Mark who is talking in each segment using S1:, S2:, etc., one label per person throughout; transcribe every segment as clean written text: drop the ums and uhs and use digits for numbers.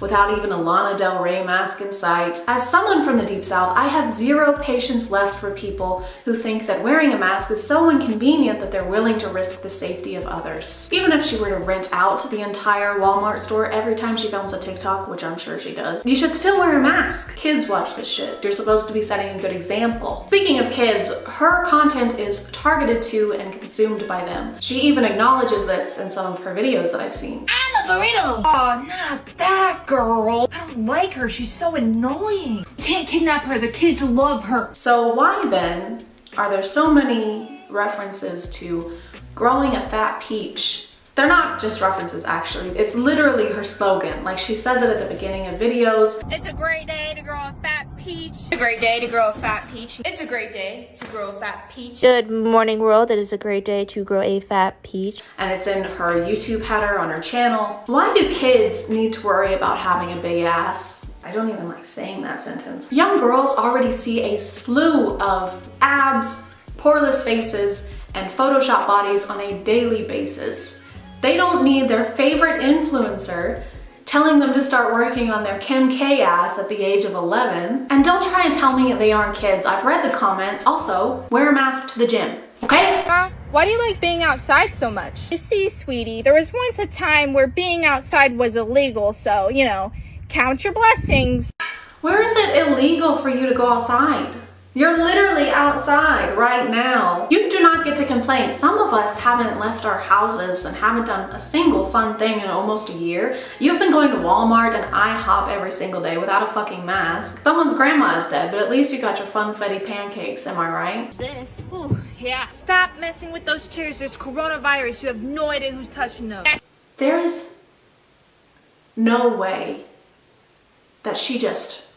S1: without even a Lana Del Rey mask in sight. As someone from the Deep South, I have zero patience left for people who think that wearing a mask is so inconvenient that they're willing to risk the safety of others. Even if she were to rent out the entire Walmart store every time she films a TikTok, which I'm sure she does, you should still wear a mask. Kids watch this shit. You're supposed to be setting a good example. Speaking of kids, her content is targeted to and consumed by them. She even acknowledges this in some of her videos that I've seen.
S2: I'm a burrito. Oh, not that girl. I don't like her. She's so annoying. You can't kidnap her. The kids love her.
S1: So why then are there so many references to growing a fat peach? They're not just references, actually. It's literally her slogan. Like, she says it at the beginning of videos.
S2: It's a great day to grow a fat peach. It's a great day to grow a fat peach. It's a great day to grow a fat peach.
S3: Good morning, world. It is a great day to grow a fat peach.
S1: And it's in her YouTube header on her channel. Why do kids need to worry about having a big ass? I don't even like saying that sentence. Young girls already see a slew of abs, poreless faces, and Photoshop bodies on a daily basis. They don't need their favorite influencer telling them to start working on their Kim K ass at the age of 11. And don't try and tell me they aren't kids. I've read the comments. Also, wear a mask to the gym, okay?
S4: Why do you like being outside so much? You see, sweetie, there was once a time where being outside was illegal, so, you know, count your blessings.
S1: Where is it illegal for you to go outside? You're literally outside right now. You do not get to complain. Some of us haven't left our houses and haven't done a single fun thing in almost a year. You've been going to Walmart and IHOP every single day without a fucking mask. Someone's grandma is dead, but at least you got your funfetti pancakes, am I right?
S2: This. Ooh, yeah. Stop messing with those chairs. There's coronavirus. You have no idea who's touching those.
S1: There is no way that she just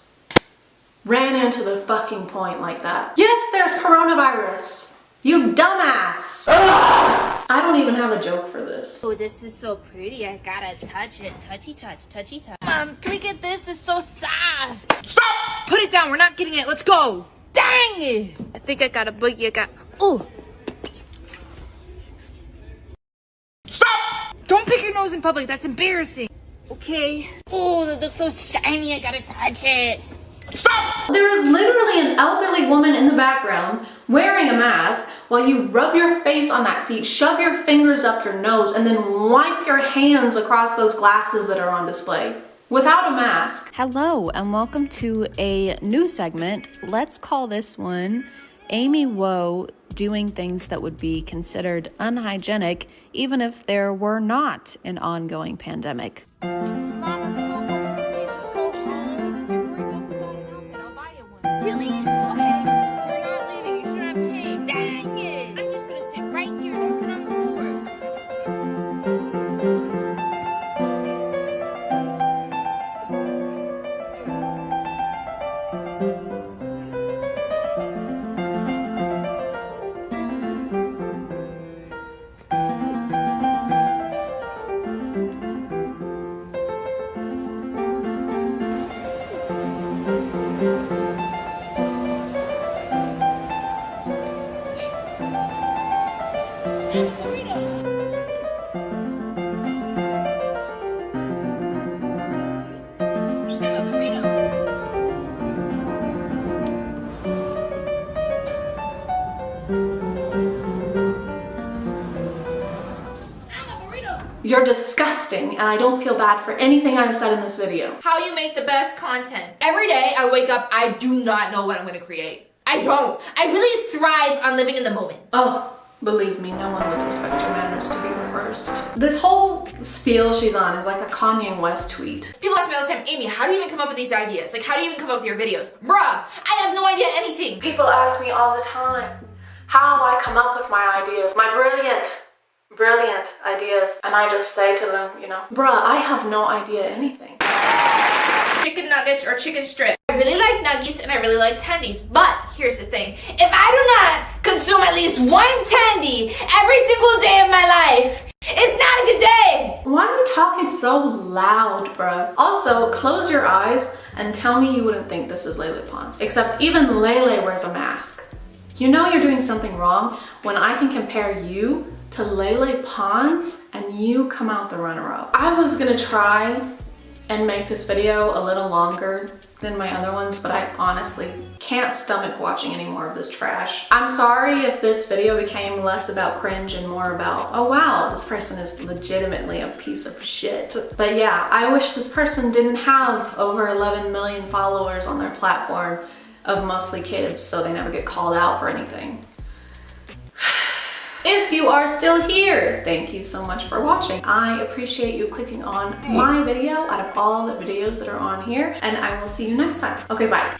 S1: ran into the fucking point like that. Yes, there's coronavirus. You dumbass. Ugh! I don't even have a joke for this.
S2: Oh, this is so pretty. I gotta touch it. Touchy touch, touchy touch. Mom, can we get this? It's so soft. Stop! Put it down. We're not getting it. Let's go. Dang it! I think I got a boogie. Ooh. Stop! Don't pick your nose in public. That's embarrassing. Okay. Oh, that looks so shiny. I gotta touch it.
S1: Stop! There is literally an elderly woman in the background wearing a mask while you rub your face on that seat, shove your fingers up your nose, and then wipe your hands across those glasses that are on display without a mask.
S5: Hello and welcome to a new segment. Let's call this one Amy Woe doing things that would be considered unhygienic even if there were not an ongoing pandemic.
S2: Really? Okay. You're not leaving. You should have came. Dang it! I'm just gonna sit right here. Don't sit on the floor.
S1: You're disgusting, and I don't feel bad for anything I've said in this video.
S2: How you make the best content. Every day I wake up, I do not know what I'm gonna create. I don't. I really thrive on living in the moment.
S1: Oh, believe me, no one would suspect your manners to be rehearsed. This whole spiel she's on is like a Kanye West tweet.
S2: People ask me all the time, Amy, how do you even come up with these ideas? Like, how do you even come up with your videos? Bruh, I have no idea anything.
S1: People ask me all the time how I come up with my ideas, my brilliant ideas, and I just say to them, you know, bruh, I have no idea anything.
S2: Chicken nuggets or chicken strip. I really like nuggies and I really like tendies, but here's the thing. If I do not consume at least one tendy every single day of my life, it's not a good day.
S1: Why are you talking so loud, bruh? Also, close your eyes and tell me you wouldn't think this is Lele Pons. Except even Lele wears a mask. You know you're doing something wrong when I can compare you to Lele Pons and you come out the runner-up. I was gonna try and make this video a little longer than my other ones, but I honestly can't stomach watching any more of this trash. I'm sorry if this video became less about cringe and more about, oh wow, this person is legitimately a piece of shit. But yeah, I wish this person didn't have over 11 million followers on their platform of mostly kids, so they never get called out for anything. If you are still here, thank you so much for watching. I appreciate you clicking on my video out of all the videos that are on here, and I will see you next time. Okay, bye.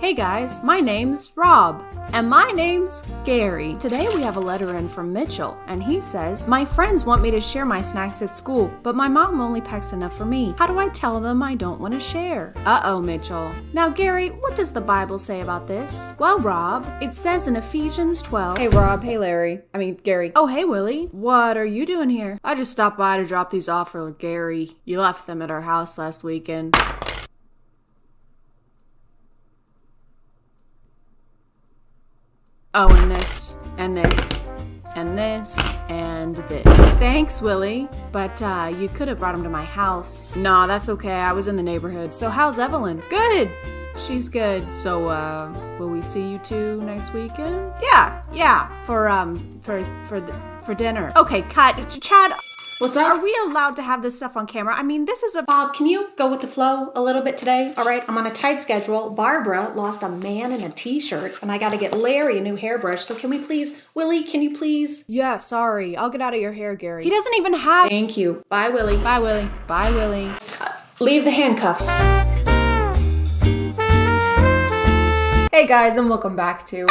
S1: Hey guys, my name's Rob. And my name's Gary. Today we have a letter in from Mitchell, and he says, my friends want me to share my snacks at school, but my mom only packs enough for me. How do I tell them I don't want to share? Uh-oh, Mitchell. Now, Gary, what does the Bible say about this? Well, Rob, it says in Ephesians 12. Hey, Rob. Hey, Larry. I mean, Gary. Oh, hey, Willie. What are you doing here? I just stopped by to drop these off for Gary. You left them at our house last weekend. Oh, and this, and this, and this, and this. Thanks, Willie, but you could have brought him to my house. Nah, that's okay, I was in the neighborhood. So how's Evelyn? Good! She's good. So, will we see you two next weekend? Yeah, for dinner. Okay, cut. Chad, what's up? Are we allowed to have this stuff on camera? I mean, this is a... Bob, can you go with the flow a little bit today? All right, I'm on a tight schedule. Barbara lost a man in a t-shirt, and I gotta get Larry a new hairbrush, so can we please... Willie, can you please... Yeah, sorry. I'll get out of your hair, Gary. He doesn't even have... Thank you. Bye, Willie. Bye, Willie. Bye, Willie. Leave the handcuffs. Hey, guys, and welcome back to...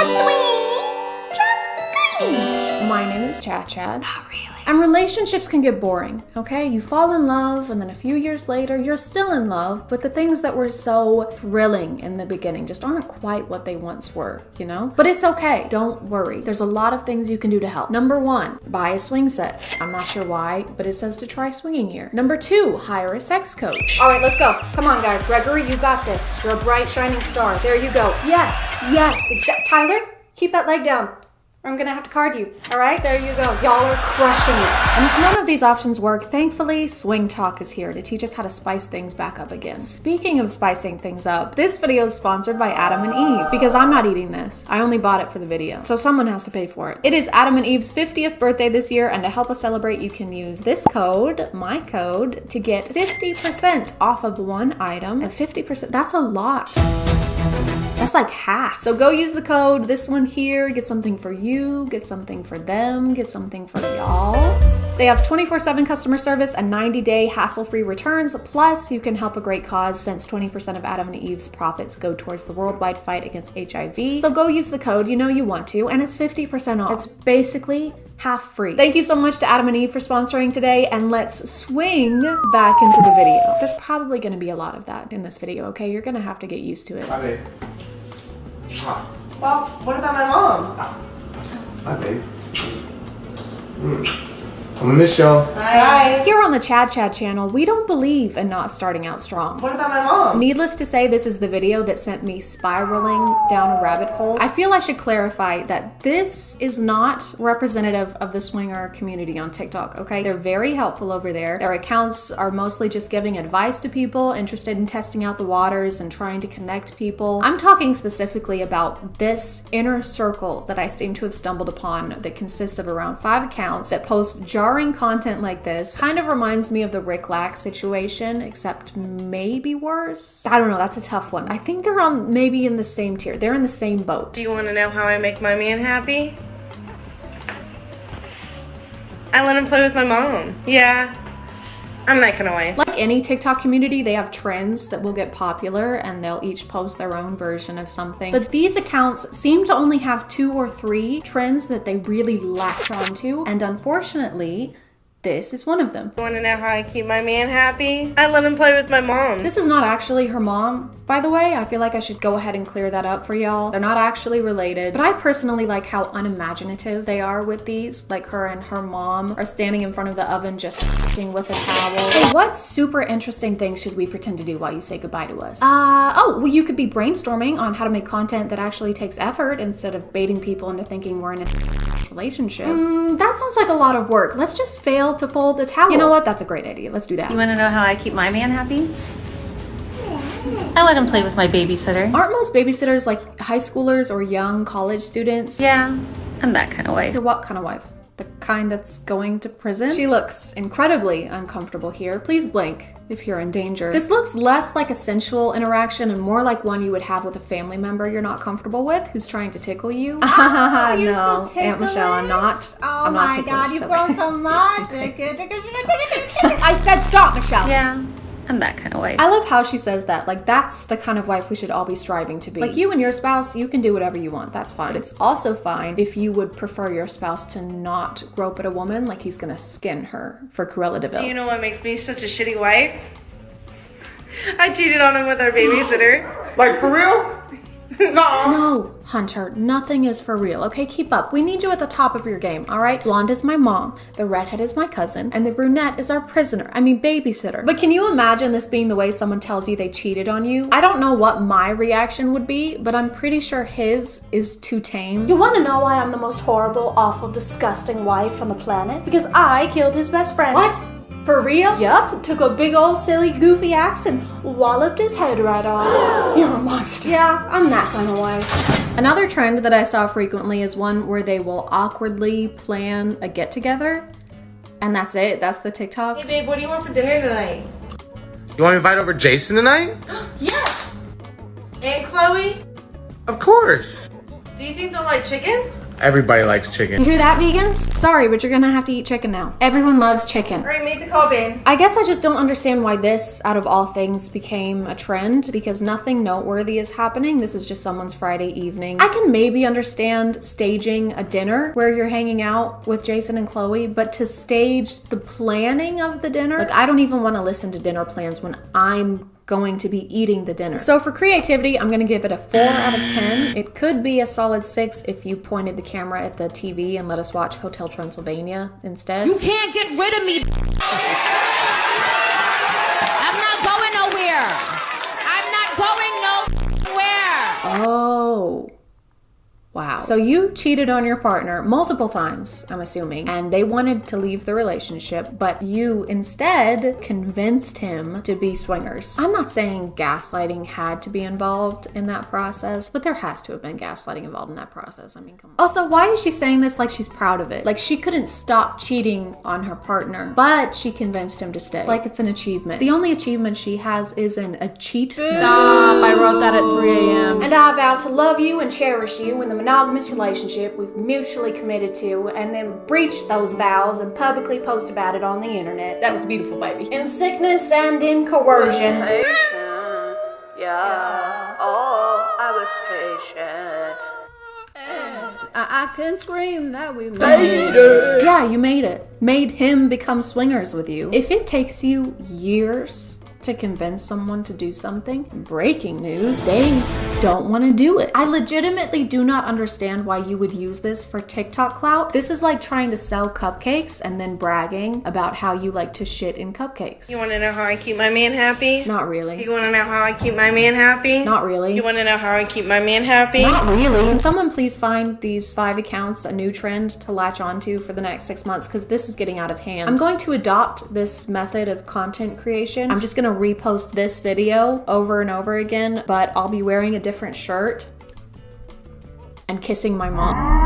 S1: My name is ChadChad. Not really. And relationships can get boring, okay? You fall in love, and then a few years later, you're still in love, but the things that were so thrilling in the beginning just aren't quite what they once were, you know? But it's okay. Don't worry. There's a lot of things you can do to help. Number 1, buy a swing set. I'm not sure why, but it says to try swinging here. Number 2, hire a sex coach. All right, let's go. Come on, guys. Gregory, you got this. You're a bright, shining star. There you go. Yes, exact. Tyler, keep that leg down. I'm gonna have to card you. All right, there you go. Y'all are crushing it. And if none of these options work, thankfully, Swing Talk is here to teach us how to spice things back up again. Speaking of spicing things up, this video is sponsored by Adam and Eve because I'm not eating this. I only bought it for the video, so someone has to pay for it. It is Adam and Eve's 50th birthday this year, and to help us celebrate, you can use this code, my code, to get 50% off of one item. And 50%, that's a lot. That's like half. So go use the code, this one here, get something for you, get something for them, get something for y'all. They have 24/7 customer service and 90-day hassle-free returns. Plus, you can help a great cause since 20% of Adam and Eve's profits go towards the worldwide fight against HIV. So go use the code, you know you want to, and it's 50% off. It's basically half free. Thank you so much to Adam and Eve for sponsoring today, and let's swing back into the video. There's probably gonna be a lot of that in this video, okay? You're gonna have to get used to it.
S6: Hi, babe. Hi.
S7: Well, what about my mom?
S6: Hi, babe. I'm gonna miss y'all.
S7: Hi.
S1: Here on the ChadChad channel, we don't believe in not starting out strong.
S7: What about my mom?
S1: Needless to say, this is the video that sent me spiraling down a rabbit hole. I feel I should clarify that this is not representative of the swinger community on TikTok, okay? They're very helpful over there. Their accounts are mostly just giving advice to people interested in testing out the waters and trying to connect people. I'm talking specifically about this inner circle that I seem to have stumbled upon that consists of around 5 accounts that post jarring content like this. Kind of reminds me of the Rick Lack situation, except maybe worse. I don't know, that's a tough one. I think they're on maybe in the same tier. They're in the same boat.
S7: Do you want to know how I make my man happy? I let him play with my mom. Yeah. I'm not gonna lie.
S1: Like any TikTok community, they have trends that will get popular and they'll each post their own version of something. But these accounts seem to only have 2 or 3 trends that they really latch onto. And unfortunately,
S5: This is one of them.
S7: You wanna know how I keep my man happy? I let him play with my mom.
S5: This is not actually her mom, by the way. I feel like I should go ahead and clear that up for y'all. They're not actually related, but I personally like how unimaginative they are with these. Like her and her mom are standing in front of the oven just f***ing with a towel. Hey, what super interesting thing should we pretend to do while you say goodbye to us? Oh, well, you could be brainstorming on how to make content that actually takes effort instead of baiting people into thinking we're in a relationship. That sounds like a lot of work. Let's just fail to fold the towel. You know what? That's a great idea. Let's do that.
S8: You want to know how I keep my man happy? I let him play with my babysitter.
S5: Aren't most babysitters like high schoolers or young college students?
S8: Yeah, I'm that kind of wife.
S5: You're what kind of wife? The kind that's going to prison? She looks incredibly uncomfortable here. Please blink if you're in danger. This looks less like a sensual interaction and more like one you would have with a family member you're not comfortable with who's trying to tickle you.
S1: Oh, you're
S5: no,
S1: so
S5: Aunt Michelle, I'm not.
S1: Oh
S5: I'm not
S1: my
S5: ticklish,
S1: God, you've
S5: so-
S1: grown so much. I said stop, Michelle.
S8: Yeah, I'm that kind of wife.
S5: I love how she says that. Like, that's the kind of wife we should all be striving to be. Like, you and your spouse, you can do whatever you want. That's fine. But it's also fine if you would prefer your spouse to not grope at a woman like he's gonna skin her for Cruella de Vil.
S7: You know what makes me such a shitty wife? I cheated on him with our babysitter.
S6: Like, for real?
S5: No, Hunter, nothing is for real, okay? Keep up. We need you at the top of your game, all right? Blonde is my mom, the redhead is my cousin, and the brunette is our babysitter. But can you imagine this being the way someone tells you they cheated on you? I don't know what my reaction would be, but I'm pretty sure his is too tame.
S1: You want to know why I'm the most horrible, awful, disgusting wife on the planet? Because I killed his best friend.
S5: What? For real?
S1: Yup, took a big old silly goofy axe and walloped his head right off.
S5: You're a monster.
S1: Yeah, I'm that kind of wife.
S5: Another trend that I saw frequently is one where they will awkwardly plan a get-together, and that's it. That's the TikTok.
S7: Hey babe, what do you want for dinner tonight?
S6: You want to invite over Jason tonight?
S7: Yes! And Chloe?
S6: Of course.
S7: Do you think they'll like chicken?
S6: Everybody likes chicken.
S5: You hear that, vegans? Sorry, but you're gonna have to eat chicken now. Everyone loves chicken.
S7: Alright, make the call, babe.
S5: I guess I just don't understand why this, out of all things, became a trend, because nothing noteworthy is happening. This is just someone's Friday evening. I can maybe understand staging a dinner where you're hanging out with Jason and Chloe, but to stage the planning of the dinner, like, I don't even want to listen to dinner plans when I'm going to be eating the dinner. So for creativity, I'm gonna give it a 4 out of 10. It could be a solid 6 if you pointed the camera at the TV and let us watch Hotel Transylvania instead.
S9: You can't get rid of me. I'm not going nowhere. I'm not going nowhere.
S5: Oh. Wow. So you cheated on your partner multiple times, I'm assuming, and they wanted to leave the relationship, but you instead convinced him to be swingers. I'm not saying gaslighting had to be involved in that process, but there has to have been gaslighting involved in that process. I mean, come on. Also, why is she saying this like she's proud of it? Like, she couldn't stop cheating on her partner, but she convinced him to stay. Like, it's an achievement. The only achievement she has is a cheat. Stop. I wrote that at 3 a.m.
S1: And I vow to love you and cherish you in the monogamous relationship we've mutually committed to, and then breach those vows and publicly post about it on the internet.
S5: That was beautiful, baby.
S1: In sickness and in coercion.
S3: Yeah. Oh, I was patient.
S5: I can scream that we made it. Yeah, you made it. Made him become swingers with you. If it takes you years to convince someone to do something, breaking news, they don't want to do it. I legitimately do not understand why you would use this for TikTok clout. This is like trying to sell cupcakes and then bragging about how you like to shit in cupcakes.
S7: You want to know how I keep my man happy?
S5: Not really.
S7: You want to know how I keep my man happy?
S5: Not really.
S7: You want to know how I keep my man happy?
S5: Not really. Can someone please find these 5 accounts a new trend to latch onto for the next 6 months, because this is getting out of hand. I'm going to adopt this method of content creation. I'm just gonna repost this video over and over again, but I'll be wearing a different shirt and kissing my mom.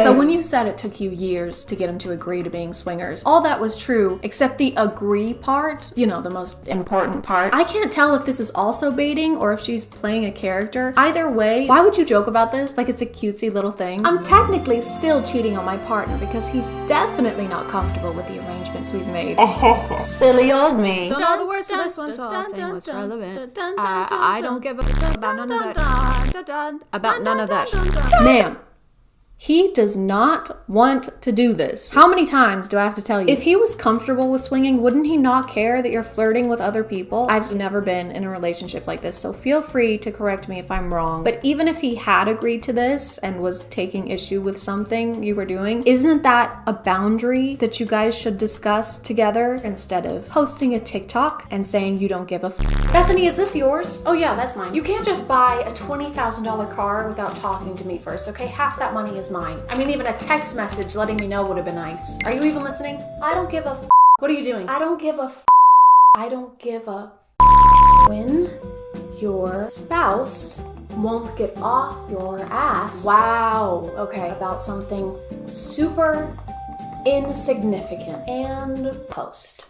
S5: So when you said it took you years to get him to agree to being swingers, all that was true, except the agree part, you know, the most important part. I can't tell if this is also baiting or if she's playing a character. Either way, why would you joke about this like it's a cutesy little thing? I'm technically still cheating on my partner because he's definitely not comfortable with the arrangement. arrangements we've made.
S3: Silly old me.
S5: Don't know the words to this one, so I'll sing what's relevant. I don't give a fuck about none of that. About none of that. Ma'am. He does not want to do this. How many times do I have to tell you? If he was comfortable with swinging, wouldn't he not care that you're flirting with other people? I've never been in a relationship like this, so feel free to correct me if I'm wrong. But even if he had agreed to this and was taking issue with something you were doing, isn't that a boundary that you guys should discuss together instead of posting a TikTok and saying you don't give a f? Bethany, is this yours? Oh yeah, that's mine. You can't just buy a $20,000 car without talking to me first, okay? Half that money is mine. I mean, even a text message letting me know would have been nice. Are you even listening? I don't give a f. What are you doing? I don't give a f. I don't give a f. When your spouse won't get off your ass. Wow. Okay. About something super insignificant. And post.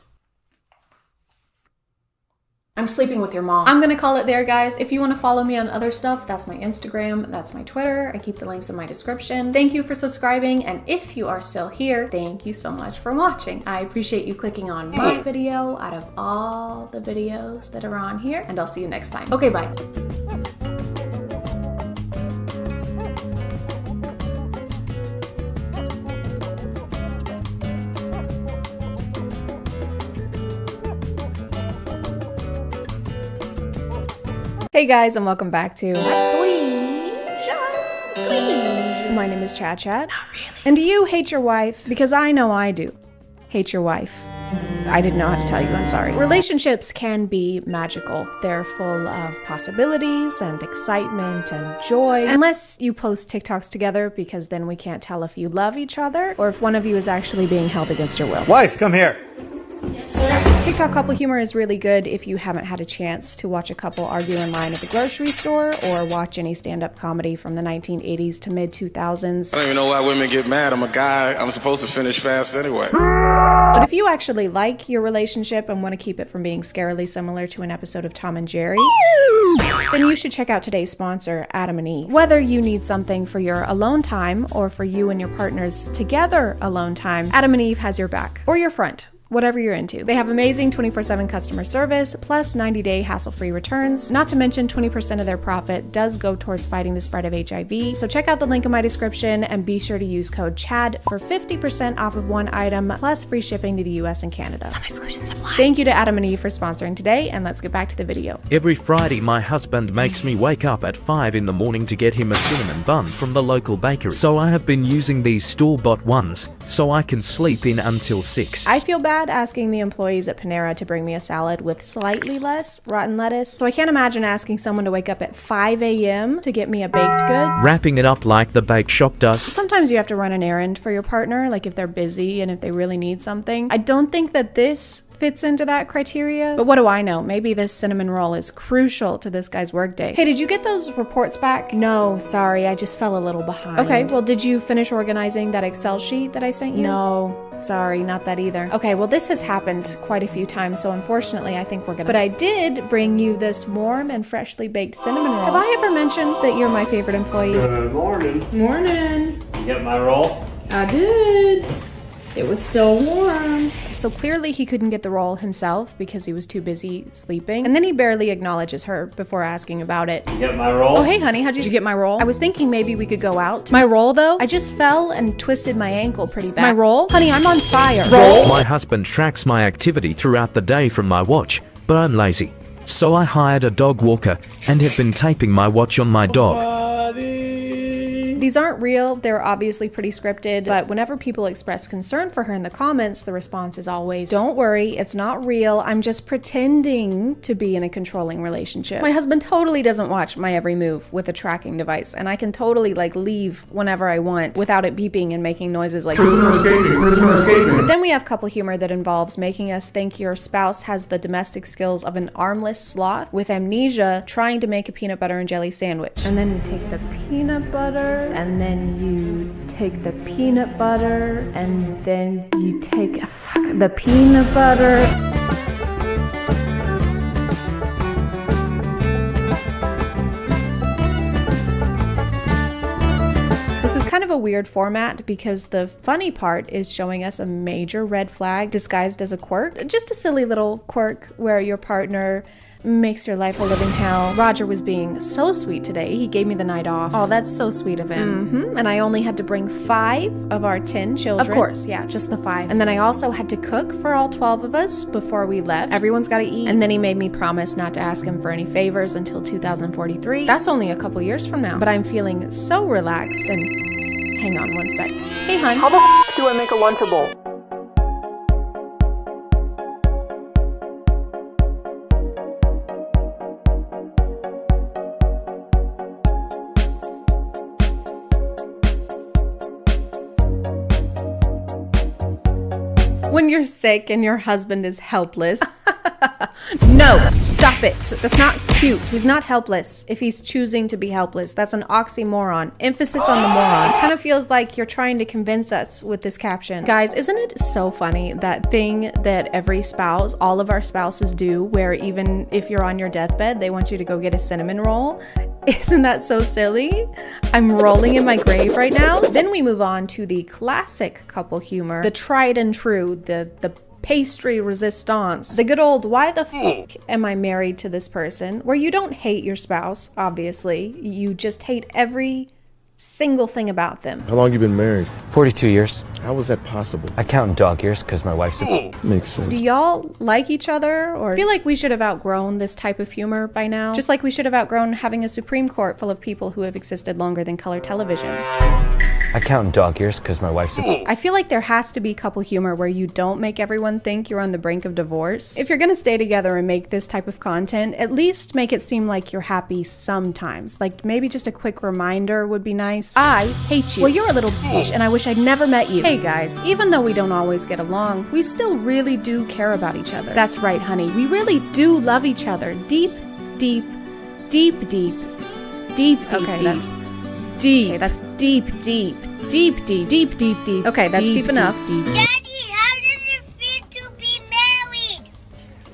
S5: I'm sleeping with your mom. I'm gonna call it there, guys. If you want to follow me on other stuff, that's my Instagram, that's my Twitter. I keep the links in my description. Thank you for subscribing, and if you are still here, thank you so much for watching. I appreciate you clicking on my video out of all the videos that are on here, and I'll see you next time. Okay, bye. Hey guys, and welcome back to my name is ChadChad. Not really. And do you hate your wife? Because I know I do. Hate your wife. I didn't know how to tell you, I'm sorry. Relationships can be magical. They're full of possibilities and excitement and joy. Unless you post TikToks together, because then we can't tell if you love each other or if one of you is actually being held against your will.
S6: Wife, come here.
S5: TikTok couple humor is really good if you haven't had a chance to watch a couple argue in line at the grocery store or watch any stand-up comedy from the 1980s to mid-2000s.
S10: I don't even know why women get mad. I'm a guy. I'm supposed to finish fast anyway.
S5: But if you actually like your relationship and want to keep it from being scarily similar to an episode of Tom and Jerry, then you should check out today's sponsor, Adam and Eve. Whether you need something for your alone time or for you and your partner's together alone time, Adam and Eve has your back. Or your front. Whatever you're into. They have amazing 24/7 customer service, plus 90-day hassle-free returns. Not to mention 20% of their profit does go towards fighting the spread of HIV. So check out the link in my description and be sure to use code CHAD for 50% off of one item, plus free shipping to the US and Canada. Some exclusions apply. Thank you to Adam and Eve for sponsoring today, and let's get back to the video.
S11: Every Friday, my husband makes me wake up at 5 in the morning to get him a cinnamon bun from the local bakery. So I have been using these store-bought ones, so I can sleep in until 6.
S5: I feel bad asking the employees at Panera to bring me a salad with slightly less rotten lettuce, so I can't imagine asking someone to wake up at 5 a.m. to get me a baked good.
S11: Wrapping it up like the bake shop does.
S5: Sometimes you have to run an errand for your partner, like if they're busy and if they really need something. I don't think that this fits into that criteria, but what do I know? Maybe this cinnamon roll is crucial to this guy's workday. Hey, did you get those reports back? No, sorry, I just fell a little behind. Okay, well, did you finish organizing that Excel sheet that I sent you? No, sorry, not that either. Okay, well, this has happened quite a few times, so unfortunately, I think we're gonna. But I did bring you this warm and freshly baked cinnamon roll. Have I ever mentioned that you're my favorite employee?
S12: Good morning.
S5: Morning.
S12: You get my roll?
S5: I did. It was still warm. So clearly he couldn't get the roll himself because he was too busy sleeping. And then he barely acknowledges her before asking about it.
S12: You get my roll?
S5: Oh, hey, honey, how'd you get my roll? I was thinking maybe we could go out. My roll, though? I just fell and twisted my ankle pretty bad. My roll? Honey, I'm on fire. Roll?
S11: My husband tracks my activity throughout the day from my watch, but I'm lazy. So I hired a dog walker and have been taping my watch on my dog.
S5: These aren't real, they're obviously pretty scripted, but whenever people express concern for her in the comments, the response is always, don't worry, it's not real, I'm just pretending to be in a controlling relationship. My husband totally doesn't watch my every move with a tracking device, and I can totally leave whenever I want without it beeping and making noises like
S6: prisoner escaping, prisoner escaping.
S5: But then we have couple humor that involves making us think your spouse has the domestic skills of an armless sloth with amnesia trying to make a peanut butter and jelly sandwich. And then you take the peanut butter, and then you take the peanut butter, and then you take the peanut butter. This is kind of a weird format because the funny part is showing us a major red flag disguised as a quirk. Just a silly little quirk where your partner makes your life a living hell. Roger was being so sweet today. He gave me the night off. Oh, that's so sweet of him. And I only had to bring 5 of our 10 children. Of course, yeah, just the 5. And then I also had to cook for all 12 of us before we left. Everyone's got to eat. And then he made me promise not to ask him for any favors until 2043. That's only a couple years from now. But I'm feeling so relaxed and... Hang on one sec. Hey, hon.
S12: How the f do I make a Lunchable?
S5: When you're sick and your husband is helpless. No, stop it. That's not cute. He's not helpless if he's choosing to be helpless. That's an oxymoron. Emphasis on the moron. Kind of feels like you're trying to convince us with this caption. Guys, isn't it so funny, that thing that every spouse, all of our spouses do, where even if you're on your deathbed, they want you to go get a cinnamon roll? Isn't that so silly? I'm rolling in my grave right now. Then we move on to the classic couple humor, the tried and true, the pastry resistance, the good old why the f am I married to this person, where you don't hate your spouse, obviously, you just hate every single thing about them.
S13: How long you been married?
S14: 42 years.
S13: How was that possible?
S14: I count in dog years because my wife's a...
S13: Makes sense.
S5: Do y'all like each other? Or feel like we should have outgrown this type of humor by now? Just like we should have outgrown having a Supreme Court full of people who have existed longer than color television.
S14: I count in dog years because my wife's a...
S5: I feel like there has to be couple humor where you don't make everyone think you're on the brink of divorce. If you're gonna stay together and make this type of content, at least make it seem like you're happy sometimes. Like maybe just a quick reminder would be nice. I hate you. Well, you're a little bitch and I wish I'd never met you. Hey guys, even though we don't always get along, we still really do care about each other. That's right, honey. We really do love each other. Deep, deep, deep, deep, deep, deep, okay, deep. That's deep. Okay, that's deep, deep, deep, deep, deep, deep, deep. Okay, that's deep enough. Deep.
S9: Daddy, how does it feel to be married?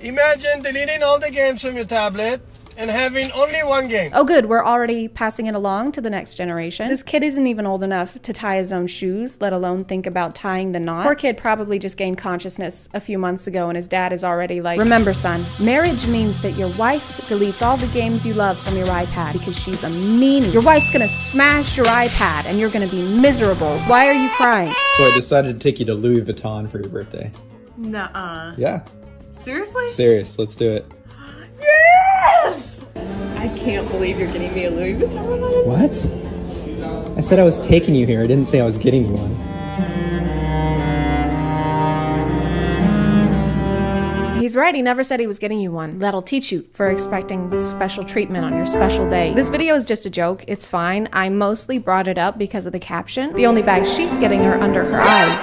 S15: Imagine deleting all the games from your tablet and having only one game.
S5: Oh good, we're already passing it along to the next generation. This kid isn't even old enough to tie his own shoes, let alone think about tying the knot. Poor kid probably just gained consciousness a few months ago and his dad is already like, remember son, marriage means that your wife deletes all the games you love from your iPad because she's a meanie. Your wife's gonna smash your iPad and you're gonna be miserable. Why are you crying?
S16: So I decided to take you to Louis Vuitton for your birthday.
S7: Nuh-uh.
S16: Yeah.
S7: Seriously?
S16: Serious, let's do it.
S7: Yes! I can't believe you're getting me a Louis Vuitton.
S16: What? I said I was taking you here. I didn't say I was getting you one.
S5: He's right, he never said he was getting you one. That'll teach you for expecting special treatment on your special day. This video is just a joke, it's fine. I mostly brought it up because of the caption. The only bag she's getting are under her eyes.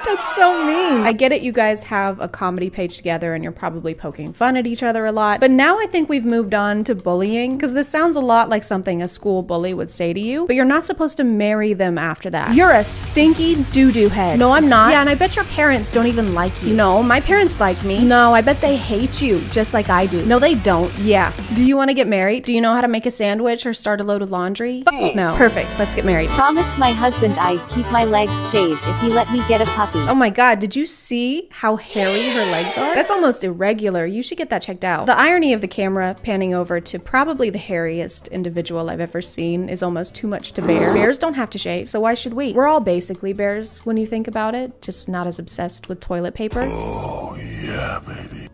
S5: That's so mean. I get it, you guys have a comedy page together and you're probably poking fun at each other a lot, but now I think we've moved on to bullying, because this sounds a lot like something a school bully would say to you, but you're not supposed to marry them after that. You're a stinky doo-doo head. No, I'm not. Yeah, and I bet your parents don't even like you. No, my parents like me. No, I bet they hate you, just like I do. No, they don't. Yeah. Do you want to get married? Do you know how to make a sandwich or start a load of laundry? No. Perfect, let's get married.
S17: Promised my husband I'd keep my legs shaved if he let me get a puppy.
S5: Oh my god, did you see how hairy her legs are? That's almost irregular. You should get that checked out. The irony of the camera panning over to probably the hairiest individual I've ever seen is almost too much to bear. Bears don't have to shave, so why should we? We're all basically bears when you think about it, just not as obsessed with toilet paper.
S18: Oh yeah, baby.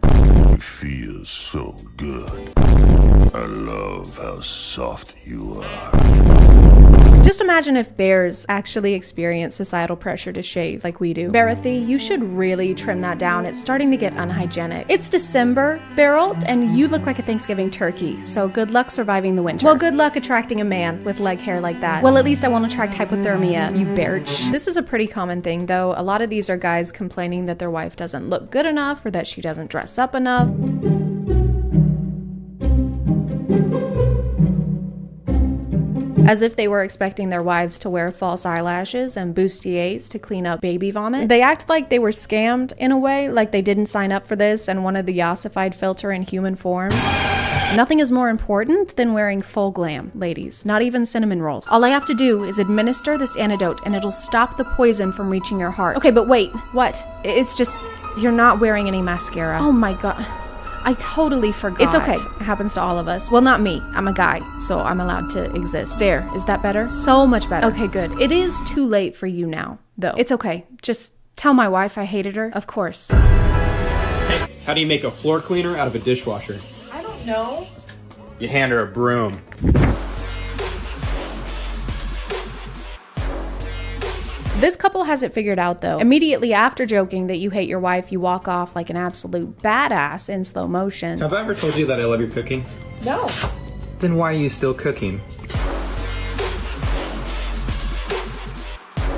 S18: It feels so good. I love how soft you are.
S5: Just imagine if bears actually experience societal pressure to shave like we do. Barathy, you should really trim that down. It's starting to get unhygienic. It's December, Beryl, and you look like a Thanksgiving turkey, so good luck surviving the winter. Well, good luck attracting a man with leg hair like that. Well, at least I won't attract hypothermia, you berch. This is a pretty common thing, though. A lot of these are guys complaining that their wife doesn't look good enough or that she doesn't dress up enough. As if they were expecting their wives to wear false eyelashes and bustiers to clean up baby vomit. They act like they were scammed in a way, like they didn't sign up for this and wanted the ossified filter in human form. Nothing is more important than wearing full glam, ladies. Not even cinnamon rolls. All I have to do is administer this antidote and it'll stop the poison from reaching your heart. Okay, but wait, what? It's just, you're not wearing any mascara. Oh my god. I totally forgot. It's okay. It happens to all of us. Well, not me. I'm a guy, so I'm allowed to exist. There. Is that better? So much better. Okay, good. It is too late for you now, though. It's okay. Just tell my wife I hated her. Of course.
S16: Hey, how do you make a floor cleaner out of a dishwasher?
S7: I don't know.
S16: You hand her a broom.
S5: This couple has it figured out though. Immediately after joking that you hate your wife, you walk off like an absolute badass in slow motion.
S16: Have I ever told you that I love your cooking?
S7: No.
S16: Then why are you still cooking?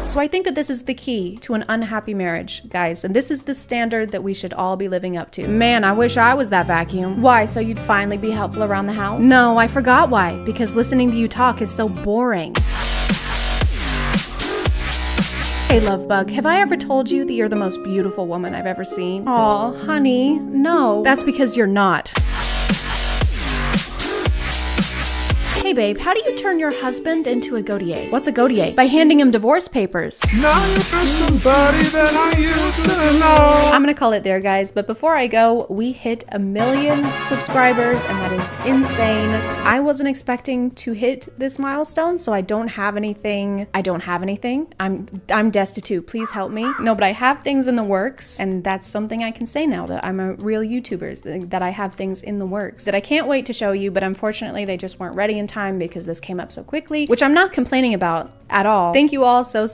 S5: So I think that this is the key to an unhappy marriage, guys, and this is the standard that we should all be living up to. Man, I wish I was that vacuum. Why, so you'd finally be helpful around the house? No, I forgot why, because listening to you talk is so boring. Hey, Lovebug, have I ever told you that you're the most beautiful woman I've ever seen? Aw, honey, no. That's because you're not. Hey babe, how do you turn your husband into a Gautier? What's a Gautier? By handing him divorce papers.
S18: Now you're just somebody that I used to know.
S5: I'm gonna call it there, guys, but before I go, we hit 1 million subscribers, and that is insane. I wasn't expecting to hit this milestone, so I don't have anything. I'm destitute, please help me. No, but I have things in the works, and that's something I can say now that I'm a real YouTuber, that I have things in the works that I can't wait to show you, but unfortunately they just weren't ready in time because this came up so quickly, which I'm not complaining about at all. Thank you all so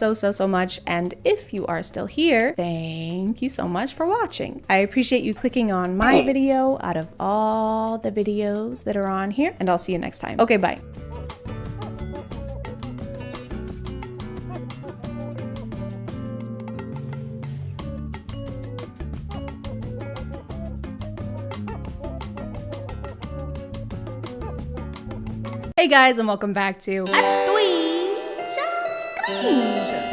S5: much, and if you are still here, thank you so much for watching. I appreciate you clicking on my video out of all the videos that are on here, and I'll see you next time. Okay, bye. Hey guys, and welcome back to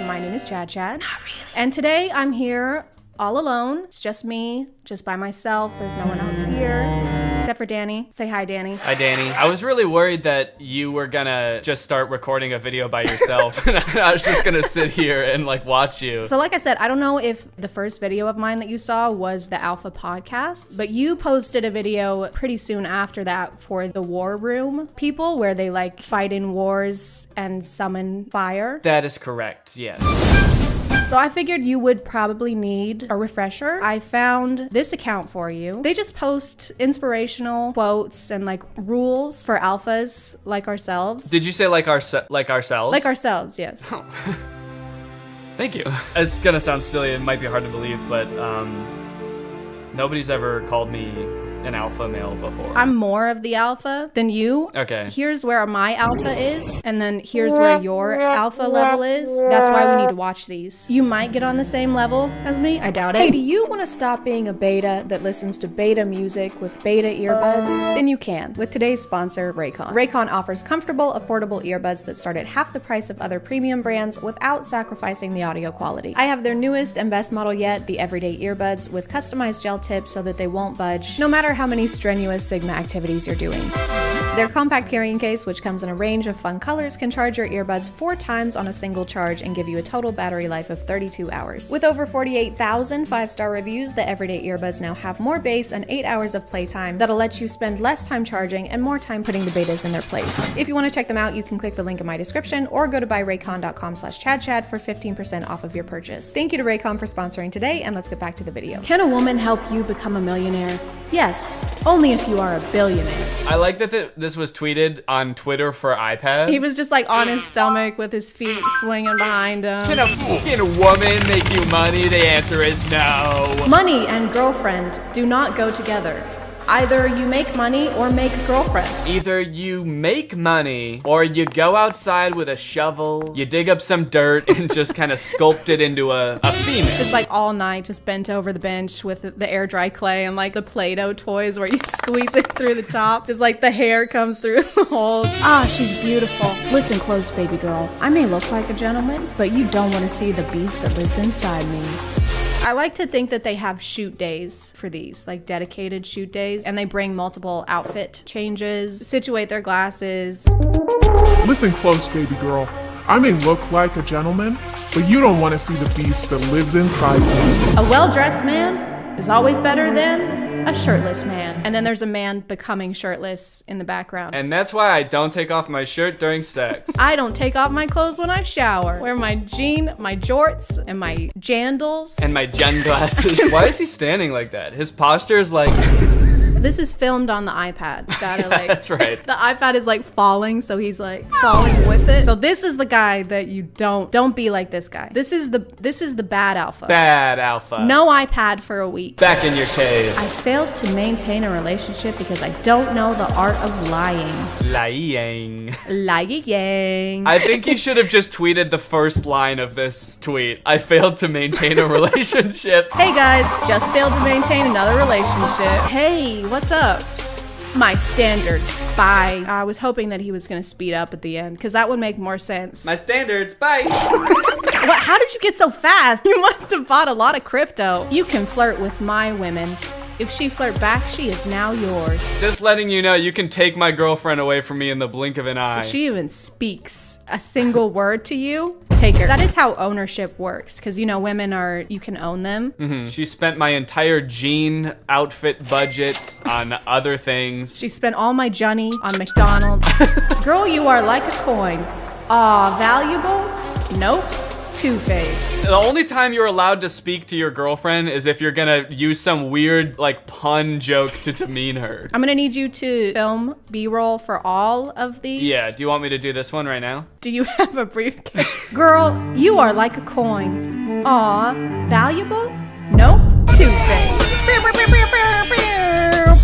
S5: My name is ChadChad. Not really. And today I'm here all alone. It's just me, just by myself. There's no one else here. Except for Danny. Say hi, Danny.
S13: Hi, Danny. I was really worried that you were gonna just start recording a video by yourself. And I was just gonna sit here and like watch you.
S5: So like I said, I don't know if the first video of mine that you saw was the Alpha podcast, but you posted a video pretty soon after that for the War Room people where they like fight in wars and summon fire.
S13: That is correct, yes.
S5: So I figured you would probably need a refresher. I found this account for you. They just post inspirational quotes and like rules for alphas like ourselves.
S13: Did you say like ourselves?
S5: Like ourselves, yes.
S13: Thank you. It's gonna sound silly, it might be hard to believe, but nobody's ever called me an alpha male before.
S5: I'm more of the alpha than you.
S13: Okay.
S5: Here's where my alpha is, and then here's where your alpha level is. That's why we need to watch these. You might get on the same level as me. I doubt it. Hey, do you want to stop being a beta that listens to beta music with beta earbuds? Then you can with today's sponsor, Raycon. Raycon offers comfortable, affordable earbuds that start at half the price of other premium brands without sacrificing the audio quality. I have their newest and best model yet, the Everyday Earbuds, with customized gel tips so that they won't budge, no matter how many strenuous Sigma activities you're doing. Their compact carrying case, which comes in a range of fun colors, can charge your earbuds 4 times on a single charge and give you a total battery life of 32 hours. With over 48,000 5-star reviews, the Everyday Earbuds now have more bass and 8 hours of playtime that'll let you spend less time charging and more time putting the betas in their place. If you want to check them out, you can click the link in my description or go to buyraycon.com/ChadChad for 15% off of your purchase. Thank you to Raycon for sponsoring today, and let's get back to the video. Can a woman help you become a millionaire? Yes, only if you are a billionaire.
S13: I like that this was tweeted on Twitter for iPad.
S5: He was just like on his stomach with his feet swinging behind him.
S13: Can a woman make you money? The answer is no.
S5: Money and girlfriend do not go together. Either you make money or make a girlfriend.
S13: Either you make money or you go outside with a shovel, you dig up some dirt and just kind of sculpt it into a female.
S5: Just like all night, just bent over the bench with the air dry clay and like the Play-Doh toys where you squeeze it through the top. Just like the hair comes through the holes. Ah, she's beautiful. Listen close, baby girl. I may look like a gentleman, but you don't want to see the beast that lives inside me. I like to think that they have shoot days for these, like dedicated shoot days, and they bring multiple outfit changes, situate their glasses.
S18: Listen close, baby girl. I may look like a gentleman, but you don't want to see the beast that lives inside me.
S5: A well-dressed man is always better than a shirtless man. And then there's a man becoming shirtless in the background.
S13: And that's why I don't take off my shirt during sex.
S5: I don't take off my clothes when I shower. Wear my my jorts, and my jandals.
S13: And my jen glasses. Why is he standing like that? His posture is like...
S5: This is filmed on the iPad. Gotta like.
S13: That's right.
S5: The iPad is like falling, so he's like falling with it. So this is the guy that you don't be like this guy. This is the bad alpha.
S13: Bad alpha.
S5: No iPad for a week.
S13: Back in your cave.
S5: I failed to maintain a relationship because I don't know the art of lying.
S13: Lying.
S5: Lying.
S13: I think he should have just tweeted the first line of this tweet. I failed to maintain a relationship.
S5: Hey guys, just failed to maintain another relationship. Hey, what's up? My standards, bye. I was hoping that he was gonna speed up at the end, because that would make more sense.
S13: My standards, bye.
S5: What? How did you get so fast? You must have bought a lot of crypto. You can flirt with my women. If she flirt back, she is now yours.
S13: Just letting you know, you can take my girlfriend away from me in the blink of an eye.
S5: If she even speaks a single word to you, take her. That is how ownership works, because you know, women are, you can own them.
S13: Mm-hmm. She spent my entire jean outfit budget on other things.
S5: She spent all my Johnny on McDonald's. Girl, you are like a coin. Aw, valuable? Nope. Two-Face.
S13: The only time you're allowed to speak to your girlfriend is if you're gonna use some weird, like, pun joke to demean her.
S5: I'm gonna need you to film B-roll for all of these.
S13: Yeah, do you want me to do this one right now?
S5: Do you have a briefcase? Girl, you are like a coin. Aw, valuable? Nope. Two-Face.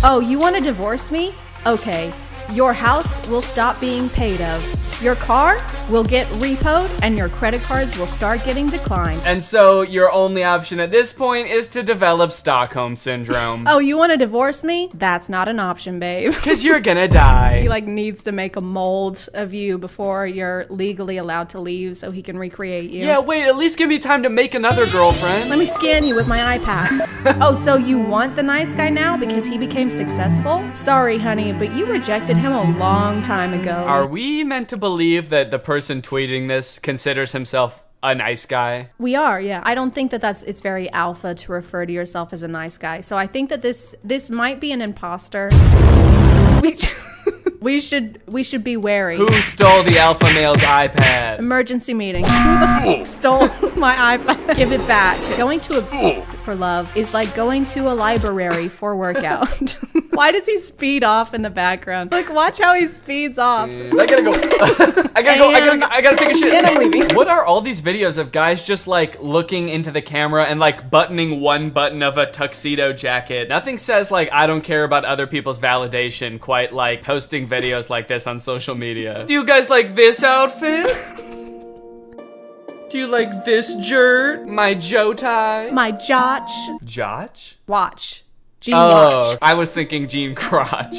S5: Oh, you wanna divorce me? Okay. Your house will stop being paid of. Your car will get repoed, and your credit cards will start getting declined.
S13: And so your only option at this point is to develop Stockholm Syndrome.
S5: Oh, you want to divorce me? That's not an option, babe.
S13: Because you're gonna die.
S5: He like needs to make a mold of you before you're legally allowed to leave so he can recreate you.
S13: Yeah, wait, at least give me time to make another girlfriend.
S5: Let me scan you with my iPad. Oh, so you want the nice guy now because he became successful? Sorry, honey, but you rejected him a long time ago.
S13: Are we meant to believe that the person tweeting this considers himself a nice guy?
S5: We are, yeah. I don't think that it's very alpha to refer to yourself as a nice guy. So I think that this might be an imposter. We should be wary.
S13: Who stole the alpha male's iPad?
S5: Emergency meeting. Who the fuck stole my iPad? Give it back. Going to a for love is like going to a library for workout. Why does he speed off in the background? Like, watch how he speeds off.
S13: I gotta go. I gotta take a shit.
S5: And I'm leaving.
S13: What are all these videos of guys just like looking into the camera and like buttoning one button of a tuxedo jacket? Nothing says like, I don't care about other people's validation quite like posting videos like this on social media. Do you guys like this outfit? Do you like this jert? My Joe tie?
S5: My Jotch.
S13: Jotch?
S5: Watch. Jean
S13: Oh,
S5: watch.
S13: I was thinking Jean crotch.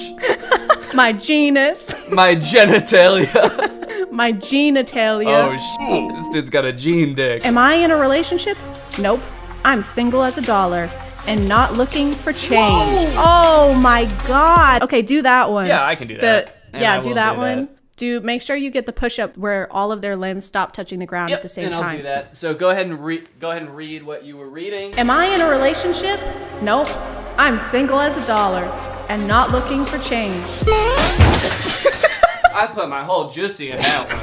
S5: My genus.
S13: My genitalia.
S5: My genitalia.
S13: Oh, this dude's got a Jean dick.
S5: Am I in a relationship? Nope. I'm single as a dollar and not looking for change. Whoa. Oh my God. Okay, do that one.
S13: Yeah, I can do that.
S5: Yeah, do that one. Make sure you get the push-up where all of their limbs stop touching the ground at the same time.
S13: I'll do that. So go ahead and read what you were reading.
S5: Am I in a relationship? Nope. I'm single as a dollar and not looking for change.
S13: I put my whole juicy in that one.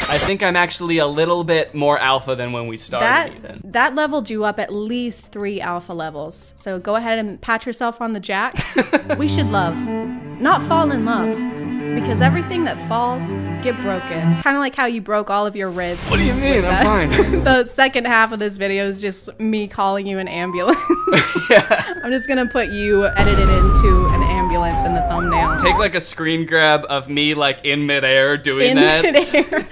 S13: I think I'm actually a little bit more alpha than when we started even.
S5: That leveled you up at least 3 alpha levels. So go ahead and pat yourself on the jack. We should love, not fall in love. Because everything that falls get broken. Kind of like how you broke all of your ribs.
S13: What do you mean? I'm fine.
S5: The second half of this video is just me calling you an ambulance.
S13: Yeah.
S5: I'm just gonna put you edited into an ambulance in the thumbnail.
S13: Take like a screen grab of me like in midair doing that.
S5: In midair.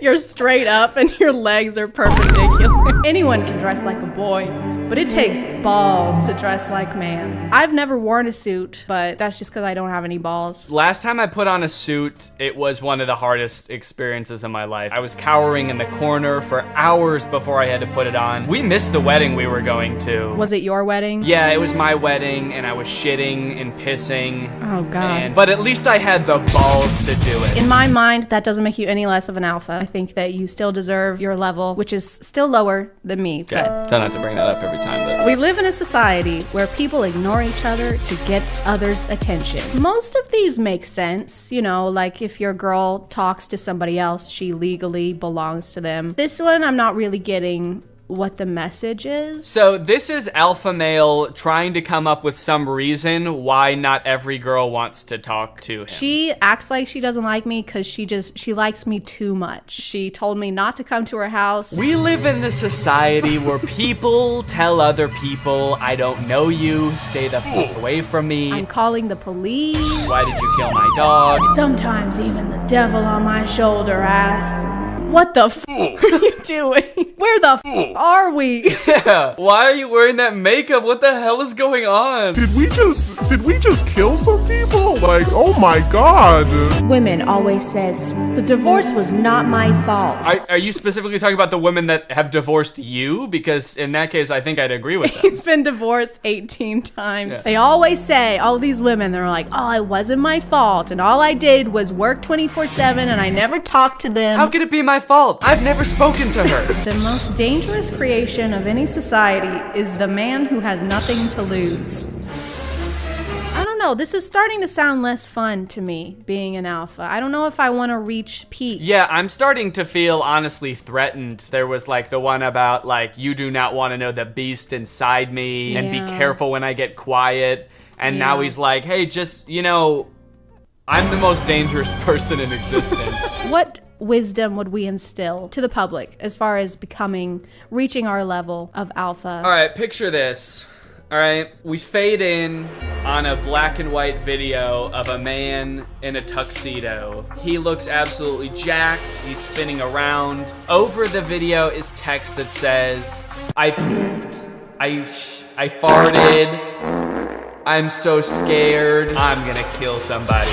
S5: You're straight up and your legs are perpendicular. Anyone can dress like a boy, but it takes balls to dress like man. I've never worn a suit, but that's just because I don't have any balls.
S13: Last time I put on a suit, it was one of the hardest experiences of my life. I was cowering in the corner for hours before I had to put it on. We missed the wedding we were going to.
S5: Was it your wedding?
S13: Yeah, it was my wedding, and I was shitting and pissing.
S5: Oh, God.
S13: But at least I had the balls to do it.
S5: In my mind, that doesn't make you any less of an alpha. I think that you still deserve your level, which is still lower than me.
S13: Okay, don't have to bring that up every time, but...
S5: We live in a society where people ignore each other to get others' attention. Most of these make sense, you know, like if your girl talks to somebody else, she legally belongs to them. This one, I'm not really getting what the message is.
S13: So this is alpha male trying to come up with some reason why not every girl wants to talk to him.
S5: She acts like she doesn't like me because she likes me too much. She told me not to come to her house.
S13: We live in a society where people tell other people, I don't know you, stay the fuck away from me.
S5: I'm calling the police.
S13: Why did you kill my dog?
S5: Sometimes even the devil on my shoulder asks, what the f are you doing? Where the f are we?
S13: Yeah, why are you wearing that makeup? What the hell is going on?
S18: Did we just kill some people? Like, oh my God.
S5: Women always says, the divorce was not my fault.
S13: Are you specifically talking about the women that have divorced you? Because in that case, I think I'd agree with them.
S5: He's been divorced 18 times. Yeah. They always say, all these women, they're like, oh, it wasn't my fault. And all I did was work 24/7 and I never talked to them.
S13: How could it be my fault? I've never spoken to her.
S5: The most dangerous creation of any society is the man who has nothing to lose. I don't know, this is starting to sound less fun to me, being an alpha. I don't know if I want to reach peak.
S13: Yeah, I'm starting to feel honestly threatened. There was like the one about like, you do not want to know the beast inside me, and be careful when I get quiet. And now he's like, hey, just, you know, I'm the most dangerous person in existence.
S5: What wisdom would we instill to the public as far as reaching our level of alpha?
S13: All right, picture this. All right, we fade in on a black and white video of a man in a tuxedo. He looks absolutely jacked. He's spinning around. Over the video is text that says, I pooped. I farted. I'm so scared. I'm gonna kill somebody.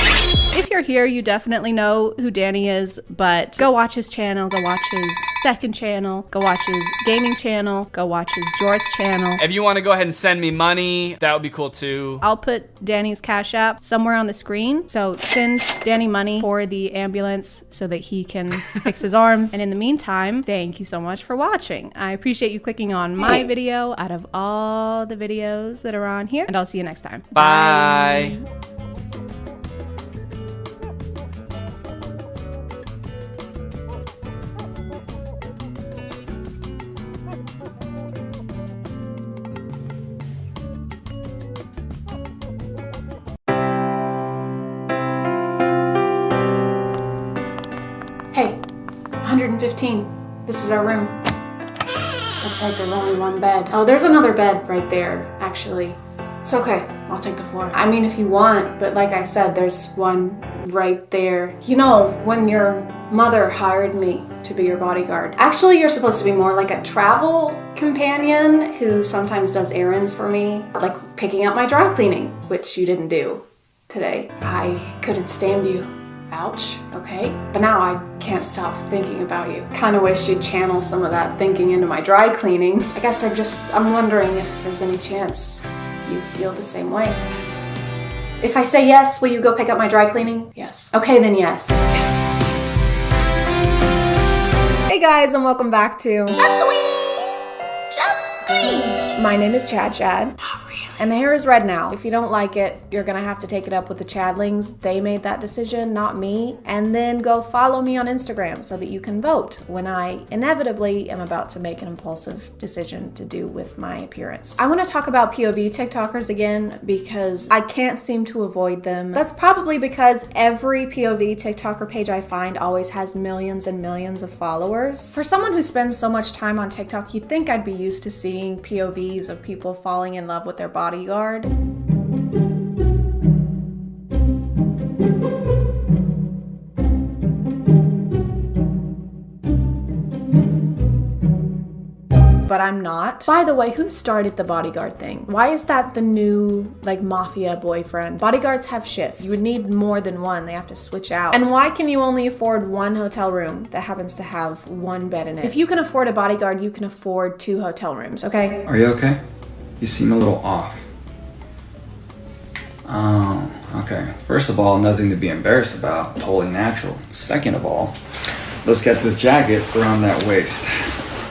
S5: If you're here, you definitely know who Danny is, but go watch his channel, go watch his second channel, go watch his gaming channel, go watch his Jorts channel.
S13: If you want to go ahead and send me money, that would be cool too.
S5: I'll put Danny's Cash App somewhere on the screen, so send Danny money for the ambulance so that he can fix his arms. And in the meantime, thank you so much for watching. I appreciate you clicking on my video out of all the videos that are on here, and I'll see you next time.
S13: Bye.
S1: Hey, 115. This is our room. Looks like there's only one bed. Oh, there's another bed right there, actually. It's okay, I'll take the floor. I mean, if you want, but like I said, there's one right there. You know, when your mother hired me to be your bodyguard, actually you're supposed to be more like a travel companion who sometimes does errands for me, like picking up my dry cleaning, which you didn't do today. I couldn't stand you. Ouch, okay? But now I can't stop thinking about you. Kinda wish you'd channel some of that thinking into my dry cleaning. I guess I'm wondering if there's any chance you feel the same way. If I say yes, will you go pick up my dry cleaning? Yes. Okay, then yes. Yes. Hey guys, and welcome back to My name is ChadChad. And the hair is red now. If you don't like it, you're gonna have to take it up with the Chadlings. They made that decision, not me. And then go follow me on Instagram so that you can vote when I inevitably am about to make an impulsive decision to do with my appearance. I wanna talk about POV TikTokers again because I can't seem to avoid them. That's probably because every POV TikToker page I find always has millions and millions of followers. For someone who spends so much time on TikTok, you'd think I'd be used to seeing POVs of people falling in love with their bodyguard. But but I'm not. By the way, who started the bodyguard thing? Why is that the new, like, mafia boyfriend? Bodyguards have shifts. You would need more than one. They have to switch out. And why can you only afford one hotel room that happens to have one bed in it? If you can afford a bodyguard, you can afford 2 hotel rooms, okay?
S19: Are you okay? You seem a little off. Oh, okay. First of all, nothing to be embarrassed about. Totally natural. Second of all, let's get this jacket around that waist.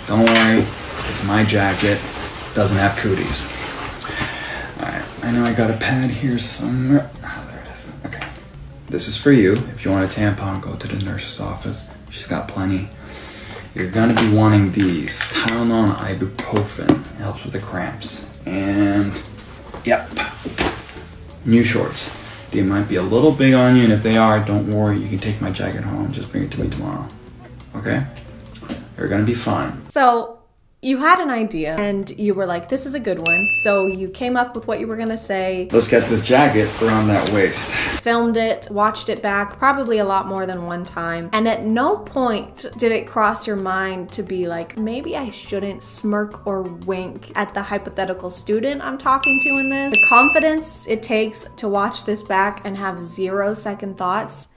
S19: Don't worry, it's my jacket. Doesn't have cooties. Alright, I know I got a pad here somewhere. Oh, there it is. Okay. This is for you. If you want a tampon, go to the nurse's office. She's got plenty. You're gonna be wanting these. Tylenol ibuprofen. It helps with the cramps. And, yep. New shorts. They might be a little big on you, and if they are, don't worry. You can take my jacket home. Just bring it to me tomorrow. Okay? You're gonna be fine.
S1: So, you had an idea, and you were like, this is a good one. So you came up with what you were gonna say.
S19: Let's get this jacket around that waist.
S1: Filmed it, watched it back, probably a lot more than one time. And at no point did it cross your mind to be like, maybe I shouldn't smirk or wink at the hypothetical student I'm talking to in this. The confidence it takes to watch this back and have 0 second thoughts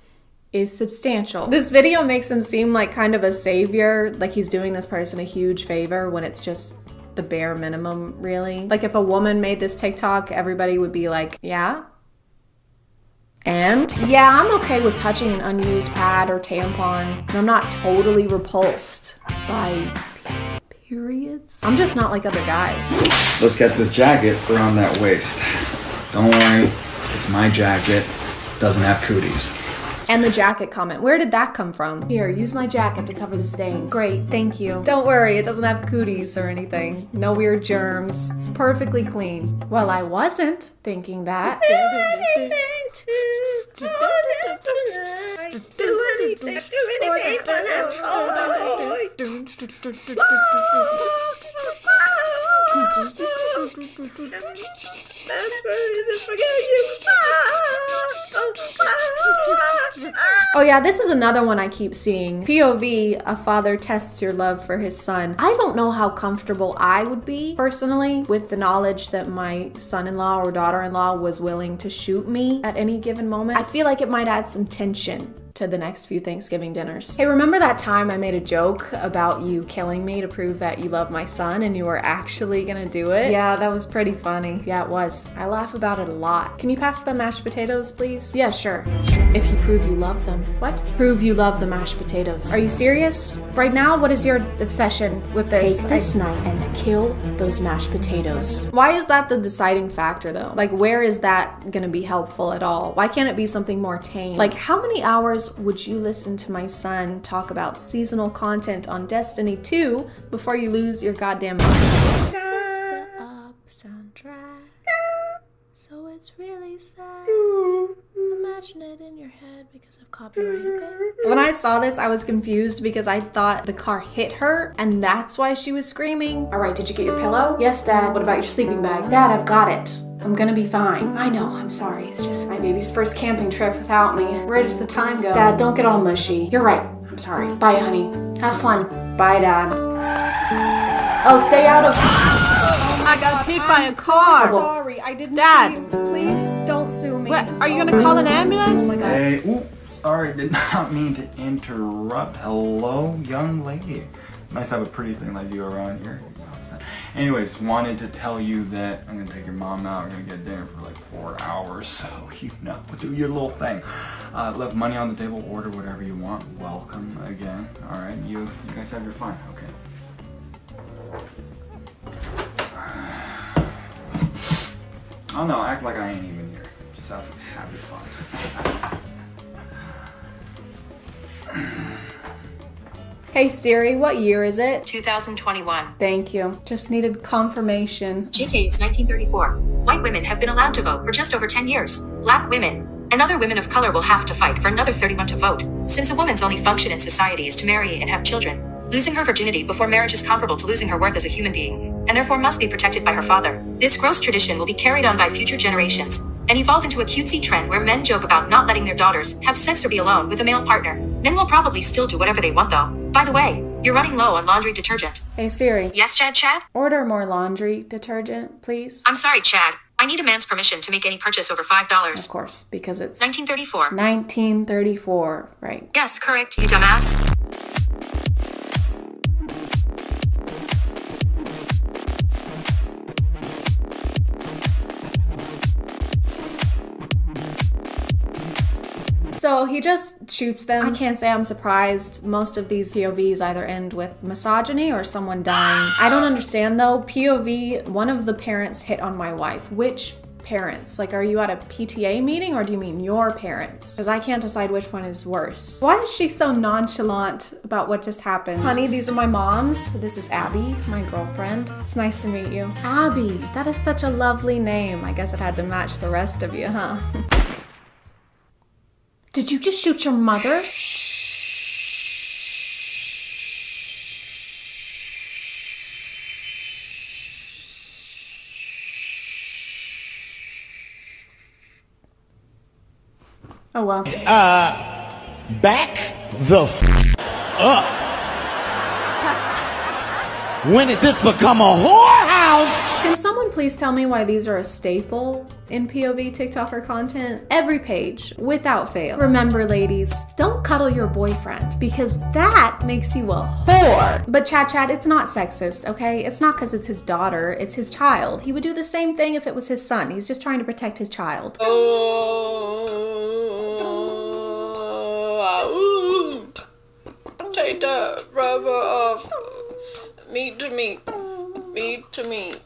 S1: is substantial. This video makes him seem like kind of a savior, like he's doing this person a huge favor when it's just the bare minimum, really. Like if a woman made this TikTok, everybody would be like, yeah? And? Yeah, I'm okay with touching an unused pad or tampon, and I'm not totally repulsed by periods. I'm just not like other guys.
S19: Let's get this jacket around that waist. Don't worry, it's my jacket. Doesn't have cooties.
S1: And the jacket comment, where did that come from? Here, use my jacket to cover the stain. Great, thank you. Don't worry, it doesn't have cooties or anything. No weird germs. It's perfectly clean. Well, I wasn't thinking that. Oh yeah, this is another one I keep seeing. POV, a father tests your love for his son. I don't know how comfortable I would be, personally, with the knowledge that my son-in-law or daughter-in-law was willing to shoot me at any given moment. I feel like it might add some tension to the next few Thanksgiving dinners. Hey, remember that time I made a joke about you killing me to prove that you love my son and you were actually gonna do it? Yeah, that was pretty funny. Yeah, it was. I laugh about it a lot. Can you pass the mashed potatoes, please? Yeah, sure. If you prove you love them. What? Prove you love the mashed potatoes. Are you serious? Right now, what is your obsession with this? Take this knife and kill those mashed potatoes. Why is that the deciding factor though? Like, where is that gonna be helpful at all? Why can't it be something more tame? Like, how many hours would you listen to my son talk about seasonal content on Destiny 2 before you lose your goddamn mind? This is the up soundtrack, so it's really sad. Imagine it in your head because of copyright, okay? When I saw this, I was confused because I thought the car hit her and that's why she was screaming. All right, did you get your pillow? Yes, Dad. What about your sleeping bag? Dad, I've got it. I'm gonna be fine. I know, I'm sorry. It's just my baby's first camping trip without me. Where does the time go? Dad, don't get all mushy. You're right. I'm sorry. Bye, honey. Have fun. Bye, Dad. Oh, stay out of... I got hit by a car. Sorry, I didn't see you. Please don't sue me. What? Are you gonna call an ambulance? Oh my God.
S20: Hey, ooh, sorry, did not mean to interrupt. Hello, young lady. Nice to have a pretty thing like you around here. Anyways, wanted to tell you that I'm gonna take your mom out. We're gonna get dinner for like 4 hours, so you know, do your little thing. Left money on the table, order whatever you want. Welcome again. All right, you guys have your fun. Okay. Oh no, act like I ain't even here. Just have your fun.
S1: Hey Siri, what year is it?
S21: 2021.
S1: Thank you. Just needed confirmation.
S21: JK, it's 1934. White women have been allowed to vote for just over 10 years. Black women and other women of color will have to fight for another 31 to vote. Since a woman's only function in society is to marry and have children, losing her virginity before marriage is comparable to losing her worth as a human being, and therefore must be protected by her father. This gross tradition will be carried on by future generations and evolve into a cutesy trend where men joke about not letting their daughters have sex or be alone with a male partner. Men will probably still do whatever they want though. By the way, You're running low on laundry detergent.
S5: Hey Siri.
S21: Yes, Chad?
S5: Order more laundry detergent, please.
S21: I'm sorry, Chad. I need a man's permission to make any purchase over $5.
S5: Of course, because it's
S21: 1934.
S5: 1934, right.
S21: Yes, correct, you dumbass.
S5: So he just shoots them. I can't say I'm surprised. Most of these POVs either end with misogyny or someone dying. I don't understand though. POV, one of the parents hit on my wife. Which parents? Like, are you at a PTA meeting or do you mean your parents? Because I can't decide which one is worse. Why is she so nonchalant about what just happened? Honey, these are my moms. This is Abby, my girlfriend. It's nice to meet you. Abby, that is such a lovely name. I guess it had to match the rest of you, huh? Did you just shoot your mother? Oh well.
S22: Back the up. When did this become a whorehouse?
S5: Can someone please tell me why these are a staple in POV TikToker content? Every page, without fail. Remember ladies, don't cuddle your boyfriend because that makes you a whore. But ChadChad, it's not sexist, okay? It's not because it's his daughter, it's his child. He would do the same thing if it was his son. He's just trying to protect his child.
S1: Take the rubber off. Meat to meat. Meat to meat.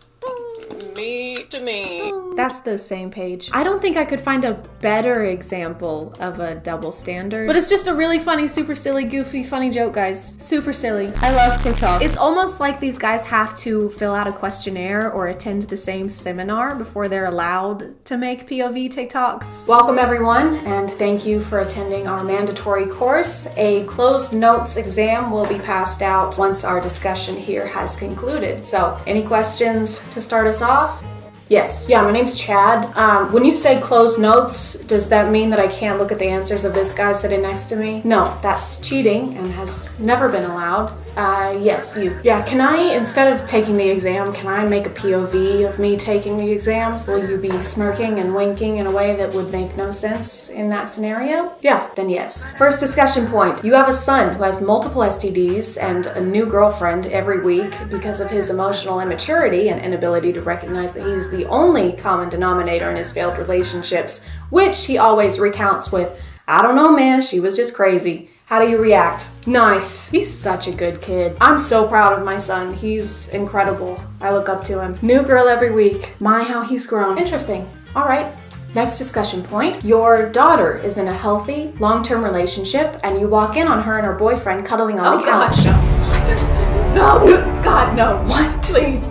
S1: Meat to meat.
S5: That's the same page. I don't think I could find a better example of a double standard. But it's just a really funny, super silly, goofy, funny joke, guys. Super silly. I love TikTok. It's almost like these guys have to fill out a questionnaire or attend the same seminar before they're allowed to make POV TikToks. Welcome everyone, and thank you for attending our mandatory course. A closed notes exam will be passed out once our discussion here has concluded. So, any questions to start us off? Yes. Yeah, my name's Chad. When you say closed notes, does that mean that I can't look at the answers of this guy sitting next to me? No, that's cheating and has never been allowed. Yes, you. Yeah, can I, instead of taking the exam, can I make a POV of me taking the exam? Will you be smirking and winking in a way that would make no sense in that scenario? Yeah, then yes. First discussion point. You have a son who has multiple STDs and a new girlfriend every week because of his emotional immaturity and inability to recognize that he's the only common denominator in his failed relationships, which he always recounts with, I don't know, man, she was just crazy. How do you react? Nice. He's such a good kid. I'm so proud of my son. He's incredible. I look up to him. New girl every week. My, how he's grown. Interesting. All right. Next discussion point. Your daughter is in a healthy, long-term relationship, and you walk in on her and her boyfriend cuddling on the couch.
S1: Oh gosh, no. What? No. God, no. What? Please.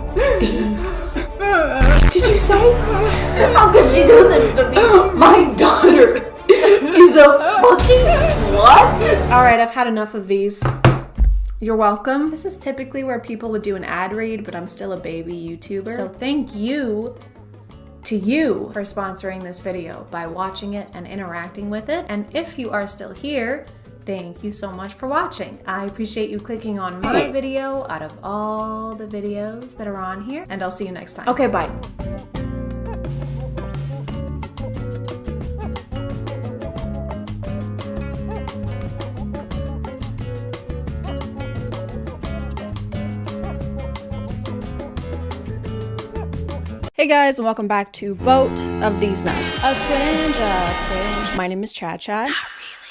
S1: Did you say? How could she do this to me? My daughter is a fucking slut?
S5: Alright, I've had enough of these. You're welcome. This is typically where people would do an ad read, but I'm still a baby YouTuber. So thank you to you for sponsoring this video by watching it and interacting with it. And if you are still here, thank you so much for watching. I appreciate you clicking on my video out of all the videos that are on here, and I'll see you next time. Okay, bye. Hey guys, and welcome back to Boat of These Nuts. A cringe. My name is ChadChad.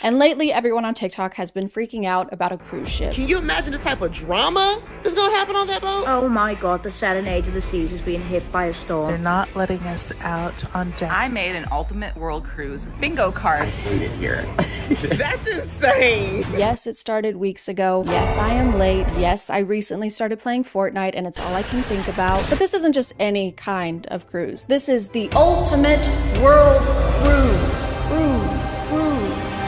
S5: And lately, everyone on TikTok has been freaking out about a cruise ship.
S22: Can you imagine the type of drama that's gonna happen on that boat?
S23: Oh my god, the Saturn Age of the Seas is being hit by a storm.
S4: They're not letting us out on deck.
S24: I made an ultimate world cruise bingo card.
S22: Here. That's insane!
S5: Yes, it started weeks ago. Yes, I am late. Yes, I recently started playing Fortnite and it's all I can think about. But this isn't just any kind of cruise. This is the ultimate world cruise. Cruise.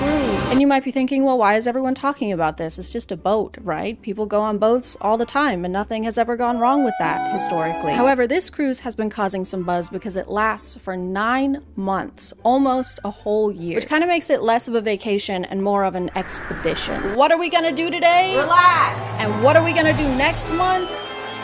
S5: And you might might be thinking, well, why is everyone talking about this? It's just a boat, right? People go on boats all the time and nothing has ever gone wrong with that historically. However, this cruise has been causing some buzz because it lasts for 9 months, almost a whole year, which kind of makes it less of a vacation and more of an expedition. What are we gonna do today?
S1: Relax.
S5: And what are we gonna do next month?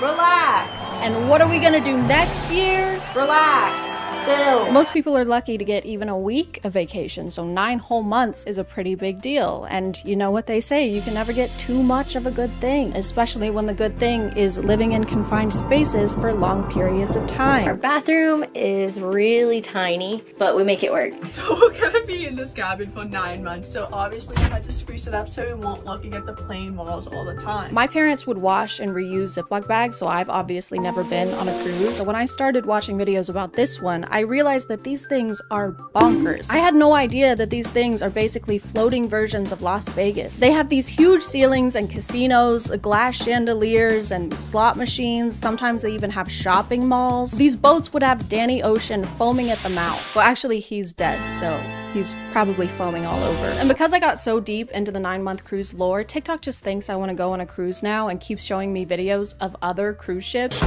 S1: Relax.
S5: And what are we gonna do next year?
S1: Relax. Still.
S5: Most people are lucky to get even a week of vacation, so 9 whole months is a pretty big deal. And you know what they say, you can never get too much of a good thing, especially when the good thing is living in confined spaces for long periods of time.
S2: Our bathroom is really tiny, but we make it work.
S3: So we're gonna be in this cabin for 9 months, so obviously we had to spruce it up so we won't looking at the plain walls all the time.
S5: My parents would wash and reuse Ziploc bags, so I've obviously never been on a cruise. So when I started watching videos about this one, I realized that these things are bonkers. I had no idea that these things are basically floating versions of Las Vegas. They have these huge ceilings and casinos, glass chandeliers and slot machines. Sometimes they even have shopping malls. These boats would have Danny Ocean foaming at the mouth. Well, actually, he's dead, so he's probably foaming all over. And because I got so deep into the 9-month cruise lore, TikTok just thinks I want to go on a cruise now and keeps showing me videos of other cruise ships.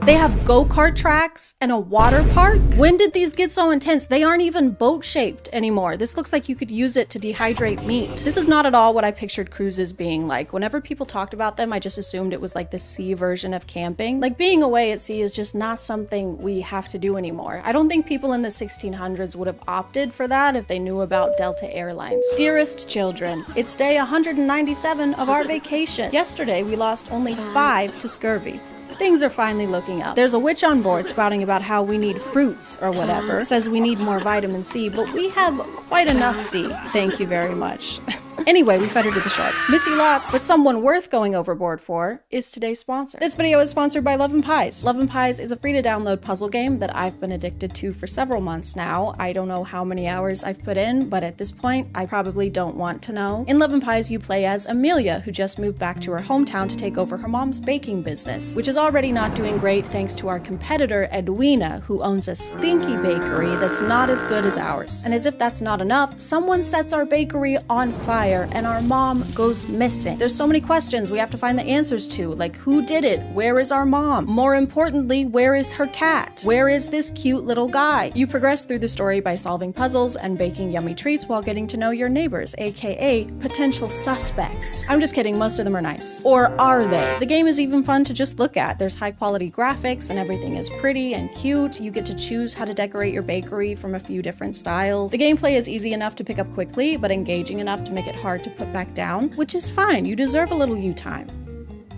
S5: They have go-kart tracks and a water park. When did these get so intense? They aren't even boat-shaped anymore. This looks like you could use it to dehydrate meat. This is not at all what I pictured cruises being like. Whenever people talked about them, I just assumed it was like the sea version of camping. Like, being away at sea is just not something we have to do anymore. I don't think people in the 1600s would have opted for that if they knew about Delta Airlines. Dearest children, it's day 197 of our vacation. Yesterday, we lost only 5 to scurvy. Things are finally looking up. There's a witch on board spouting about how we need fruits or whatever. Says we need more vitamin C, but we have quite enough C. Thank you very much. Anyway, we fed her to the sharks. Missy Lots, but someone worth going overboard for, is today's sponsor. This video is sponsored by Love 'n Pies. Love 'n Pies is a free-to-download puzzle game that I've been addicted to for several months now. I don't know how many hours I've put in, but at this point, I probably don't want to know. In Love 'n Pies, you play as Amelia, who just moved back to her hometown to take over her mom's baking business, which is already not doing great thanks to our competitor, Edwina, who owns a stinky bakery that's not as good as ours. And as if that's not enough, someone sets our bakery on fire and our mom goes missing. There's so many questions we have to find the answers to, like who did it? Where is our mom? More importantly, where is her cat? Where is this cute little guy? You progress through the story by solving puzzles and baking yummy treats while getting to know your neighbors, aka potential suspects. I'm just kidding, most of them are nice. Or are they? The game is even fun to just look at. There's high quality graphics and everything is pretty and cute. You get to choose how to decorate your bakery from a few different styles. The gameplay is easy enough to pick up quickly, but engaging enough to make it hard to put back down, which is fine. You deserve a little you time.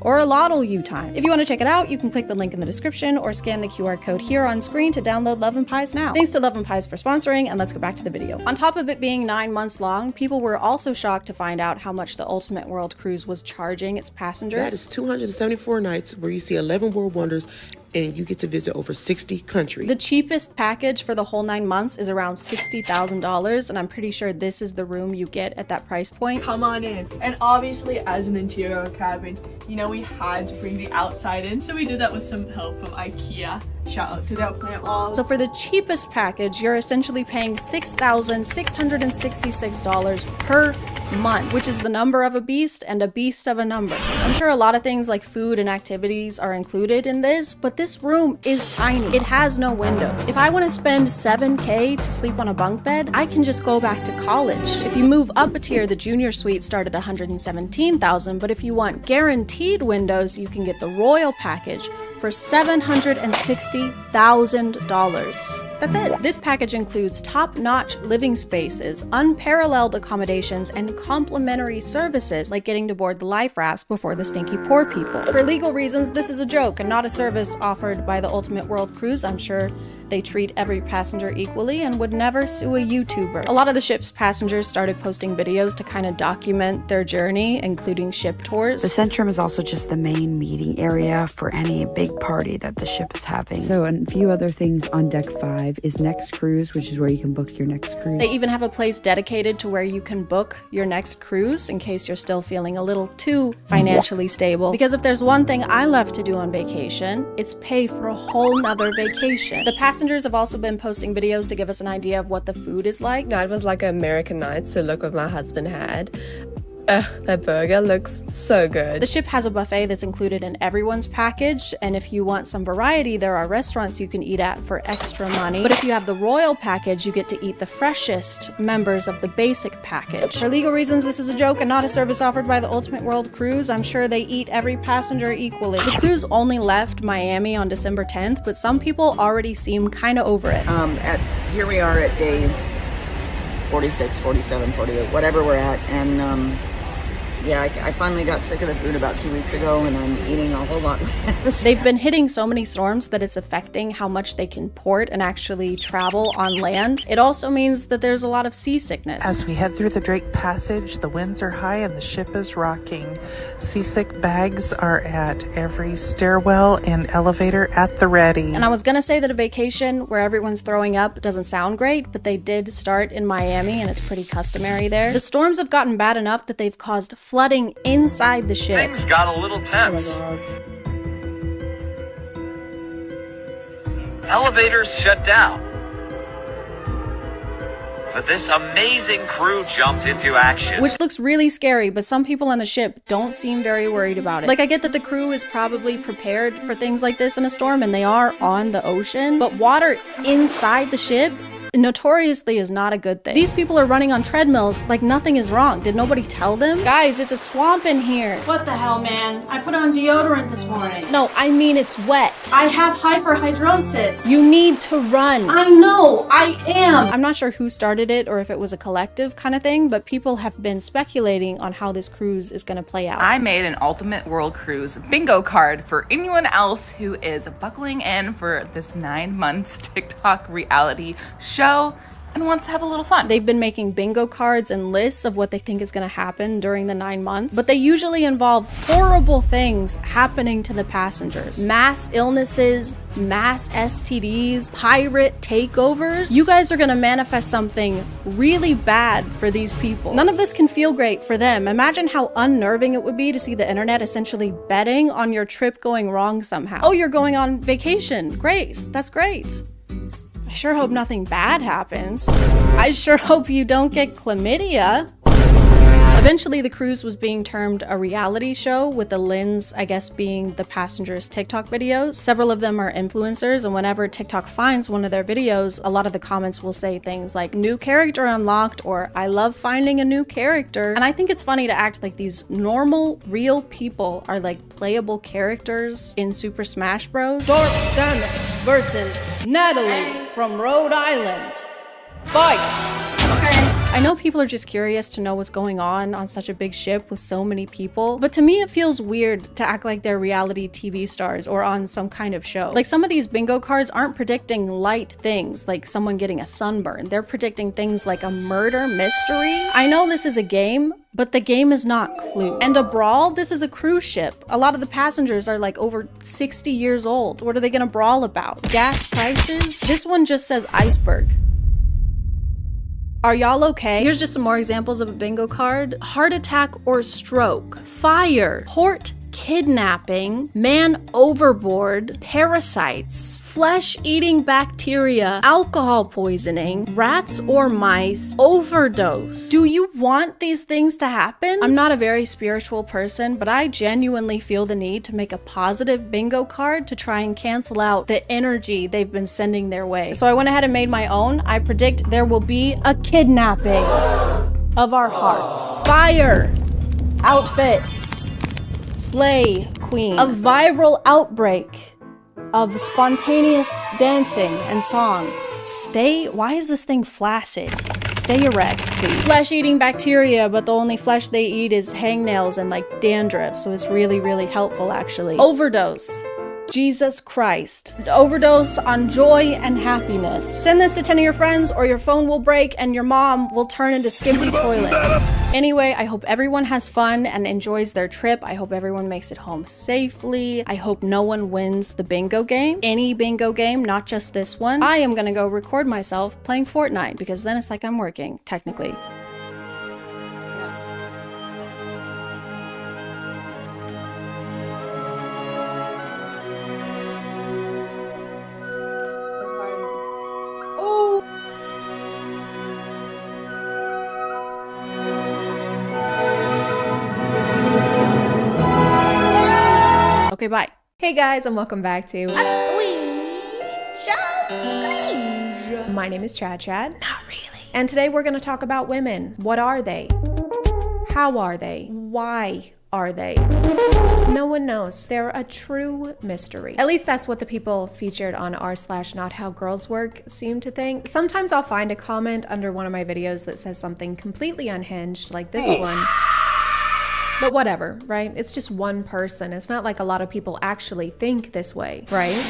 S5: Or a lot'll you time. If you want to check it out, you can click the link in the description or scan the QR code here on screen to download Love 'n Pies now. Thanks to Love 'n Pies for sponsoring, and let's get back to the video. On top of it being 9 months long, people were also shocked to find out how much the Ultimate World Cruise was charging its passengers.
S8: That is 274 nights where you see 11 world wonders and you get to visit over 60 countries.
S5: The cheapest package for the whole 9 months is around $60,000, and I'm pretty sure this is the room you get at that price point.
S3: Come on in. And obviously, as an interior cabin, you know, we had to bring the outside in, so we did that with some help from IKEA. Shout out to their plant walls.
S5: So for the cheapest package, you're essentially paying $6,666 per month, which is the number of a beast and a beast of a number. I'm sure a lot of things like food and activities are included in this, but this room is tiny. It has no windows. If I want to spend $7K to sleep on a bunk bed, I can just go back to college. If you move up a tier, the junior suite start at $117,000, but if you want guaranteed windows, you can get the royal package for $760,000. That's it. This package includes top-notch living spaces, unparalleled accommodations, and complimentary services like getting to board the life rafts before the stinky poor people. For legal reasons, this is a joke and not a service offered by the Ultimate World Cruise. I'm sure they treat every passenger equally and would never sue a YouTuber. A lot of the ship's passengers started posting videos to kind of document their journey, including ship tours.
S10: The Centrum is also just the main meeting area for any big party that the ship is having. So a few other things on Deck 5 is Next Cruise, which is where you can book your next cruise.
S5: They even have a place dedicated to where you can book your next cruise in case you're still feeling a little too financially stable. Because if there's one thing I love to do on vacation, it's pay for a whole nother vacation. The passengers passengers have also been posting videos to give us an idea of what the food is like.
S6: That was like an American night, so look what my husband had. That burger looks so good.
S5: The ship has a buffet that's included in everyone's package, and if you want some variety, there are restaurants you can eat at for extra money. But if you have the royal package, you get to eat the freshest members of the basic package. For legal reasons, this is a joke and not a service offered by the Ultimate World Cruise. I'm sure they eat every passenger equally. The cruise only left Miami on December 10th, but some people already seem kind of over it.
S11: Here we are at day 46, 47, 48, whatever we're at, and yeah, I finally got sick of the food about 2 weeks ago, and I'm eating a whole lot less.
S5: They've been hitting so many storms that it's affecting how much they can port and actually travel on land. It also means that there's a lot of seasickness.
S4: As we head through the Drake Passage, the winds are high and the ship is rocking. Seasick bags are at every stairwell and elevator at the ready.
S5: And I was gonna say that a vacation where everyone's throwing up doesn't sound great, but they did start in Miami and it's pretty customary there. The storms have gotten bad enough that they've caused flooding inside the ship.
S12: Things got a little tense. Elevators shut down. But this amazing crew jumped into action.
S5: Which looks really scary, but some people on the ship don't seem very worried about it. Like, I get that the crew is probably prepared for things like this in a storm, and they are on the ocean, but water inside the ship notoriously is not a good thing. These people are running on treadmills like nothing is wrong. Did nobody tell them? Guys, it's a swamp in here. What the hell, man? I put on deodorant this morning. No, I mean it's wet. I have hyperhidrosis. You need to run. I know, I am. I'm not sure who started it or if it was a collective kind of thing, but people have been speculating on how this cruise is gonna play out.
S24: I made an Ultimate World Cruise bingo card for anyone else who is buckling in for this 9 months TikTok reality show and wants to have a little fun.
S5: They've been making bingo cards and lists of what they think is going to happen during the 9 months, but they usually involve horrible things happening to the passengers. Mass illnesses, mass STDs, pirate takeovers. You guys are going to manifest something really bad for these people. None of this can feel great for them. Imagine how unnerving it would be to see the internet essentially betting on your trip going wrong somehow. Oh, you're going on vacation. Great. That's great. I sure hope nothing bad happens. I sure hope you don't get chlamydia. Eventually, the cruise was being termed a reality show, with the lens, I guess, being the passengers' TikTok videos. Several of them are influencers, and whenever TikTok finds one of their videos, a lot of the comments will say things like, "New character unlocked," or "I love finding a new character." And I think it's funny to act like these normal, real people are like playable characters in Super Smash Bros. Dark Samus versus Natalie from Rhode Island. Fight! I know people are just curious to know what's going on such a big ship with so many people, but to me it feels weird to act like they're reality TV stars or on some kind of show. Like, some of these bingo cards aren't predicting light things like someone getting a sunburn. They're predicting things like a murder mystery. I know this is a game, but the game is not Clue. And a brawl? This is a cruise ship. A lot of the passengers are like over 60 years old. What are they gonna brawl about? Gas prices? This one just says iceberg. Are y'all okay? Here's just some more examples of a bingo card. Heart attack or stroke. Fire. Port kidnapping. Man overboard. Parasites. Flesh-eating bacteria. Alcohol poisoning. Rats or mice. Overdose. Do you want these things to happen? I'm not a very spiritual person, but I genuinely feel the need to make a positive bingo card to try and cancel out the energy they've been sending their way. So I went ahead and made my own. I predict there will be a kidnapping of our hearts. Fire. Outfits. Slay queen. A viral outbreak of spontaneous dancing and song. Why is this thing flaccid? Stay erect, please. Flesh-eating bacteria, but the only flesh they eat is hangnails and like dandruff, so it's really, really helpful actually. Overdose. Jesus Christ. Overdose on joy and happiness. Send this to 10 of your friends or your phone will break and your mom will turn into Skimpy Toilet. Anyway, I hope everyone has fun and enjoys their trip. I hope everyone makes it home safely. I hope no one wins the bingo game. Any bingo game, not just this one. I am gonna go record myself playing Fortnite because then it's like I'm working, technically. bye. Hey guys, and welcome back to My name is ChadChad. Not really. And today we're going to talk about women. What are they? How are they? Why are they? No one knows. They're a true mystery. At least that's what the people featured on r/nothowgirlswork seem to think. Sometimes I'll find a comment under one of my videos that says something completely unhinged, like this one. But whatever, right? It's just one person. It's not like a lot of people actually think this way, right?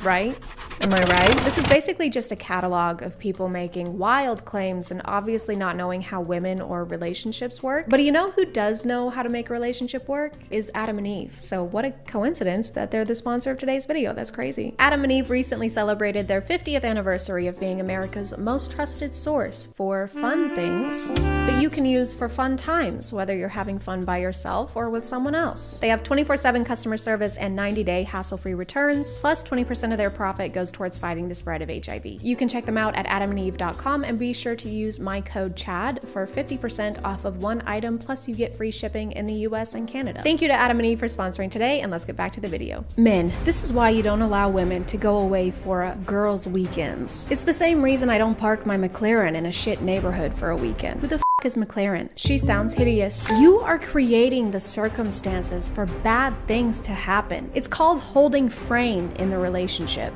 S5: Right? Am I right? This is basically just a catalog of people making wild claims and obviously not knowing how women or relationships work. But you know who does know how to make a relationship work? Is Adam and Eve. So what a coincidence that they're the sponsor of today's video. That's crazy. Adam and Eve recently celebrated their 50th anniversary of being America's most trusted source for fun things that you can use for fun times, whether you're having fun by yourself or with someone else. They have 24/7 customer service and 90-day hassle-free returns, plus 20% of their profit goes towards fighting the spread of HIV. You can check them out at adamandeve.com and be sure to use my code CHAD for 50% off of one item, plus you get free shipping in the US and Canada. Thank you to Adam and Eve for sponsoring today, and let's get back to the video. Men, this is why you don't allow women to go away for girls' weekends. It's the same reason I don't park my McLaren in a shit neighborhood for a weekend. Who the f is McLaren? She sounds hideous. You are creating the circumstances for bad things to happen. It's called holding frame in the relationship.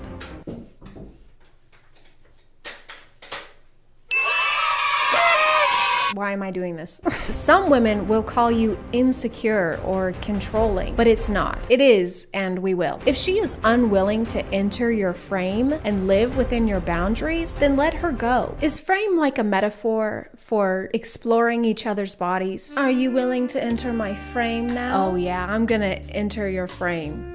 S5: Why am I doing this? Some women will call you insecure or controlling, but it's not. It is, and we will. If she is unwilling to enter your frame and live within your boundaries, then let her go. Is frame like a metaphor for exploring each other's bodies? Are you willing to enter my frame now? Oh yeah, I'm gonna enter your frame.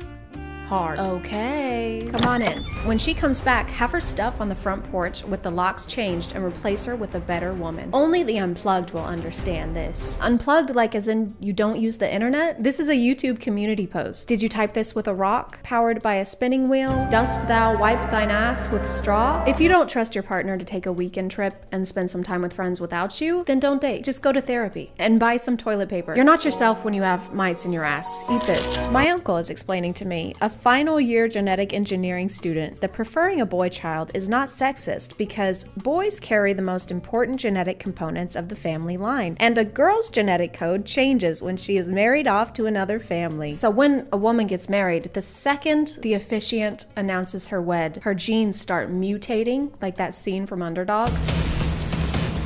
S5: Hard. Okay, come on in. When she comes back, have her stuff on the front porch with the locks changed and replace her with a better woman. Only the unplugged will understand this. Unplugged like as in you don't use the internet? This is a YouTube community post. Did you type this with a rock? Powered by a spinning wheel? Dost thou wipe thine ass with straw? If you don't trust your partner to take a weekend trip and spend some time with friends without you, then don't date. Just go to therapy and buy some toilet paper. You're not yourself when you have mites in your ass. Eat this. My uncle is explaining to me, a final year genetic engineering student, that preferring a boy child is not sexist because boys carry the most important genetic components of the family line, and a girl's genetic code changes when she is married off to another family. So when a woman gets married, the second the officiant announces her wed, her genes start mutating, like that scene from Underdog.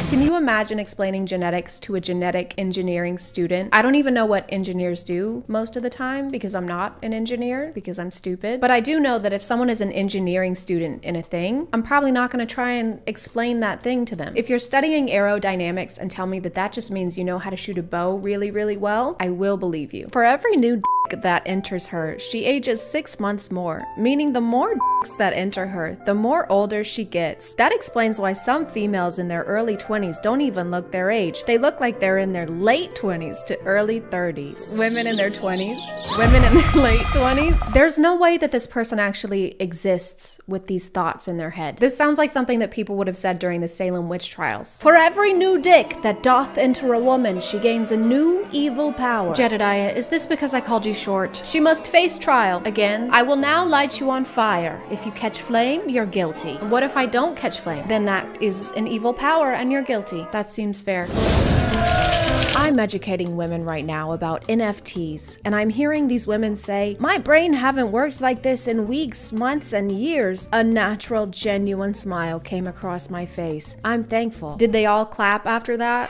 S5: Can you imagine explaining genetics to a genetic engineering student? I don't even know what engineers do most of the time because I'm not an engineer, because I'm stupid. But I do know that if someone is an engineering student in a thing, I'm probably not going to try and explain that thing to them. If you're studying aerodynamics and tell me that that just means you know how to shoot a bow really, really well, I will believe you. For every new that enters her, she ages 6 months more, meaning the more dicks that enter her, the more older she gets. That explains why some females in their early 20s don't even look their age. They look like they're in their late 20s to early 30s. Women in their 20s? Women in their late 20s? There's no way that this person actually exists with these thoughts in their head. This sounds like something that people would have said during the Salem witch trials. For every new dick that doth enter a woman, she gains a new evil power. Jedediah, is this because I called you short? She must face trial again. I will now light you on fire. If you catch flame, you're guilty. What if I don't catch flame? Then that is an evil power and you're guilty. That seems fair. I'm educating women right now about NFTs, and I'm hearing these women say, my brain haven't worked like this in weeks, months, and years. A natural, genuine smile came across my face. I'm thankful. Did they all clap after that?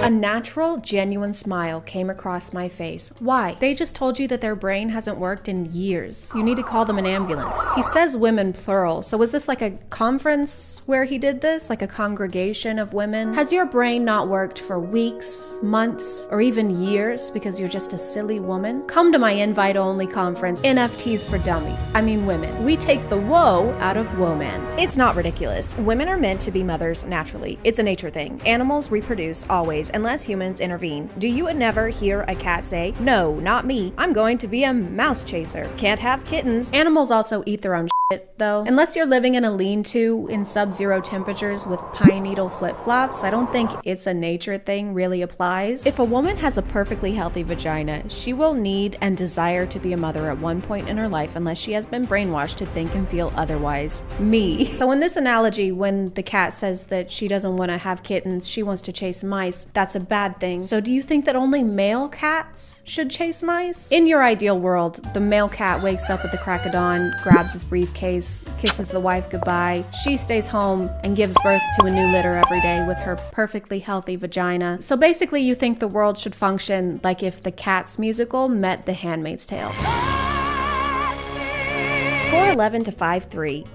S5: A natural, genuine smile came across my face. Why? They just told you that their brain hasn't worked in years. You need to call them an ambulance. He says women plural, so was this like a conference where he did this? Like a congregation of women? Has your brain not worked for weeks, months, or even years because you're just a silly woman? Come to my invite-only conference, NFTs for Dummies. I mean women. We take the woe out of woman. It's not ridiculous. Women are meant to be mothers naturally. It's a nature thing. Animals reproduce always, unless humans intervene. Do you never hear a cat say, no, not me, I'm going to be a mouse chaser. Can't have kittens. Animals also eat their own though. Unless you're living in a lean-to in sub-zero temperatures with pine needle flip-flops, I don't think it's a nature thing really applies. If a woman has a perfectly healthy vagina, she will need and desire to be a mother at one point in her life unless she has been brainwashed to think and feel otherwise. Me. So in this analogy, when the cat says that she doesn't want to have kittens, she wants to chase mice, that's a bad thing. So do you think that only male cats should chase mice? In your ideal world, the male cat wakes up at the crack of dawn, grabs his briefcase, kisses the wife goodbye. She stays home and gives birth to a new litter every day with her perfectly healthy vagina. So basically you think the world should function like if the Cats musical met The Handmaid's Tale. 4'11 to 5'3.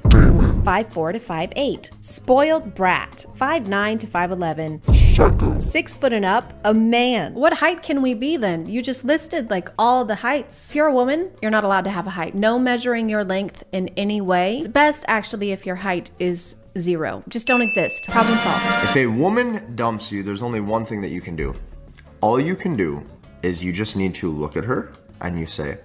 S5: 5'4 to 5'8. Spoiled brat. 5'9 to 5'11. 6 foot and up, a man. What height can we be then? You just listed like all the heights. If you're a woman, you're not allowed to have a height. No measuring your length in any way. It's best actually if your height is 0. Just don't exist. Problem solved.
S9: If a woman dumps you, there's only one thing that you can do. All you can do is you just need to look at her and you say,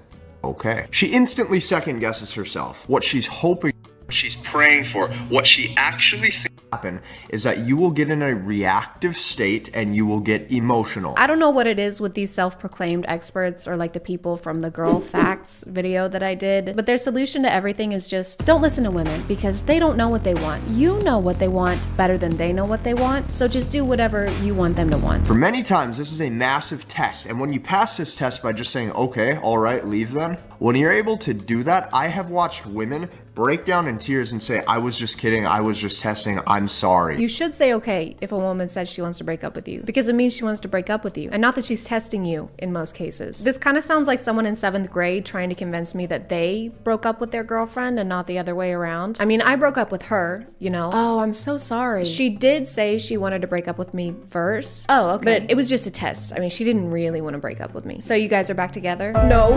S9: okay. She instantly second guesses herself. What she's hoping, she's praying for, what she actually thinks happen is that you will get in a reactive state and you will get emotional.
S5: I don't know what it is with these self-proclaimed experts or like the people from the Girl Facts video that I did, but their solution to everything is just don't listen to women because they don't know what they want. You know what they want better than they know what they want, so just do whatever you want them to want.
S9: For many times, this is a massive test, and when you pass this test by just saying, okay, all right, leave then, when you're able to do that, I have watched women break down in tears and say, I was just kidding, I was just testing, I'm sorry.
S5: You should say okay if a woman says she wants to break up with you, because it means she wants to break up with you, and not that she's testing you in most cases. This kind of sounds like someone in 7th grade trying to convince me that they broke up with their girlfriend and not the other way around. I mean, I broke up with her, you know. Oh, I'm so sorry. She did say she wanted to break up with me first. Oh, okay. But it was just a test. I mean, she didn't really want to break up with me. So you guys are back together? No.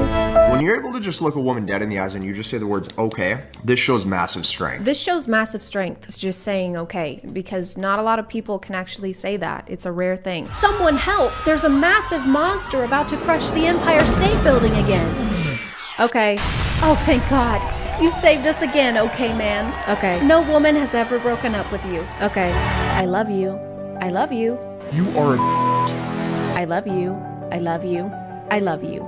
S9: When you're able to just look a woman dead in the eyes and you just say the words, okay, this shows massive strength.
S5: This shows massive strength. It's just saying okay, because not a lot of people can actually say that. It's a rare thing. Someone help! There's a massive monster about to crush the Empire State Building again. Okay. Oh, thank God. You saved us again, okay, man. Okay. No woman has ever broken up with you. Okay. I love you. I love you.
S18: You are a
S5: I love you. I love you. I love you.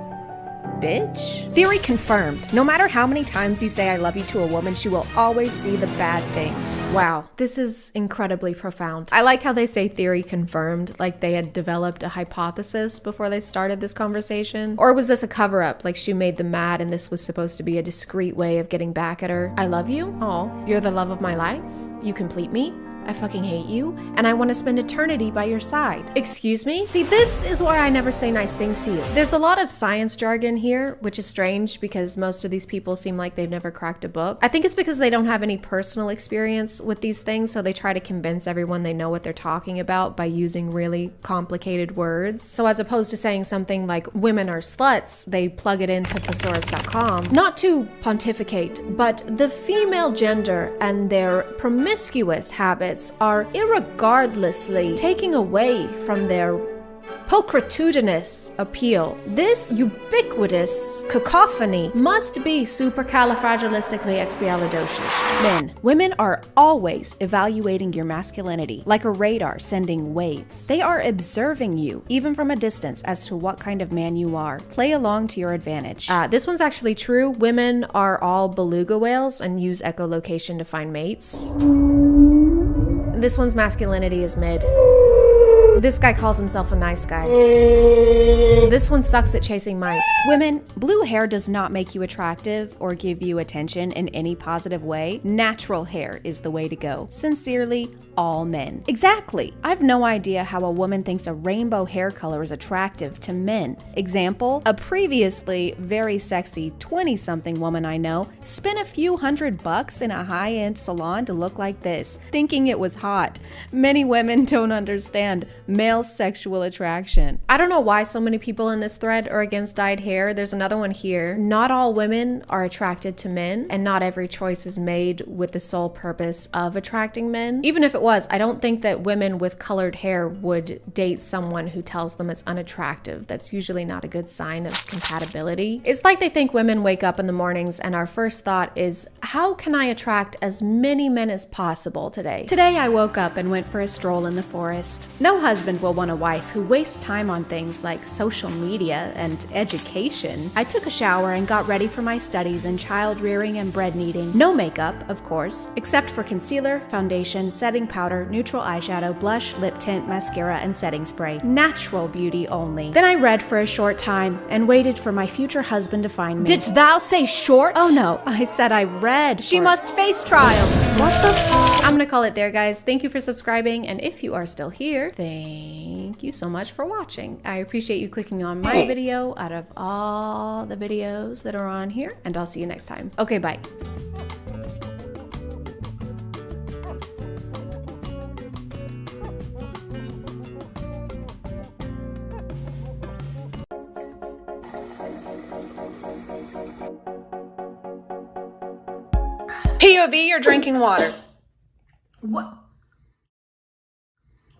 S5: Bitch. Theory confirmed. No matter how many times you say I love you to a woman, she will always see the bad things. Wow, this is incredibly profound. I like how they say theory confirmed, like they had developed a hypothesis before they started this conversation. Or was this a cover-up, like she made them mad and this was supposed to be a discreet way of getting back at her? I love you? Oh, you're the love of my life? You complete me? I fucking hate you, and I want to spend eternity by your side. Excuse me? See, this is why I never say nice things to you. There's a lot of science jargon here, which is strange because most of these people seem like they've never cracked a book. I think it's because they don't have any personal experience with these things, so they try to convince everyone they know what they're talking about by using really complicated words. So as opposed to saying something like women are sluts, they plug it into thesaurus.com. Not to pontificate, but the female gender and their promiscuous habits are irregardlessly taking away from their pulchritudinous appeal. This ubiquitous cacophony must be supercalifragilisticexpialidocious. Men, women are always evaluating your masculinity like a radar sending waves. They are observing you, even from a distance, as to what kind of man you are. Play along to your advantage. This one's actually true. Women are all beluga whales and use echolocation to find mates. This one's masculinity is mid. This guy calls himself a nice guy. This one sucks at chasing mice. Women, blue hair does not make you attractive or give you attention in any positive way. Natural hair is the way to go. Sincerely, all men. Exactly. I've no idea how a woman thinks a rainbow hair color is attractive to men. Example, a previously very sexy 20-something woman I know spent a few $100 in a high-end salon to look like this, thinking it was hot. Many women don't understand. male sexual attraction. I don't know why so many people in this thread are against dyed hair. There's another one here. Not all women are attracted to men, and not every choice is made with the sole purpose of attracting men. Even if it was, I don't think that women with colored hair would date someone who tells them it's unattractive. That's usually not a good sign of compatibility. It's like they think women wake up in the mornings and our first thought is, how can I attract as many men as possible today? Today I woke up and went for a stroll in the forest. No husband will want a wife who wastes time on things like social media and education. I took a shower and got ready for my studies in child rearing and bread kneading. No makeup, of course, except for concealer, foundation, setting powder, neutral eyeshadow, blush, lip tint, mascara, and setting spray. Natural beauty only. Then I read for a short time and waited for my future husband to find me.
S1: Didst thou say short?
S5: Oh no, I said I read.
S1: She must face trial.
S5: What the f? I'm gonna call it there, guys. Thank you for subscribing, and if you are still here, thank you so much for watching. I appreciate you clicking on my video out of all the videos that are on here, and I'll see you next time. Okay, bye.
S1: POV, you're drinking water. What?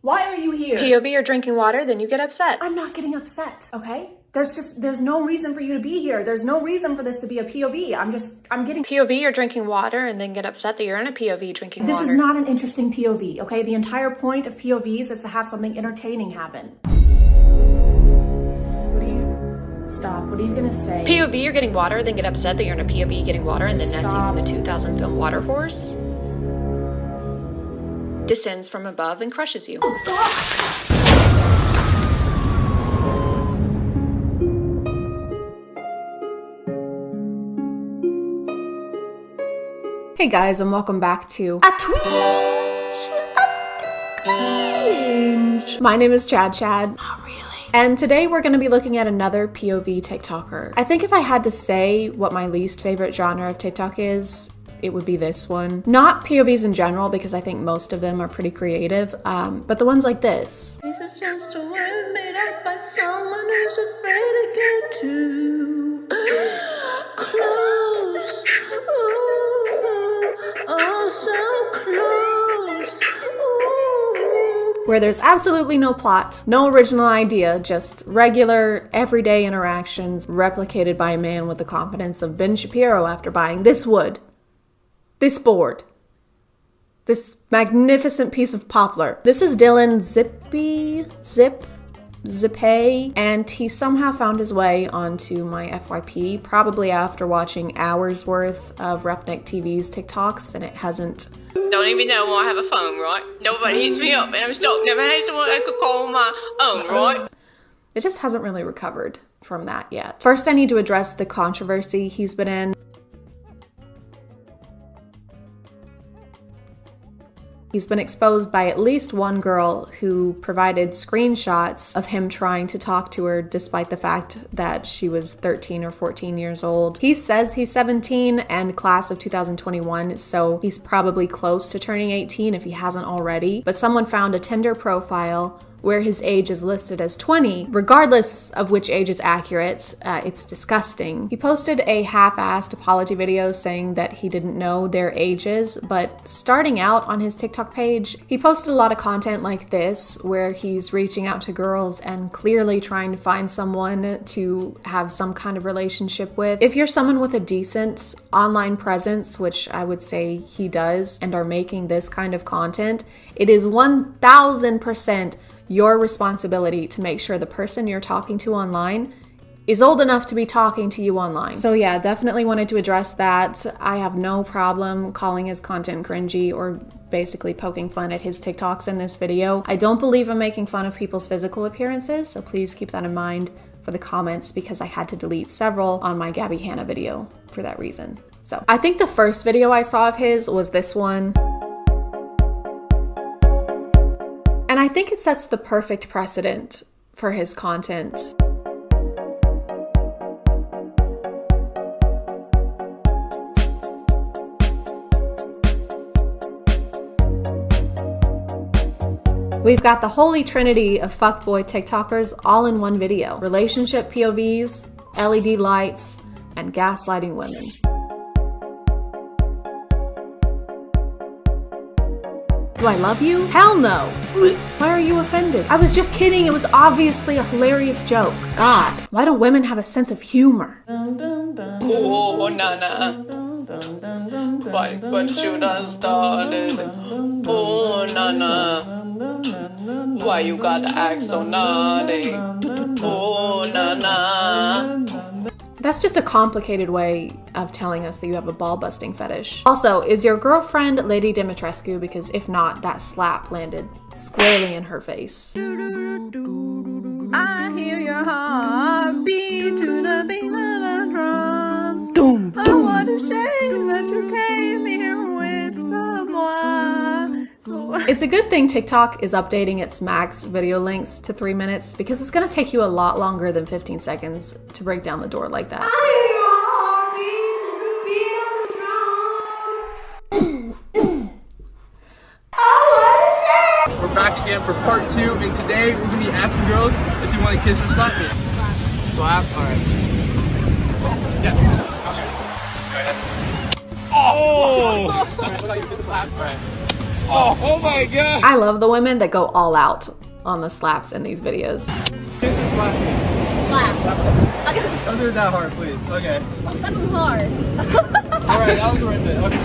S1: Why are you here?
S5: POV, you're drinking water, then you get upset.
S1: I'm not getting upset, okay? There's no reason for you to be here. There's no reason for this to be a POV. I'm getting...
S5: POV, you're drinking water, and then get upset that you're in a POV drinking water.
S1: This is not an interesting POV, okay? The entire point of POVs is to have something entertaining happen. Stop. What are you gonna say?
S5: POV, you're getting water, then get upset that you're in a POV getting water, and then Nessie from the 2000 film Water Horse descends from above and crushes you.
S1: Oh, God.
S5: Hey guys, and welcome back to
S1: A Twitch.
S5: My name is ChadChad. Not really. And today we're going to be looking at another POV TikToker. I think if I had to say what my least favorite genre of TikTok is, it would be this one. Not POVs in general, because I think most of them are pretty creative, but the ones like this.
S1: This is just a word made up by someone who's afraid to get too close. Ooh, oh, so close. Ooh.
S5: Where there's absolutely no plot, no original idea, just regular, everyday interactions replicated by a man with the confidence of Ben Shapiro after buying this wood, this board, this magnificent piece of poplar. This is Dylan Zippay, and he somehow found his way onto my FYP, probably after watching hours worth of Repnick TV's TikToks, and it hasn't...
S7: Don't even know why I have a phone, right? Nobody hits me up and I'm stuck. Never had someone I could call my own, right?
S5: It just hasn't really recovered from that yet. First, I need to address the controversy he's been in. He's been exposed by at least one girl who provided screenshots of him trying to talk to her despite the fact that she was 13 or 14 years old. He says he's 17 and class of 2021, so he's probably close to turning 18 if he hasn't already. But someone found a Tinder profile where his age is listed as 20. Regardless of which age is accurate, it's disgusting. He posted a half-assed apology video saying that he didn't know their ages, but starting out on his TikTok page, he posted a lot of content like this, where he's reaching out to girls and clearly trying to find someone to have some kind of relationship with. If you're someone with a decent online presence, which I would say he does, and are making this kind of content, it is 1000% your responsibility to make sure the person you're talking to online is old enough to be talking to you online. So yeah, definitely wanted to address that. I have no problem calling his content cringy or basically poking fun at his TikToks in this video. I don't believe I'm making fun of people's physical appearances, so please keep that in mind for the comments, because I had to delete several on my Gabby Hanna video for that reason. So I think the first video I saw of his was this one. And I think it sets the perfect precedent for his content. We've got the holy trinity of fuckboy TikTokers all in one video. Relationship POVs, LED lights, and gaslighting women. Do I love you? Hell no. Why are you offended? I was just kidding. It was obviously a hilarious joke. God, why don't women have a sense of humor?
S7: Oh, Nana. What you done started? Oh, Nana. Why you gotta act so naughty? Oh, Nana.
S5: That's just a complicated way of telling us that you have a ball-busting fetish. Also, is your girlfriend Lady Dimitrescu? Because if not, that slap landed squarely in her face.
S14: I hear your heart beat to the beat of the drums.
S5: Doom, doom.
S14: Oh, what a shame that you came here with someone.
S5: It's a good thing TikTok is updating its max video links to 3 minutes because it's gonna take you a lot longer than 15 seconds to break down the door like that.
S15: We're back again for part 2, and today we're gonna be asking girls if you want to kiss or slap me. Slap? Alright. Yeah. Go ahead. Oh! Alright, look how you can slap, right? Oh my god!
S5: I love the women that go all out on the slaps in these videos.
S15: Kiss or slap me?
S14: Slap. Okay.
S15: Don't do it that hard, please. Okay.
S14: Slap them hard.
S15: Alright, that was worth it. Okay.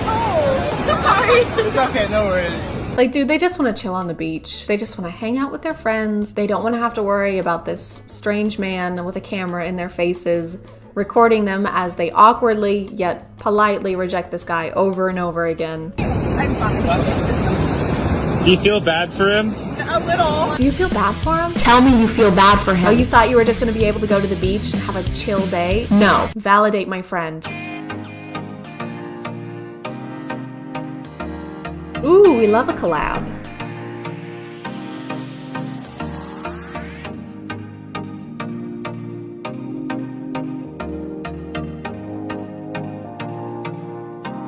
S14: Oh, sorry.
S15: It's okay, no worries.
S5: Like, dude, they just want to chill on the beach. They just want to hang out with their friends. They don't want to have to worry about this strange man with a camera in their faces, recording them as they awkwardly yet politely reject this guy over and over again.
S14: I'm fine.
S15: Do you feel bad for him?
S14: A little.
S5: Do you feel bad for him? Tell me you feel bad for him. Oh, you thought you were just going to be able to go to the beach and have a chill day? No. Validate my friend. Ooh, we love a collab.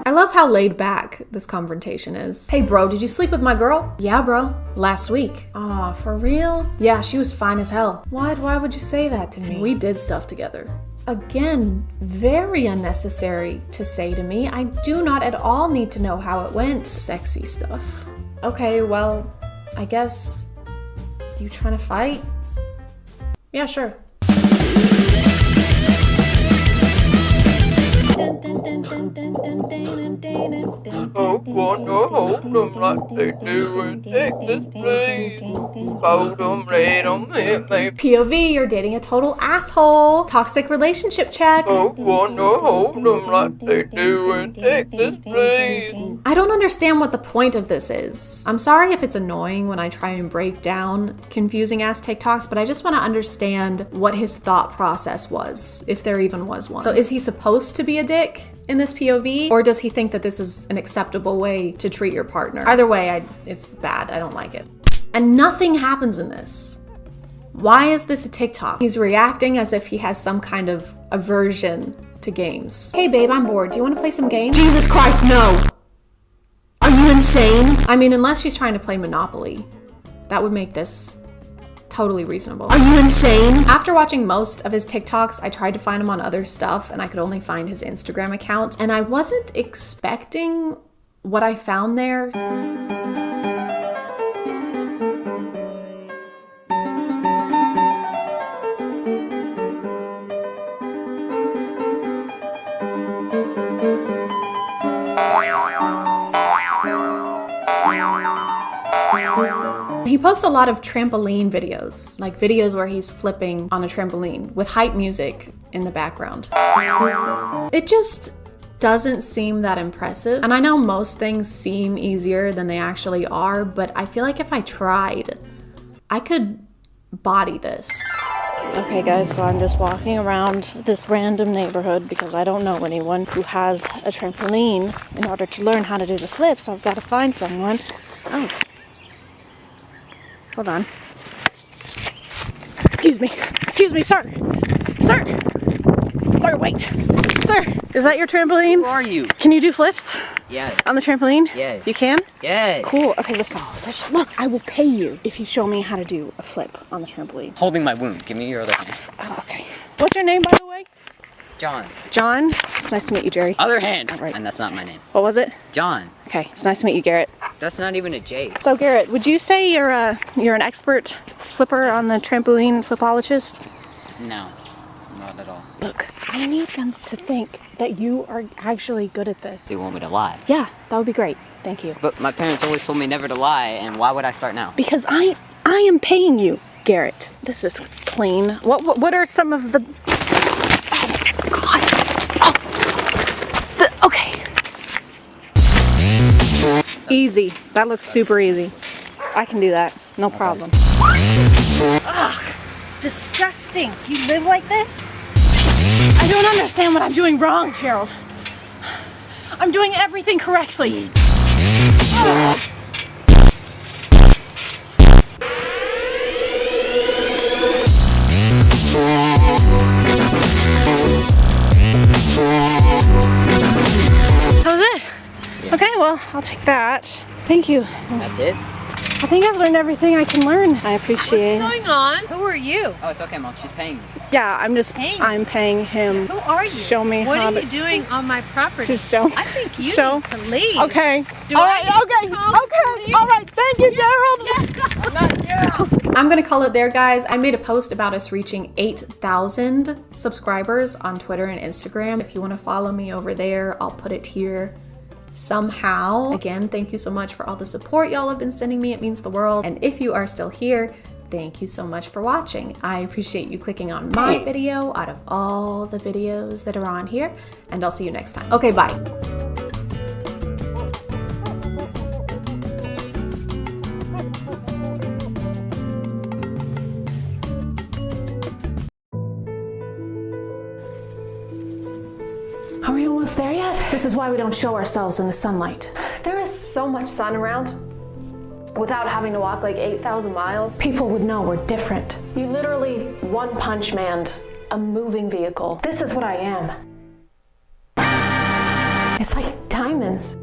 S5: I love how laid back this confrontation is. Hey bro, did you sleep with my girl? Yeah bro, last week. Aw, for real? Yeah, she was fine as hell. What? Why would you say that to me? We did stuff together. Again, very unnecessary to say to me. I do not at all need to know how it went. Sexy stuff. Okay, well, I guess, you trying to fight? Yeah, sure.
S7: Oh, wanna hold them like they do in Texas, please. Hold them, let them hit me.
S5: POV, you're dating a total asshole. Toxic relationship check.
S7: Oh, wanna hold them like they do in Texas, please.
S5: I don't understand what the point of this is. I'm sorry if it's annoying when I try and break down confusing ass TikToks, but I just want to understand what his thought process was, if there even was one. So is he supposed to be a dick in this POV, or does he think that this is an acceptable way to treat your partner? Either way, it's bad. I don't like it. And nothing happens in this. Why is this a TikTok? He's reacting as if he has some kind of aversion to games. Hey babe, I'm bored. Do you want to play some games? Jesus Christ, no! Are you insane? I mean, unless she's trying to play Monopoly, that would make this totally reasonable. Are you insane? After watching most of his TikToks, I tried to find him on other stuff and I could only find his Instagram account, and I wasn't expecting what I found there. He posts a lot of trampoline videos, like videos where he's flipping on a trampoline with hype music in the background. It just doesn't seem that impressive. And I know most things seem easier than they actually are, but I feel like if I tried, I could body this.
S2: Okay guys, so I'm just walking around this random neighborhood because I don't know anyone who has a trampoline. In order to learn how to do the flips, I've got to find someone. Oh. Hold on. Excuse me, sir. Sir! Sir, wait. Sir, is that your trampoline?
S13: Who are you?
S2: Can you do flips?
S13: Yes.
S2: On the trampoline?
S13: Yes.
S2: You can?
S13: Yes.
S2: Cool. Okay, listen. Look, I will pay you if you show me how to do a flip on the trampoline.
S13: Holding my wound. Give me your other hand.
S2: Oh, okay. What's your name, by the way?
S13: John.
S2: John? It's nice to meet you, Jerry.
S13: Other hand.
S2: All right.
S13: And that's not my name.
S2: What was it?
S13: John.
S2: Okay, it's nice to meet you, Garrett.
S13: That's not even a J.
S2: So, Garrett, would you say you're an expert flipper on the trampoline flipologist?
S13: No, not at all.
S2: Look, I need them to think that you are actually good at this.
S13: Do you want me to lie?
S2: Yeah, that would be great. Thank you.
S13: But my parents always told me never to lie, and why would I start now?
S2: Because I am paying you, Garrett. This is clean. What are some of the... Oh, God. Oh. Okay. Easy. That looks super easy. I can do that. No problem. Ugh, it's disgusting. You live like this? I don't understand what I'm doing wrong, Gerald. I'm doing everything correctly. Ugh. That was it? Yeah. Okay, well, I'll take that. Thank you.
S13: That's it?
S2: I think I've learned everything I can learn. I appreciate it.
S14: What's going on? Who are you?
S13: Oh, it's okay, Mom. She's paying me.
S2: Yeah, I'm paying him.
S14: Who are you?
S2: To show me
S14: what
S2: how
S14: are you doing on my property?
S2: To show.
S14: I think you
S2: show.
S14: need to leave.
S2: Okay.
S14: Do I need to
S2: okay. All right. Thank you, Gerald. I'm gonna call it there, guys. I made a post about us reaching 8,000 subscribers on Twitter and Instagram. If you want to follow me over there, I'll put it here somehow. Again, thank you so much for all the support y'all have been sending me. It means the world. And if you are still here, thank you so much for watching. I appreciate you clicking on my video out of all the videos that are on here, and I'll see you next time. Okay, bye. Are we almost there yet? This is why we don't show ourselves in the sunlight. There is so much sun around. Without having to walk like 8,000 miles, people would know we're different. You literally one-punch manned a moving vehicle. This is what I am. It's like diamonds.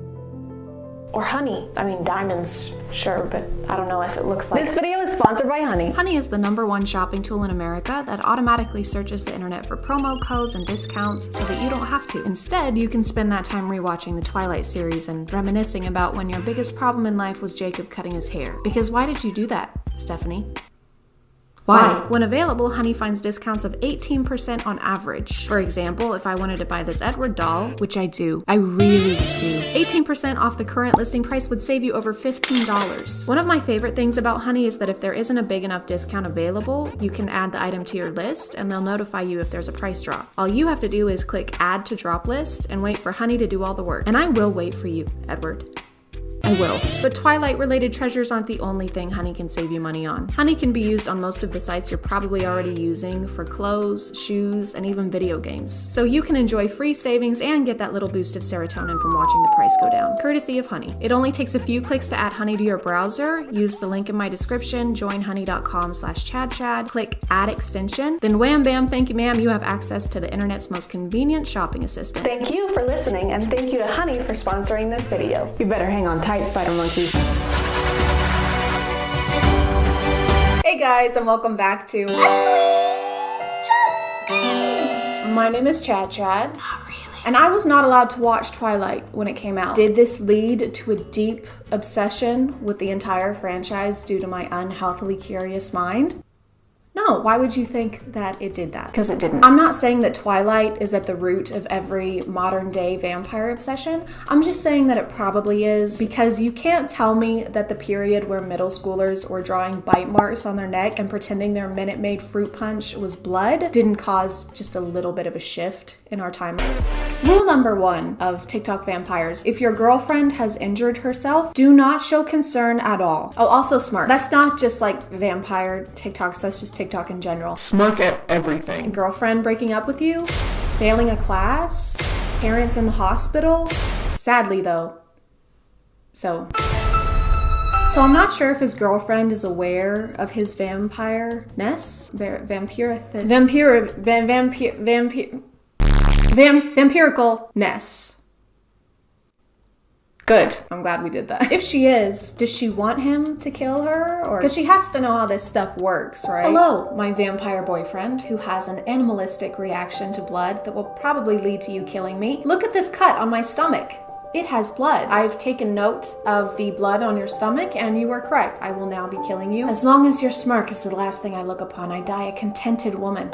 S2: Or honey. I mean, diamonds, sure, but I don't know if it looks like... This video is sponsored by Honey. Honey is the #1 shopping tool in America that automatically searches the internet for promo codes and discounts so that you don't have to. Instead, you can spend that time rewatching the Twilight series and reminiscing about when your biggest problem in life was Jacob cutting his hair. Because why did you do that, Stephanie? Why? When available, Honey finds discounts of 18% on average. For example, if I wanted to buy this Edward doll, which I do, I really do, 18% off the current listing price would save you over $15. One of my favorite things about Honey is that if there isn't a big enough discount available, you can add the item to your list and they'll notify you if there's a price drop. All you have to do is click Add to Drop List and wait for Honey to do all the work. And I will wait for you, Edward. I will. But Twilight-related treasures aren't the only thing Honey can save you money on. Honey can be used on most of the sites you're probably already using for clothes, shoes, and even video games. So you can enjoy free savings and get that little boost of serotonin from watching the price go down, courtesy of Honey. It only takes a few clicks to add Honey to your browser. Use the link in my description, joinhoney.com/ChadChad, click Add Extension, then wham bam, thank you ma'am, you have access to the internet's most convenient shopping assistant. Thank you for listening, and thank you to Honey for sponsoring this video. You better hang on tight, Spider Monkey. Hey guys, and welcome back to... My name is ChadChad. Not really. And I was not allowed to watch Twilight when it came out. Did this lead to a deep obsession with the entire franchise due to my unhealthily curious mind? No, why would you think that it did that? Because it didn't. I'm not saying that Twilight is at the root of every modern day vampire obsession. I'm just saying that it probably is, because you can't tell me that the period where middle schoolers were drawing bite marks on their neck and pretending their Minute Maid fruit punch was blood didn't cause just a little bit of a shift in our timeline. Rule #1 of TikTok vampires: if your girlfriend has injured herself, do not show concern at all. Oh, also smirk. That's not just like vampire TikToks, that's just TikTok in general.
S18: Smirk at everything.
S2: Girlfriend breaking up with you, failing a class, parents in the hospital. Sadly though. So I'm not sure if his girlfriend is aware of his vampire-ness. Vampire. Vampiricalness. Good. I'm glad we did that. If she is, does she want him to kill her? Or because she has to know how this stuff works, right? Hello, my vampire boyfriend who has an animalistic reaction to blood that will probably lead to you killing me. Look at this cut on my stomach. It has blood. I've taken note of the blood on your stomach and you are correct. I will now be killing you. As long as your smirk is the last thing I look upon, I die a contented woman.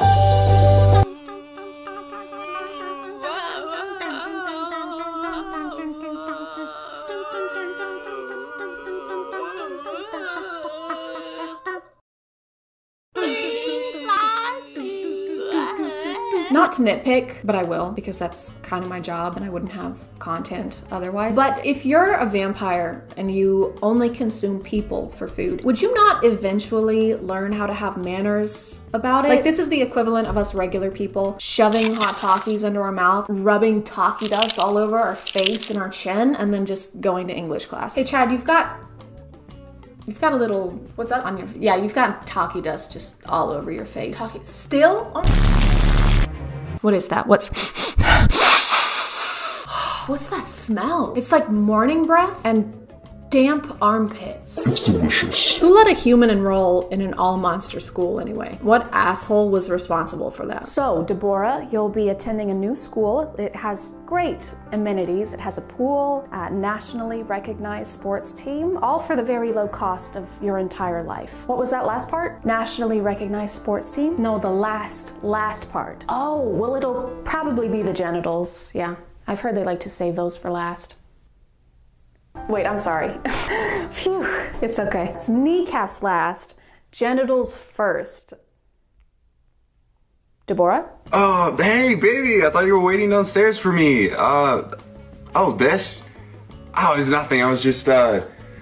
S2: Not to nitpick, but I will, because that's kind of my job and I wouldn't have content otherwise. But if you're a vampire and you only consume people for food, would you not eventually learn how to have manners about it? Like, this is the equivalent of us regular people shoving hot Takis into our mouth, rubbing Taki dust all over our face and our chin, and then just going to English class. Hey Chad, you've got a little, what's up on your, yeah, you've got Taki dust just all over your face. Taki. Still? Oh. What is that? What's that smell? It's like morning breath and damp armpits.
S18: It's delicious.
S2: Who let a human enroll in an all-monster school anyway? What asshole was responsible for that? So, Deborah, you'll be attending a new school. It has great amenities. It has a pool, a nationally recognized sports team, all for the very low cost of your entire life. What was that last part? Nationally recognized sports team? No, the last part. Oh, well, it'll probably be the genitals. Yeah, I've heard they like to save those for last. Wait, I'm sorry. Phew, it's okay. It's kneecaps last, genitals first. Deborah?
S16: Hey, baby, I thought you were waiting downstairs for me. Oh, this? Oh, it's nothing. I was just,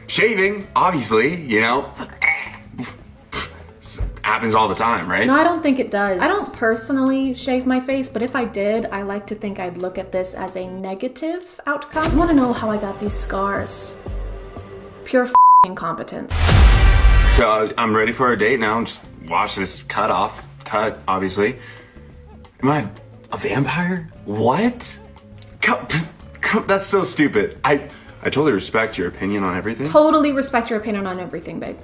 S16: shaving, obviously, you know. Happens all the time, right?
S2: No, I don't think it does. I don't personally shave my face, but if I did, I like to think I'd look at this as a negative outcome. You want to know how I got these scars? Pure incompetence.
S16: So I'm ready for a date now. Just watch this cut, obviously. Am I a vampire? What? That's so stupid. I totally respect your opinion on everything.
S2: Totally respect your opinion on everything, babe.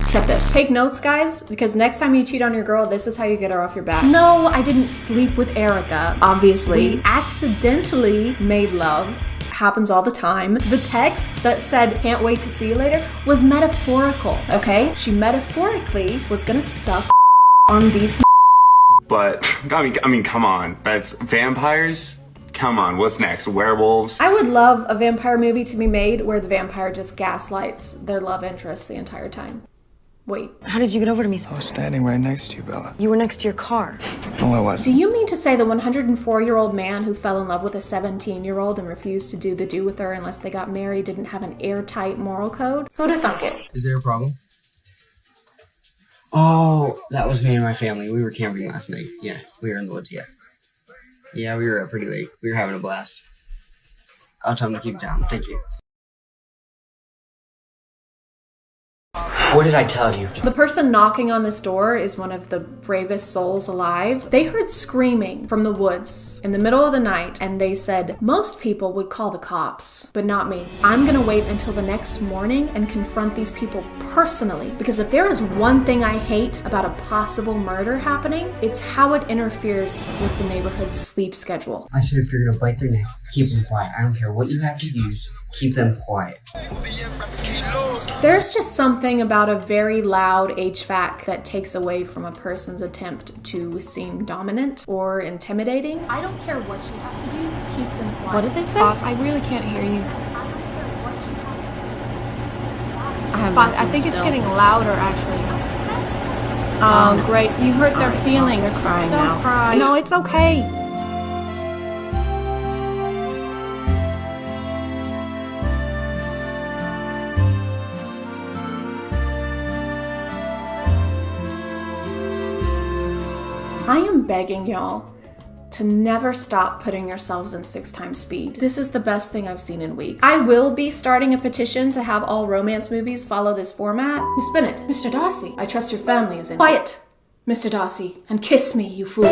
S2: Except this. Take notes, guys, because next time you cheat on your girl, this is how you get her off your back. No, I didn't sleep with Erica, obviously. We accidentally made love. Happens all the time. The text that said, can't wait to see you later, was metaphorical, okay? She metaphorically was gonna suck on these.
S16: But, I mean, come on. That's vampires? Come on, what's next? Werewolves?
S2: I would love a vampire movie to be made where the vampire just gaslights their love interest the entire time. Wait.
S17: How did you get over to me?
S19: I was standing right next to you, Bella.
S17: You were next to your car.
S19: No, I wasn't.
S2: Do you mean to say the 104-year-old man who fell in love with a 17-year-old and refused to do the do with her unless they got married didn't have an airtight moral code? Who'd have thunk it?
S20: Is there a problem? Oh, that was me and my family. We were camping last night. Yeah, we were in the woods, yeah. Yeah, we were up pretty late. We were having a blast. I'll tell them to keep it down. Thank you. What did I tell you?
S2: The person knocking on this door is one of the bravest souls alive. They heard screaming from the woods in the middle of the night, and they said, most people would call the cops, but not me. I'm gonna wait until the next morning and confront these people personally, because if there is one thing I hate about a possible murder happening, it's how it interferes with the neighborhood's sleep schedule.
S20: I said if you're gonna bite their neck, keep them quiet. I don't care what you have to use, keep them quiet.
S2: There's just something about a very loud HVAC that takes away from a person's attempt to seem dominant or intimidating. I don't care what you have to do, keep them quiet. What did they say?
S1: Boss, I really can't hear you. Boss, I think it's getting louder actually. Oh, great. You hurt their feelings.
S2: They're crying now.
S1: Don't cry. No, it's okay.
S2: I am begging y'all to never stop putting yourselves in 6 times speed. This is the best thing I've seen in weeks. I will be starting a petition to have all romance movies follow this format. Miss Bennett, Mr. Darcy, I trust your family is in. Quiet, Mr. Darcy, and kiss me, you fool.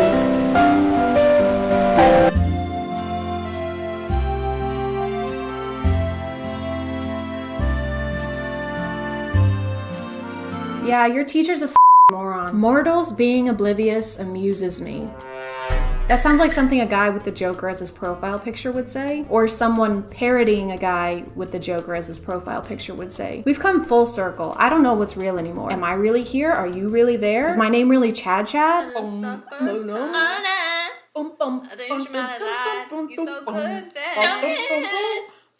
S2: Yeah, your teacher's a moron. Mortals being oblivious amuses me. That sounds like something a guy with the Joker as his profile picture would say, or someone parodying a guy with the Joker as his profile picture would say. We've come full circle. I don't know what's real anymore. Am I really here? Are you really there? Is my name really ChadChad?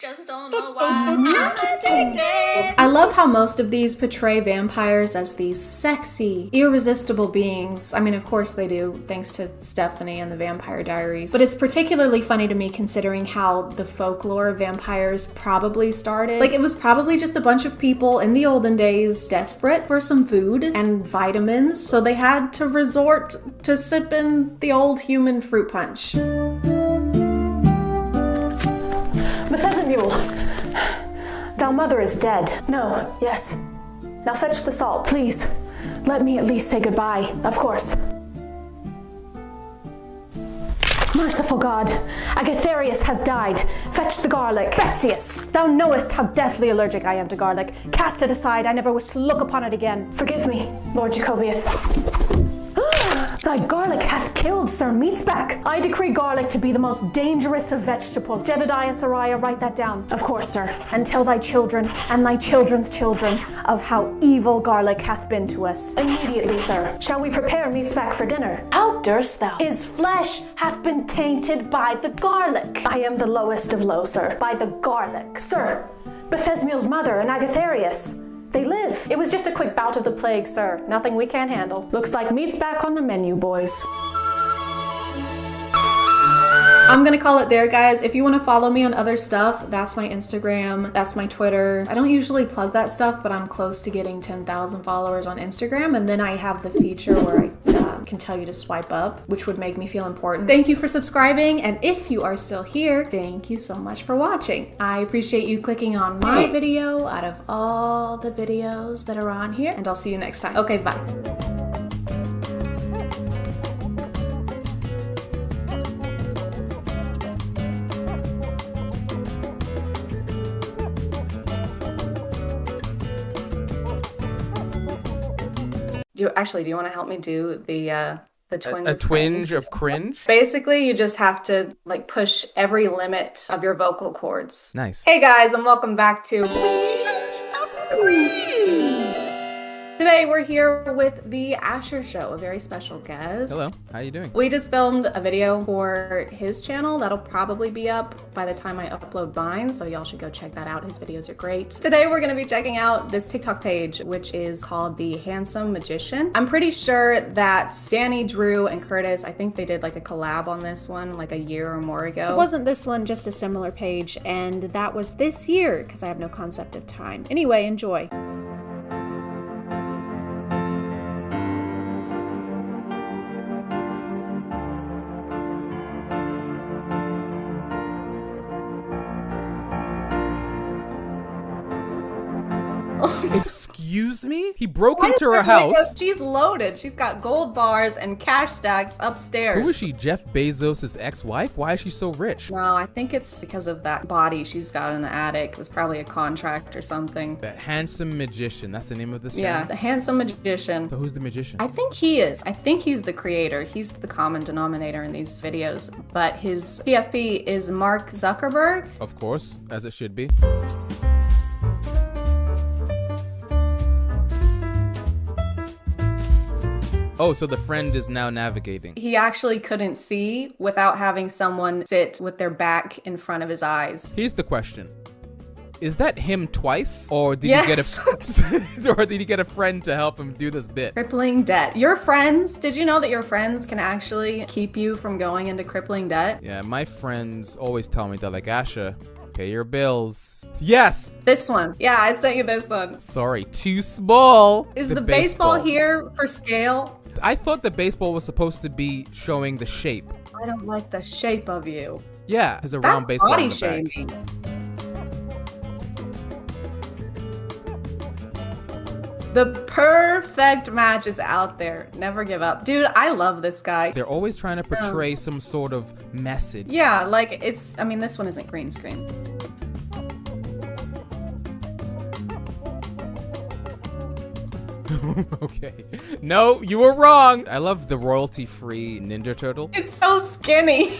S5: Just don't know why I'm addicted.
S2: I love how most of these portray vampires as these sexy, irresistible beings. I mean, of course they do, thanks to Stephanie and the Vampire Diaries. But it's particularly funny to me considering how the folklore of vampires probably started. Like, it was probably just a bunch of people in the olden days desperate for some food and vitamins, so they had to resort to sipping the old human fruit punch. Pheasant mule, thou mother is dead. No, yes. Now fetch the salt, please. Let me at least say goodbye, of course. Merciful God, Agatharius has died. Fetch the garlic. Betzius, thou knowest how deathly allergic I am to garlic. Cast it aside, I never wish to look upon it again. Forgive me, Lord Jacobius. Thy garlic hath killed Sir Meatsback. I decree garlic to be the most dangerous of vegetables. Jedediah Sariah, write that down. Of course, sir. And tell thy children and thy children's children of how evil garlic hath been to us. Immediately, sir. Shall we prepare Meatsback for dinner? How durst thou? His flesh hath been tainted by the garlic. I am the lowest of low, sir. By the garlic. Sir, Bethesmiel's mother and Agatharius. They live. It was just a quick bout of the plague, sir. Nothing we can't handle. Looks like meat's back on the menu, boys. I'm gonna call it there, guys. If you want to follow me on other stuff, that's my Instagram, that's my Twitter. I don't usually plug that stuff, but I'm close to getting 10,000 followers on Instagram, and then I have the feature where I can tell you to swipe up, which would make me feel important. Thank you for subscribing, and if you are still here, thank you so much for watching. I appreciate you clicking on my video out of all the videos that are on here, and I'll see you next time. Okay, bye. Do you want to help me do the twinge?
S15: A twinge of cringe?
S2: Basically, you just have to like push every limit of your vocal cords.
S15: Nice.
S2: Hey guys, and welcome back to Today we're here with the Asher Show, a very special guest.
S15: Hello, how you doing?
S2: We just filmed a video for his channel that'll probably be up by the time I upload mine, so y'all should go check that out. His videos are great. Today we're gonna be checking out this TikTok page, which is called The Handsome Magician. I'm pretty sure that Danny, Drew, and Curtis, I think they did like a collab on this one like a year or more ago. It wasn't this one, just a similar page, and that was this year because I have no concept of time. Anyway, enjoy.
S15: Excuse me? He broke into her house.
S2: She's loaded. She's got gold bars and cash stacks upstairs.
S15: Who is she, Jeff Bezos' ex-wife? Why is she so rich?
S2: No, I think it's because of that body she's got in the attic. It was probably a contract or something.
S15: The Handsome Magician. That's the name of this channel?
S2: Yeah, The Handsome Magician.
S15: So who's the magician?
S2: I think he is. I think he's the creator. He's the common denominator in these videos. But his PFP is Mark Zuckerberg.
S15: Of course, as it should be. Oh, so the friend is now navigating.
S2: He actually couldn't see without having someone sit with their back in front of his eyes.
S15: Here's the question. Is that him twice? Or did he get a friend to help him do this bit?
S2: Crippling debt. Your friends, did you know that your friends can actually keep you from going into crippling debt?
S15: Yeah, my friends always tell me that, like, Asha, pay your bills. Yes!
S2: This one. Yeah, I sent you this one.
S15: Sorry, too small.
S2: Is the baseball here for scale?
S15: I thought the baseball was supposed to be showing the shape.
S2: I don't like the shape of you.
S15: Yeah, there's a round baseball
S2: body
S15: in the
S2: shaming.
S15: back.
S2: The perfect match is out there. Never give up. Dude, I love this guy.
S15: They're always trying to portray some sort of message.
S2: Yeah, like I mean, this one isn't green screen.
S22: Okay. No, you were wrong. I love the royalty-free Ninja Turtle.
S1: It's so skinny.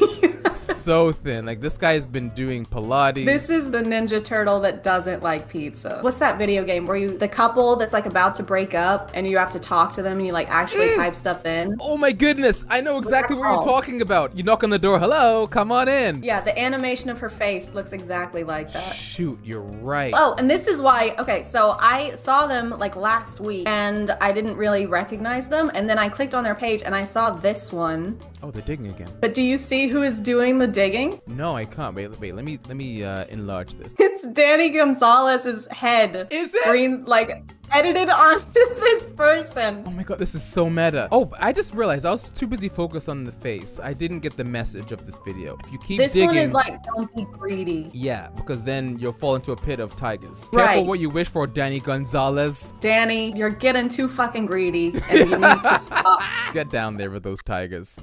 S22: So thin. Like, this guy's been doing Pilates.
S1: This is the Ninja Turtle that doesn't like pizza. What's that video game where the couple that's like about to break up and you have to talk to them and you like actually type stuff in?
S22: Oh my goodness. I know exactly what you're talking about. You knock on the door. Hello, come on in.
S1: Yeah, the animation of her face looks exactly like that.
S22: Shoot, you're right.
S1: Oh, and this is why, okay, so I saw them like last week and I didn't really recognize them. And then I clicked on their page and I saw this one.
S22: Oh, they're digging again.
S1: But do you see who is doing the digging?
S22: No, I can't. Wait, let me enlarge this.
S1: It's Danny Gonzalez's head.
S22: Is it?
S1: Green, like, edited onto this person.
S22: Oh my god, this is so meta. Oh, I just realized I was too busy focused on the face. I didn't get the message of this video. If you keep digging...
S1: This one is like, don't be greedy.
S22: Yeah, because then you'll fall into a pit of tigers.
S1: Right.
S22: Careful what you wish for, Danny Gonzalez.
S1: Danny, you're getting too fucking greedy and you need to stop.
S22: Get down there with those tigers.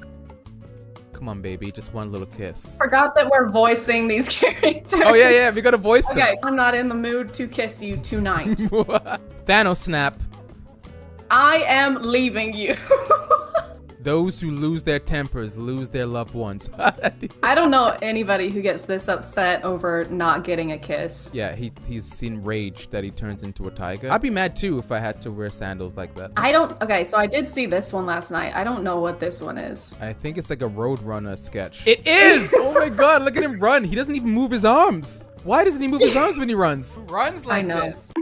S22: Come on, baby, just one little kiss.
S1: Forgot that we're voicing these characters.
S22: Oh, yeah, we gotta voice them.
S1: Okay, I'm not in the mood to kiss you tonight.
S22: Thanos snap.
S1: I am leaving you.
S22: Those who lose their tempers lose their loved ones.
S1: I don't know anybody who gets this upset over not getting a kiss.
S22: Yeah, he's enraged that he turns into a tiger. I'd be mad too if I had to wear sandals like that.
S1: Okay, so I did see this one last night. I don't know what this one is.
S22: I think it's like a Roadrunner sketch. It is! Oh my god, look at him run. He doesn't even move his arms. Why doesn't he move his arms when he runs? He runs like this.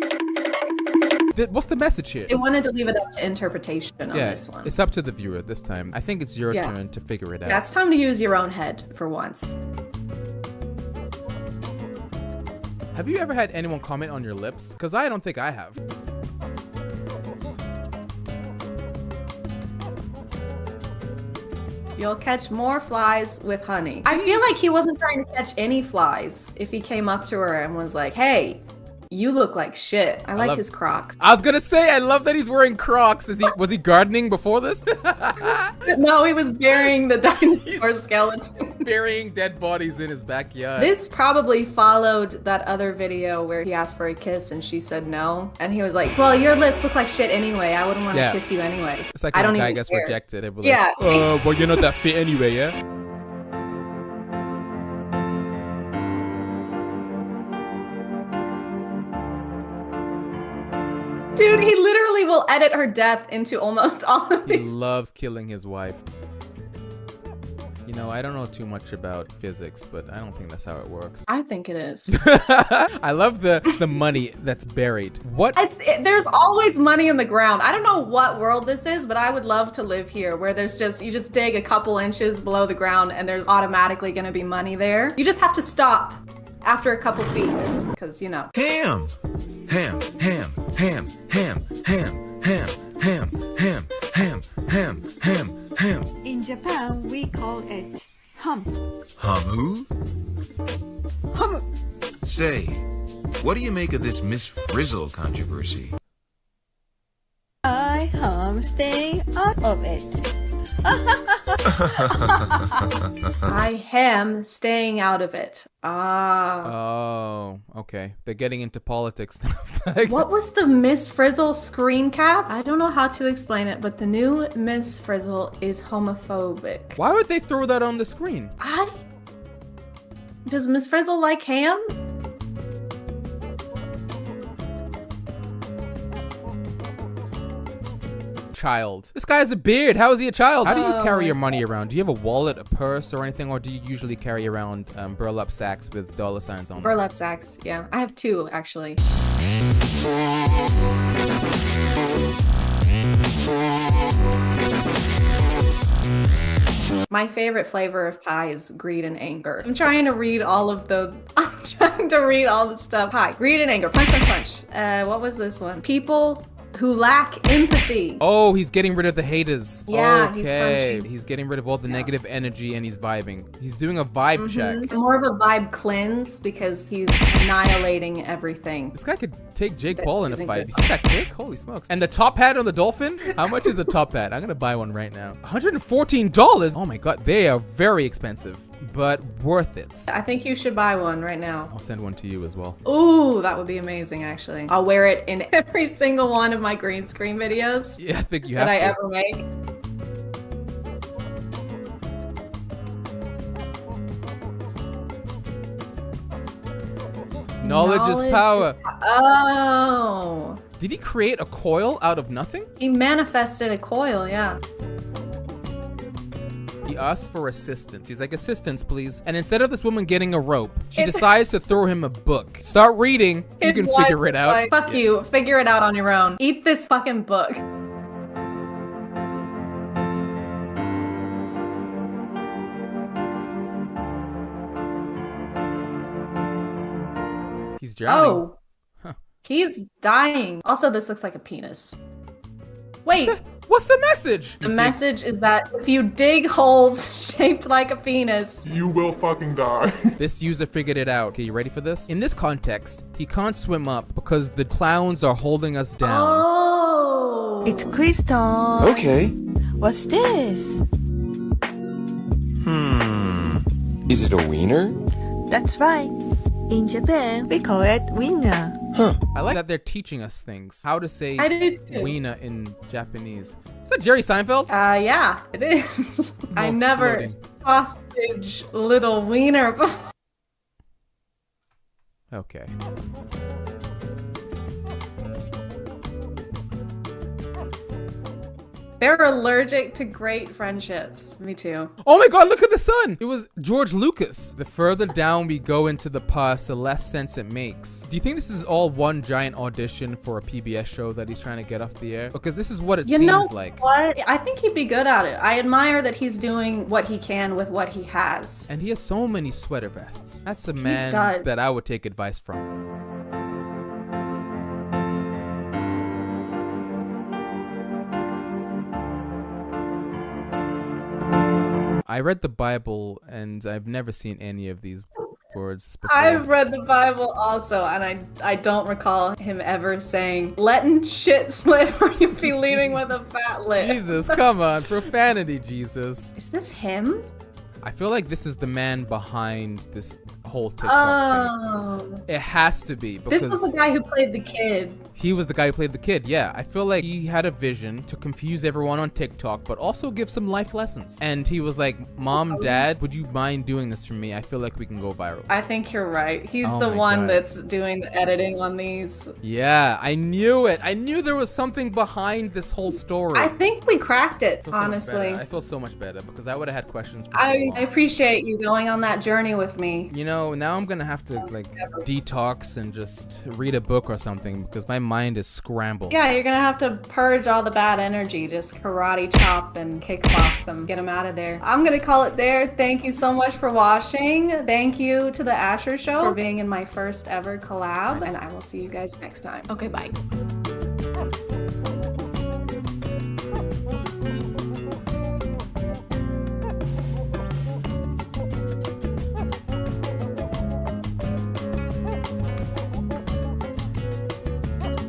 S22: What's the message here?
S1: They wanted to leave it up to interpretation on this one.
S22: It's up to the viewer this time. I think it's your turn to figure it out.
S1: Yeah, it's time to use your own head for once.
S22: Have you ever had anyone comment on your lips? Because I don't think I have.
S1: You'll catch more flies with honey. I feel like he wasn't trying to catch any flies if he came up to her and was like, hey, you look like shit. I like his Crocs.
S22: I was gonna say, I love that he's wearing Crocs. Was he gardening before this?
S1: No, he was burying the dinosaur skeleton.
S22: Burying dead bodies in his backyard.
S1: This probably followed that other video where he asked for a kiss and she said no. And he was like, well, your lips look like shit anyway. I wouldn't want to kiss you anyway.
S22: It's like when a guy gets rejected. It was
S1: like,
S22: well, you're not that fit anyway, yeah?
S1: Dude, he literally will edit her death into almost all of these.
S22: He loves killing his wife. You know, I don't know too much about physics, but I don't think that's how it works.
S1: I think it is.
S22: I love the money that's buried. What?
S1: There's always money in the ground. I don't know what world this is, but I would love to live here where there's you just dig a couple inches below the ground and there's automatically gonna be money there. You just have to stop after a couple feet, because you know.
S23: Ham. Ham, ham, ham, ham, ham, ham, ham, ham, ham, ham, ham, ham.
S17: In Japan, we call it hum.
S23: Hamu?
S17: Hum.
S23: Say, what do you make of this Miss Frizzle controversy?
S17: I hum stay out of it.
S1: I am staying out of it.
S22: Oh, okay. They're getting into politics now.
S1: What was the Miss Frizzle screen cap? I don't know how to explain it, but the new Miss Frizzle is homophobic.
S22: Why would they throw that on the screen?
S1: Does Miss Frizzle like ham?
S22: Child. This guy has a beard. How is he a child? How do you carry your money around? Do you have a wallet, a purse, or anything? Or do you usually carry around burlap sacks with dollar signs on them?
S1: Burlap sacks, yeah. I have two, actually. My favorite flavor of pie is greed and anger. I'm trying to read all the stuff. Pie, greed and anger, punch, punch, punch. What was this one? People who lack empathy.
S22: Oh, he's getting rid of the haters.
S1: Yeah,
S22: okay. He's getting rid of all the negative energy and he's vibing. He's doing a vibe check.
S1: More of a vibe cleanse because he's annihilating everything.
S22: This guy could take Jake Paul in a fight. You see that kick? Holy smokes. And the top hat on the dolphin? How much is the top hat? I'm gonna buy one right now. $114? Oh my god, they are very expensive. but worth it.
S2: I think you should buy one right now.
S22: I'll send one to you as well.
S2: Ooh, that would be amazing, actually. I'll wear it in every single one of my green screen videos.
S22: Yeah, I think you have
S2: that I
S22: to.
S2: ever make.
S22: Knowledge is power.
S2: Oh.
S22: Did he create a coil out of nothing?
S2: He manifested a coil, yeah.
S22: He asked for assistance. He's like, assistance, please. And instead of this woman getting a rope, she decides to throw him a book. Start reading. You can figure it out.
S2: Like, fuck you. Figure it out on your own. Eat this fucking book.
S22: He's drowning.
S2: Oh. Huh. He's dying. Also, this looks like a penis. Wait.
S22: What's the message?
S2: The message is that if you dig holes shaped like a penis,
S18: you will fucking die.
S22: This user figured it out. Okay, you ready for this? In this context, he can't swim up because the clowns are holding us down.
S2: Oh.
S17: It's quiz time.
S23: Okay.
S17: What's this?
S23: Is it a wiener?
S17: That's right. In Japan, we call it wiener.
S23: Huh.
S22: I like that they're teaching us things. How to say
S2: I do too.
S22: wiener in Japanese. Is that Jerry Seinfeld?
S2: Yeah, it is. I never sausage little wiener before.
S22: Okay.
S2: They're allergic to great friendships. Me too.
S22: Oh my god, look at the sun! It was George Lucas. The further down we go into the past, the less sense it makes. Do you think this is all one giant audition for a PBS show that he's trying to get off the air? Because this is what it seems like.
S2: What? I think he'd be good at it. I admire that he's doing what he can with what he has.
S22: And he has so many sweater vests. That's a man
S2: does.
S22: that I would take advice from. I read the Bible and I've never seen any of these words before.
S2: I've read the Bible also, and I don't recall him ever saying, letting shit slip or you'll be leaving with a fat lip.
S22: Jesus, come on. Profanity, Jesus.
S2: Is this him?
S22: I feel like this is the man behind this whole TikTok thing. It has to be. Because
S2: this was the guy who played the kid.
S22: He was the guy who played the kid, yeah. I feel like he had a vision to confuse everyone on TikTok, but also give some life lessons. And he was like, Mom, Dad, would you mind doing this for me? I feel like we can go viral.
S2: I think you're right. He's
S22: Oh
S2: the
S22: my
S2: one
S22: God.
S2: that's doing the editing on these.
S22: Yeah, I knew it. I knew there was something behind this whole story.
S2: I think we cracked it,
S22: I feel so much
S2: honestly.
S22: better. I feel so much better because I would have had questions for so
S2: I
S22: long.
S2: appreciate you going on that journey with me.
S22: You know, now I'm gonna have to like detox and just read a book or something because my mind is scrambled.
S2: Yeah, you're gonna have to purge all the bad energy. Just karate chop and kickbox them. Get them out of there. I'm gonna call it there. Thank you so much for watching. Thank you to the Asher Show for being in my first ever collab.
S22: Nice.
S2: And I will see you guys next time. Okay, bye.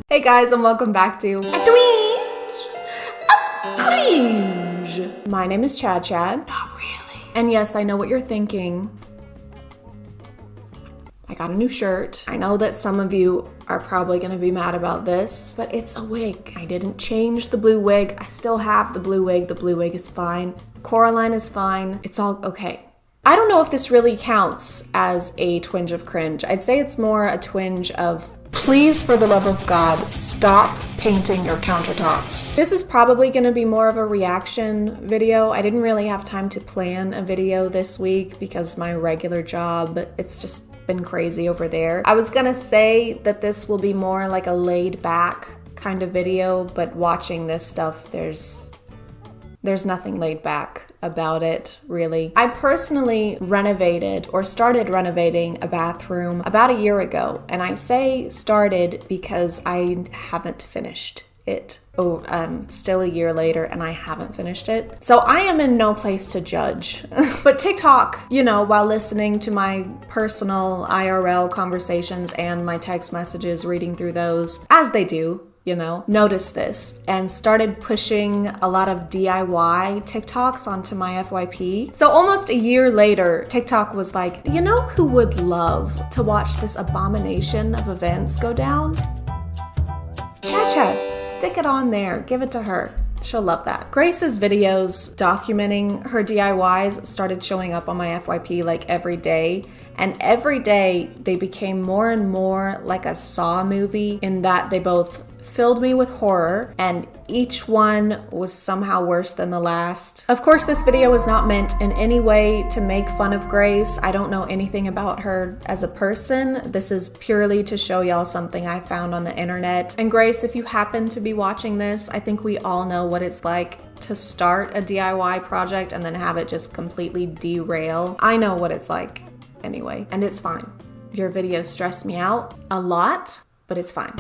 S2: Hey guys, and welcome back to Cringe. My name is ChadChad. Not really. And yes, I know what you're thinking. I got a new shirt. I know that some of you are probably gonna be mad about this, but it's a wig. I didn't change the blue wig. I still have the blue wig. The blue wig is fine. Coraline is fine. It's all okay. I don't know if this really counts as a twinge of cringe. I'd say it's more a twinge of, please, for the love of God, stop painting your countertops. This is probably gonna be more of a reaction video. I didn't really have time to plan a video this week because my regular job, it's just been crazy over there. I was gonna say that this will be more like a laid back kind of video, but watching this stuff, there's nothing laid back about it, really. I personally renovated or started renovating a bathroom about a year ago, and I say started because I haven't finished it still a year later and I haven't finished it. So I am in no place to judge. But TikTok, you know, while listening to my personal IRL conversations and my text messages, reading through those, as they do, you know, noticed this and started pushing a lot of DIY TikToks onto my FYP. So almost a year later, TikTok was like, you know who would love to watch this abomination of events go down? ChadChad, stick it on there, give it to her. She'll love that. Grace's videos documenting her DIYs started showing up on my FYP like every day. And every day they became more and more like a Saw movie in that they both filled me with horror and each one was somehow worse than the last. Of course, this video was not meant in any way to make fun of Grace. I don't know anything about her as a person. This is purely to show y'all something I found on the internet. And Grace, if you happen to be watching this, I think we all know what it's like to start a DIY project and then have it just completely derail. I know what it's like anyway, and it's fine. Your videos stress me out a lot, but it's fine.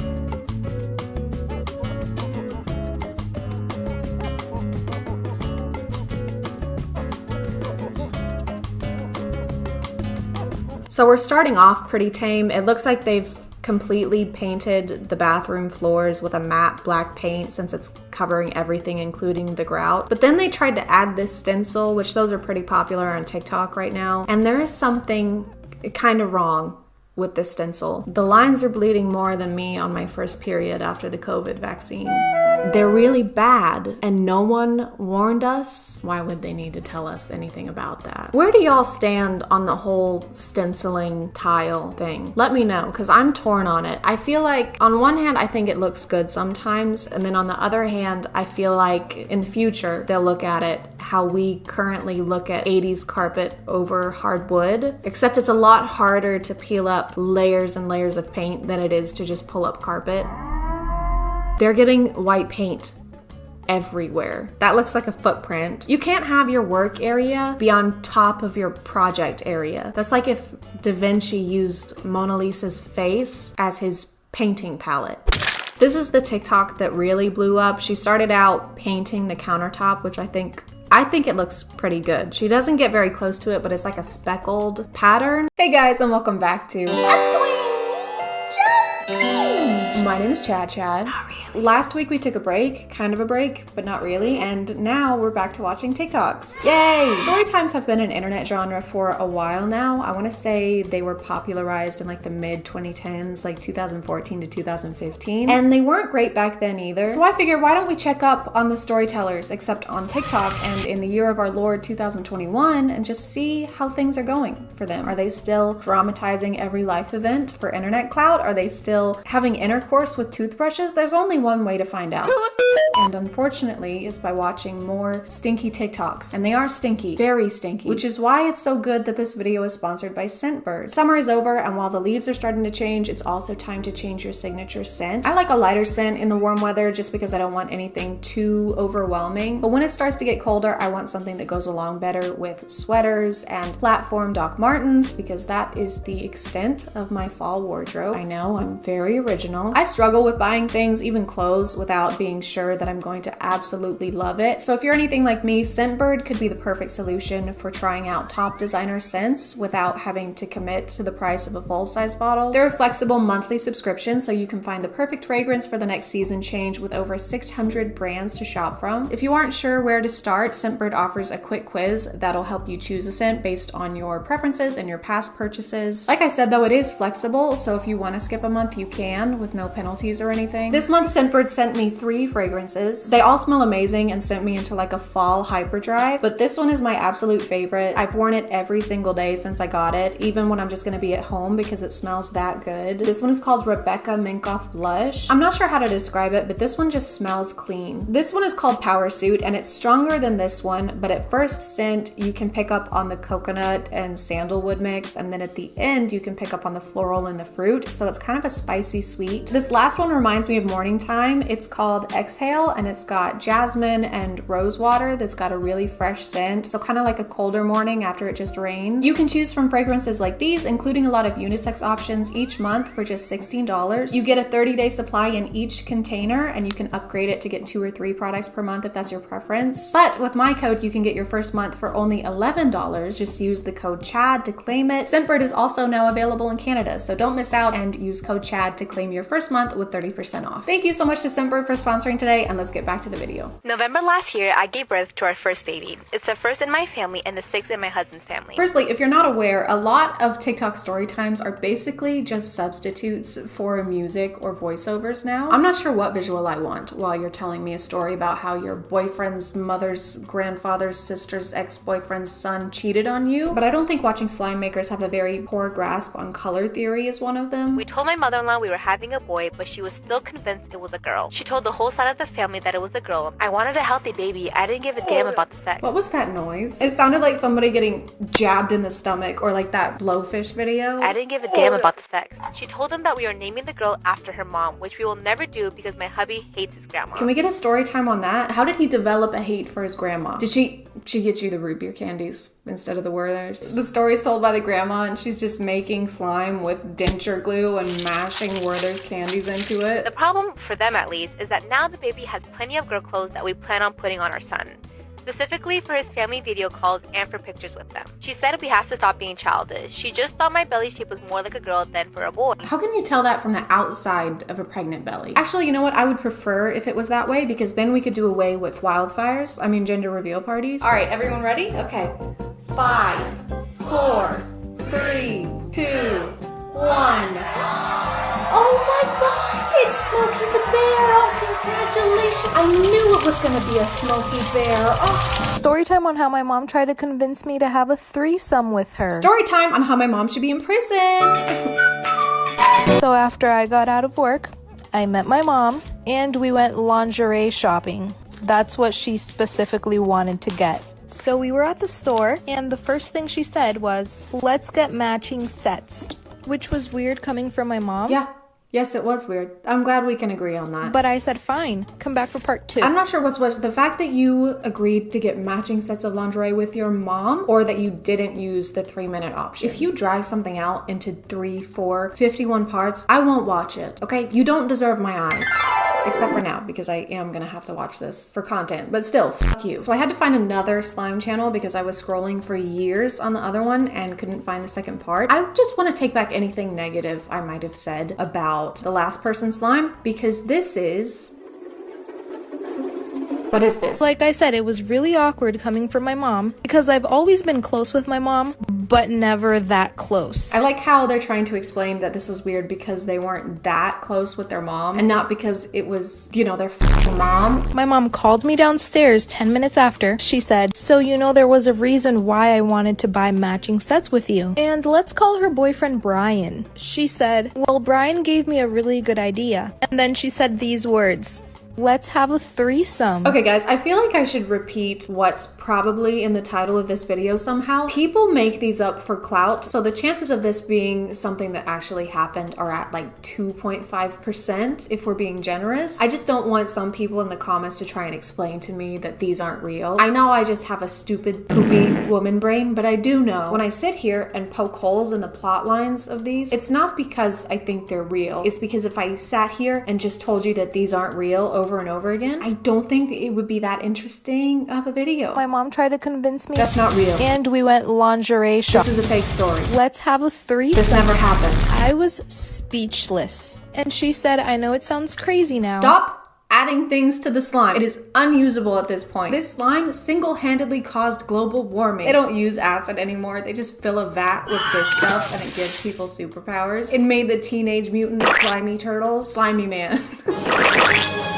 S2: So we're starting off pretty tame. It looks like they've completely painted the bathroom floors with a matte black paint since it's covering everything, including the grout. But then they tried to add this stencil, which those are pretty popular on TikTok right now. And there is something kind of wrong with this stencil. The lines are bleeding more than me on my first period after the COVID vaccine. They're really bad and no one warned us. Why would they need to tell us anything about that? Where do y'all stand on the whole stenciling tile thing? Let me know, because I'm torn on it. I feel like on one hand, I think it looks good sometimes. And then on the other hand, I feel like in the future, they'll look at it how we currently look at 80s carpet over hardwood, except it's a lot harder to peel up layers and layers of paint than it is to just pull up carpet. They're getting white paint everywhere. That looks like a footprint. You can't have your work area be on top of your project area. That's like if Da Vinci used Mona Lisa's face as his painting palette. This is the TikTok that really blew up. She started out painting the countertop, which I think it looks pretty good. She doesn't get very close to it, but it's like a speckled pattern. Hey guys, and welcome back to My name is ChadChad. Not really. Last week we took a break, kind of a break, but not really, and now we're back to watching TikToks. Yay! Story times have been an internet genre for a while now. I want to say they were popularized in like the mid-2010s, like 2014 to 2015, and they weren't great back then either. So I figured, why don't we check up on the storytellers, except on TikTok and in the year of our Lord 2021, and just see how things are going for them. Are they still dramatizing every life event for internet clout? Are they still having intercourse with toothbrushes? There's only one way to find out. And unfortunately, it's by watching more stinky TikToks. And they are stinky, very stinky, which is why it's so good that this video is sponsored by Scentbird. Summer is over, and while the leaves are starting to change, it's also time to change your signature scent. I like a lighter scent in the warm weather just because I don't want anything too overwhelming. But when it starts to get colder, I want something that goes along better with sweaters and platform Doc Martens, because that is the extent of my fall wardrobe. I know, I'm very original. I struggle with buying things, even clothes, without being sure that I'm going to absolutely love it. So if you're anything like me, Scentbird could be the perfect solution for trying out top designer scents without having to commit to the price of a full-size bottle. They're a flexible monthly subscription, so you can find the perfect fragrance for the next season change with over 600 brands to shop from. If you aren't sure where to start, Scentbird offers a quick quiz that'll help you choose a scent based on your preferences and your past purchases. Like I said though, it is flexible, so if you want to skip a month, you can, with no penalties or anything. This month, Scentbird sent me 3 fragrances. They all smell amazing and sent me into like a fall hyperdrive, but this one is my absolute favorite. I've worn it every single day since I got it, even when I'm just gonna be at home, because it smells that good. This one is called Rebecca Minkoff Blush. I'm not sure how to describe it, but this one just smells clean. This one is called Power Suit, and it's stronger than this one, but at first scent, you can pick up on the coconut and sandalwood mix, and then at the end, you can pick up on the floral and the fruit, so it's kind of a spicy sweet. This last one reminds me of morning time. It's called Exhale, and it's got jasmine and rose water that's got a really fresh scent. So kind of like a colder morning after it just rained. You can choose from fragrances like these, including a lot of unisex options each month for just $16. You get a 30-day supply in each container, and you can upgrade it to get 2 or 3 products per month if that's your preference. But with my code, you can get your first month for only $11. Just use the code CHAD to claim it. Scentbird is also now available in Canada, so don't miss out and use code CHAD to claim your first month with 30% off. Thank you so much to Scentbird for sponsoring today, and let's get back to the video.
S3: November last year, I gave birth to our first baby. It's the first in my family and the 6th in my husband's family.
S2: Firstly, if you're not aware, a lot of TikTok story times are basically just substitutes for music or voiceovers now. I'm not sure what visual I want while you're telling me a story about how your boyfriend's mother's grandfather's sister's ex-boyfriend's son cheated on you, but I don't think watching slime makers have a very poor grasp on color theory is one of them.
S3: We told my mother-in-law we were having a boy, but she was still convinced it was a girl. She told the whole side of the family that it was a girl. I wanted a healthy baby. I didn't give a damn about the sex.
S2: What was that noise? It sounded like somebody getting jabbed in the stomach, or like that blowfish video.
S3: I didn't give a damn about the sex. She told them that we were naming the girl after her mom, which we will never do because my hubby hates his grandma.
S2: Can we get a story time on that? How did he develop a hate for his grandma? Did she get you the root beer candies instead of the Werther's? The story's told by the grandma, and she's just making slime with denture glue and mashing Werther's candies into it.
S3: The problem, for them at least, is that now the baby has plenty of girl clothes that we plan on putting on our son. Specifically for his family video calls and for pictures with them. She said we have to stop being childish. She just thought my belly shape was more like a girl than for a boy.
S2: How can you tell that from the outside of a pregnant belly? Actually, you know what? I would prefer if it was that way, because then we could do away with wildfires. I mean, gender reveal parties. All right, everyone ready? Okay. 5, 4, 3, 2, 1. Oh my God, it's Smokey the Bear. Oh, congratulations. I knew it was gonna be a Smokey Bear. Oh.
S8: Story time on how my mom tried to convince me to have a threesome with her.
S2: Story time on how my mom should be in prison.
S8: So after I got out of work, I met my mom and we went lingerie shopping. That's what she specifically wanted to get. So we were at the store and the first thing she said was, let's get matching sets. Which was weird coming from my mom.
S2: Yeah. Yes, it was weird. I'm glad we can agree on that.
S8: But I said, fine, come back for part 2.
S2: I'm not sure what's worse, the fact that you agreed to get matching sets of lingerie with your mom, or that you didn't use the 3-minute option. If you drag something out into 3, 4, 51 parts, I won't watch it, okay? You don't deserve my eyes. Except for now, because I am gonna have to watch this for content, but still, fuck you. So I had to find another slime channel because I was scrolling for years on the other one and couldn't find the second part. I just wanna take back anything negative I might have said about the last person slime, because this is... What is this?
S8: Like I said, it was really awkward coming from my mom because I've always been close with my mom, but never that close.
S2: I like how they're trying to explain that this was weird because they weren't that close with their mom and not because it was, you know, their f***ing mom.
S8: My mom called me downstairs 10 minutes after. She said, so you know there was a reason why I wanted to buy matching sets with you. And let's call her boyfriend Brian. She said, well, Brian gave me a really good idea. And then she said these words. Let's have a threesome.
S2: Okay guys, I feel like I should repeat what's probably in the title of this video somehow. People make these up for clout, so the chances of this being something that actually happened are at like 2.5% if we're being generous. I just don't want some people in the comments to try and explain to me that these aren't real. I know I just have a stupid, poopy woman brain, but I do know when I sit here and poke holes in the plot lines of these, it's not because I think they're real. It's because if I sat here and just told you that these aren't real over and over again, I don't think it would be that interesting of a video.
S8: My mom tried to convince me.
S2: That's not real.
S8: And we went lingerie shopping.
S2: This is a fake story.
S8: Let's have a threesome.
S2: This never happened.
S8: I was speechless. And she said, I know it sounds crazy now.
S2: Stop adding things to the slime. It is unusable at this point. This slime single-handedly caused global warming. They don't use acid anymore. They just fill a vat with this stuff and it gives people superpowers. It made the Teenage Mutant Slimy Turtles. Slimy man.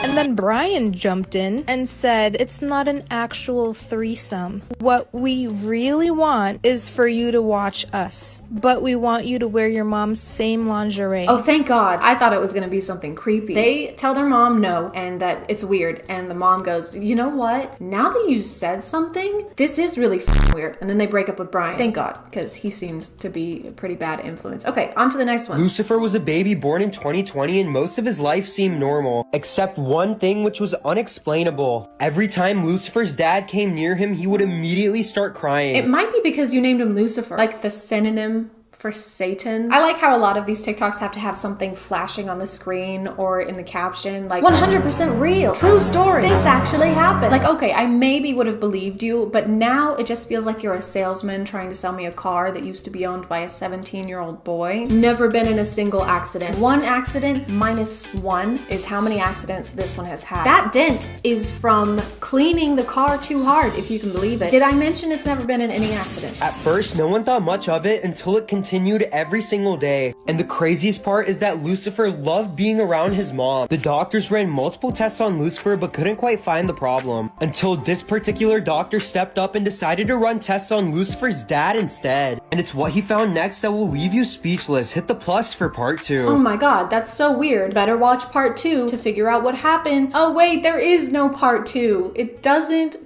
S8: And then Brian jumped in and said it's not an actual threesome. What we really want is for you to watch us, but we want you to wear your mom's same lingerie.
S2: Oh, thank God. I thought it was gonna be something creepy. They tell their mom no and that it's weird, and the mom goes, you know what? Now that you said something, this is really weird. And then they break up with Brian. Thank God, because he seemed to be a pretty bad influence. Okay, on to the next one.
S6: Lucifer was a baby born in 2020 and most of his life seemed normal, except one thing which was unexplainable. Every time Lucifer's dad came near him, he would immediately start crying.
S2: It might be because you named him Lucifer, like the synonym for Satan. I like how a lot of these TikToks have to have something flashing on the screen or in the caption, like 100% real, true story, this actually happened. Like, okay, I maybe would have believed you, but now it just feels like you're a salesman trying to sell me a car that used to be owned by a 17-year-old boy. Never been in a single accident. One accident minus one is how many accidents this one has had. That dent is from cleaning the car too hard, if you can believe it. Did I mention it's never been in any accidents?
S6: At first, no one thought much of it until it continued every single day. And the craziest part is that Lucifer loved being around his mom. The doctors ran multiple tests on Lucifer but couldn't quite find the problem until this particular doctor stepped up and decided to run tests on Lucifer's dad instead. And it's what he found next that will leave you speechless. Hit the plus for part 2.
S2: Oh my God, that's so weird. Better watch part 2 to figure out what happened. Oh wait, there is no part 2. It doesn't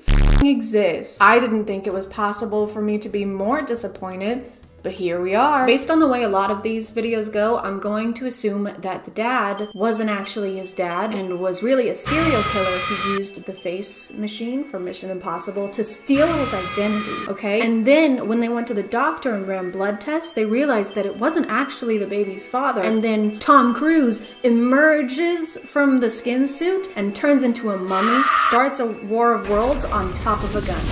S2: exist. I didn't think it was possible for me to be more disappointed, but here we are. Based on the way a lot of these videos go, I'm going to assume that the dad wasn't actually his dad and was really a serial killer who used the face machine from Mission Impossible to steal his identity, okay? And then when they went to the doctor and ran blood tests, they realized that it wasn't actually the baby's father. And then Tom Cruise emerges from the skin suit and turns into a mummy, starts a war of worlds on top of a gun.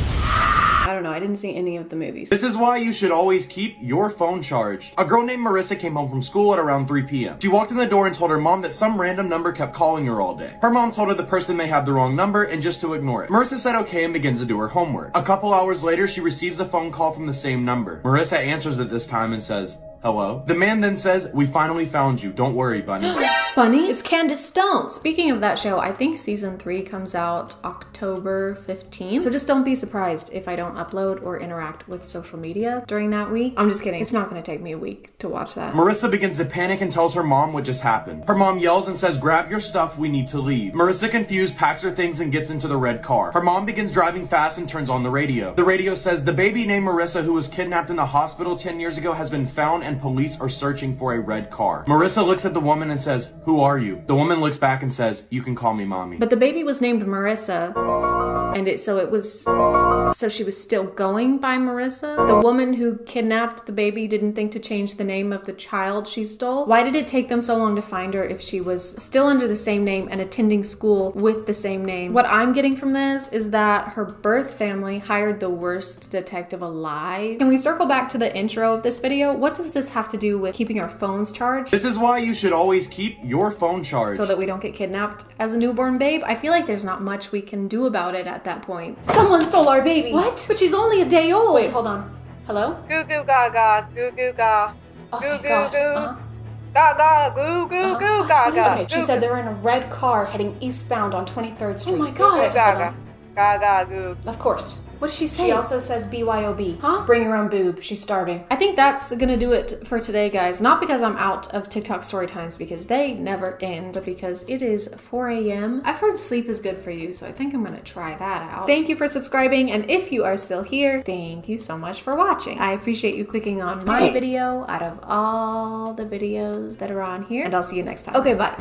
S2: I don't know, I didn't see any of the movies.
S16: This is why you should always keep your phone charged. A girl named Marissa came home from school at around 3 p.m. She walked in the door and told her mom that some random number kept calling her all day. Her mom told her the person may have the wrong number and just to ignore it. Marissa said okay and begins to do her homework. A couple hours later, she receives a phone call from the same number. Marissa answers at this time and says, hello? The man then says, we finally found you. Don't worry, Bunny.
S2: Bunny? It's Candace Stone. Speaking of that show, I think season 3 comes out October 15th. So just don't be surprised if I don't upload or interact with social media during that week. I'm just kidding. It's not gonna take me a week to watch that.
S16: Marissa begins to panic and tells her mom what just happened. Her mom yells and says, grab your stuff, we need to leave. Marissa, confused, packs her things and gets into the red car. Her mom begins driving fast and turns on the radio. The radio says, the baby named Marissa who was kidnapped in the hospital 10 years ago has been found and police are searching for a red car. Marissa looks at the woman and says, who are you? The woman looks back and says, you can call me mommy.
S2: But the baby was named Marissa, and so she was still going by Marissa? The woman who kidnapped the baby didn't think to change the name of the child she stole? Why did it take them so long to find her if she was still under the same name and attending school with the same name? What I'm getting from this is that her birth family hired the worst detective alive. Can we circle back to the intro of this video? What does this have to do with keeping our phones charged?
S16: This is why you should always keep your phone charged.
S2: So that we don't get kidnapped as a newborn babe? I feel like there's not much we can do about it at that point. Someone stole our baby! What? But she's only a day old! Wait, hold on. Hello?
S7: Goo goo gaga, goo goo ga.
S2: Oh,
S7: Goo
S2: thank
S7: goo
S2: God.
S7: goo. Gaga, goo goo goo gaga.
S2: Okay, she said they were in a red car heading eastbound on 23rd Street. Oh my
S7: Goo
S2: God.
S7: goo gaga. Gaga goo.
S2: Of course. What did she say? She also says BYOB. Huh? Bring your own boob. She's starving. I think that's gonna do it for today, guys. Not because I'm out of TikTok story times, because they never end, but because it is 4 a.m. I've heard sleep is good for you, so I think I'm gonna try that out. Thank you for subscribing, and if you are still here, thank you so much for watching. I appreciate you clicking on my video out of all the videos that are on here, and I'll see you next time. Okay, bye.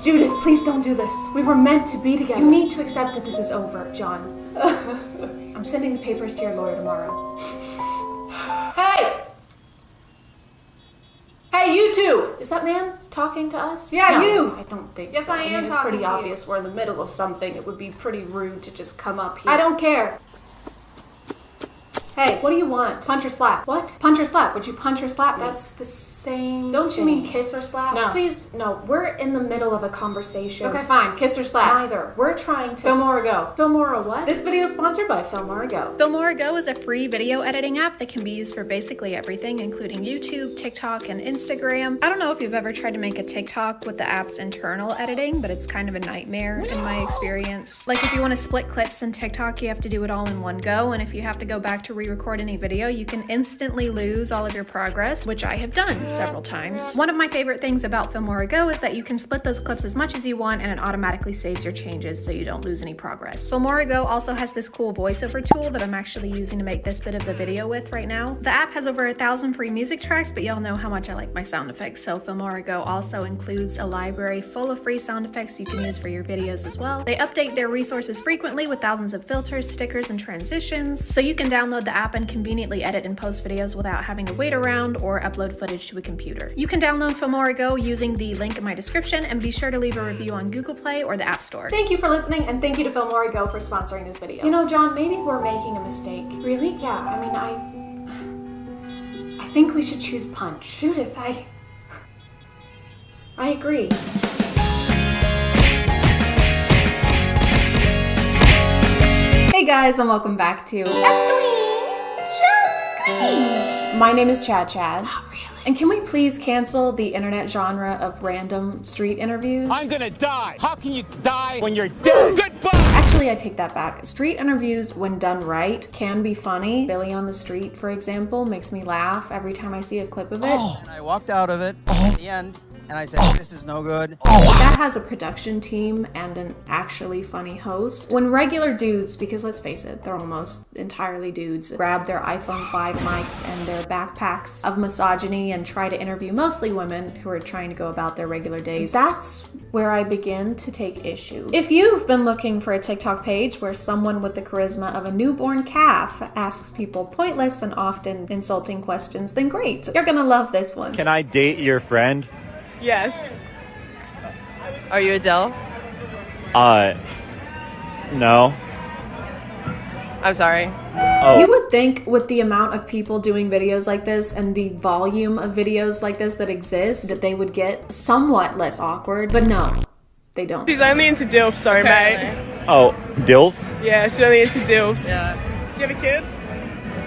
S2: Judith, please don't do this. We were meant to be together. You need to accept that this is over, John. I'm sending the papers to your lawyer tomorrow. Hey! Hey, you two! Is that man talking to us?
S7: Yeah,
S2: no,
S7: you!
S2: I don't think
S7: Yes,
S2: so.
S7: I am
S2: It's
S7: talking
S2: pretty
S7: to you.
S2: obvious we're in the middle of something. It would be pretty rude to just come up here. I don't care. Hey, what do you want? Punch or slap? What? Punch or slap? Would you punch or slap me? That's the same. Don't you mean kiss or slap? No. Please, no. We're in the middle of a conversation. Okay, fine. Kiss or slap? Neither. We're trying to. Filmora Go. Filmora what? This video is sponsored by Filmora Go. Filmora Go is a free video editing app that can be used for basically everything, including YouTube, TikTok, and Instagram. I don't know if you've ever tried to make a TikTok with the app's internal editing, but it's kind of a nightmare in my experience. Like if you want to split clips in TikTok, you have to do it all in one go, and if you have to go back to re-record any video, you can instantly lose all of your progress, which I have done several times. One of my favorite things about Filmora Go is that you can split those clips as much as you want, and it automatically saves your changes so you don't lose any progress. Filmora Go also has this cool voiceover tool that I'm actually using to make this bit of the video with right now. The app has over 1,000 free music tracks, but y'all know how much I like my sound effects, so Filmora Go also includes a library full of free sound effects you can use for your videos as well. They update their resources frequently with thousands of filters, stickers, and transitions, so you can download the app and conveniently edit and post videos without having to wait around or upload footage to a computer. You can download Filmora Go using the link in my description, and be sure to leave a review on Google Play or the App Store. Thank you for listening, and thank you to Filmora Go for sponsoring this video. You know, John, maybe we're making a mistake. Really? Yeah, I mean, I think we should choose punch. Judith, I agree. Hey guys, and welcome back to My name is ChadChad. Not really. And can we please cancel the internet genre of random street interviews?
S4: I'm gonna die. How can you die when you're dead? Goodbye.
S2: Actually, I take that back. Street interviews, when done right, can be funny. Billy on the Street, for example, makes me laugh every time I see a clip of it.
S10: And I walked out of it at the end, and I said, this is no good.
S2: That has a production team and an actually funny host. When regular dudes, because let's face it, they're almost entirely dudes, grab their iPhone 5 mics and their backpacks of misogyny and try to interview mostly women who are trying to go about their regular days, that's where I begin to take issue. If you've been looking for a TikTok page where someone with the charisma of a newborn calf asks people pointless and often insulting questions, then great. You're gonna love this one.
S11: Can I date your friend?
S7: Yes. Are you Adele?
S11: No.
S7: I'm sorry.
S11: Oh.
S2: You would think with the amount of people doing videos like this and the volume of videos like this that exist, that they would get somewhat less awkward, but no, they don't.
S7: She's only into DILF, sorry mate.
S11: Oh, DILF?
S7: Yeah, she's only into DILFs. Yeah. Do you have a kid?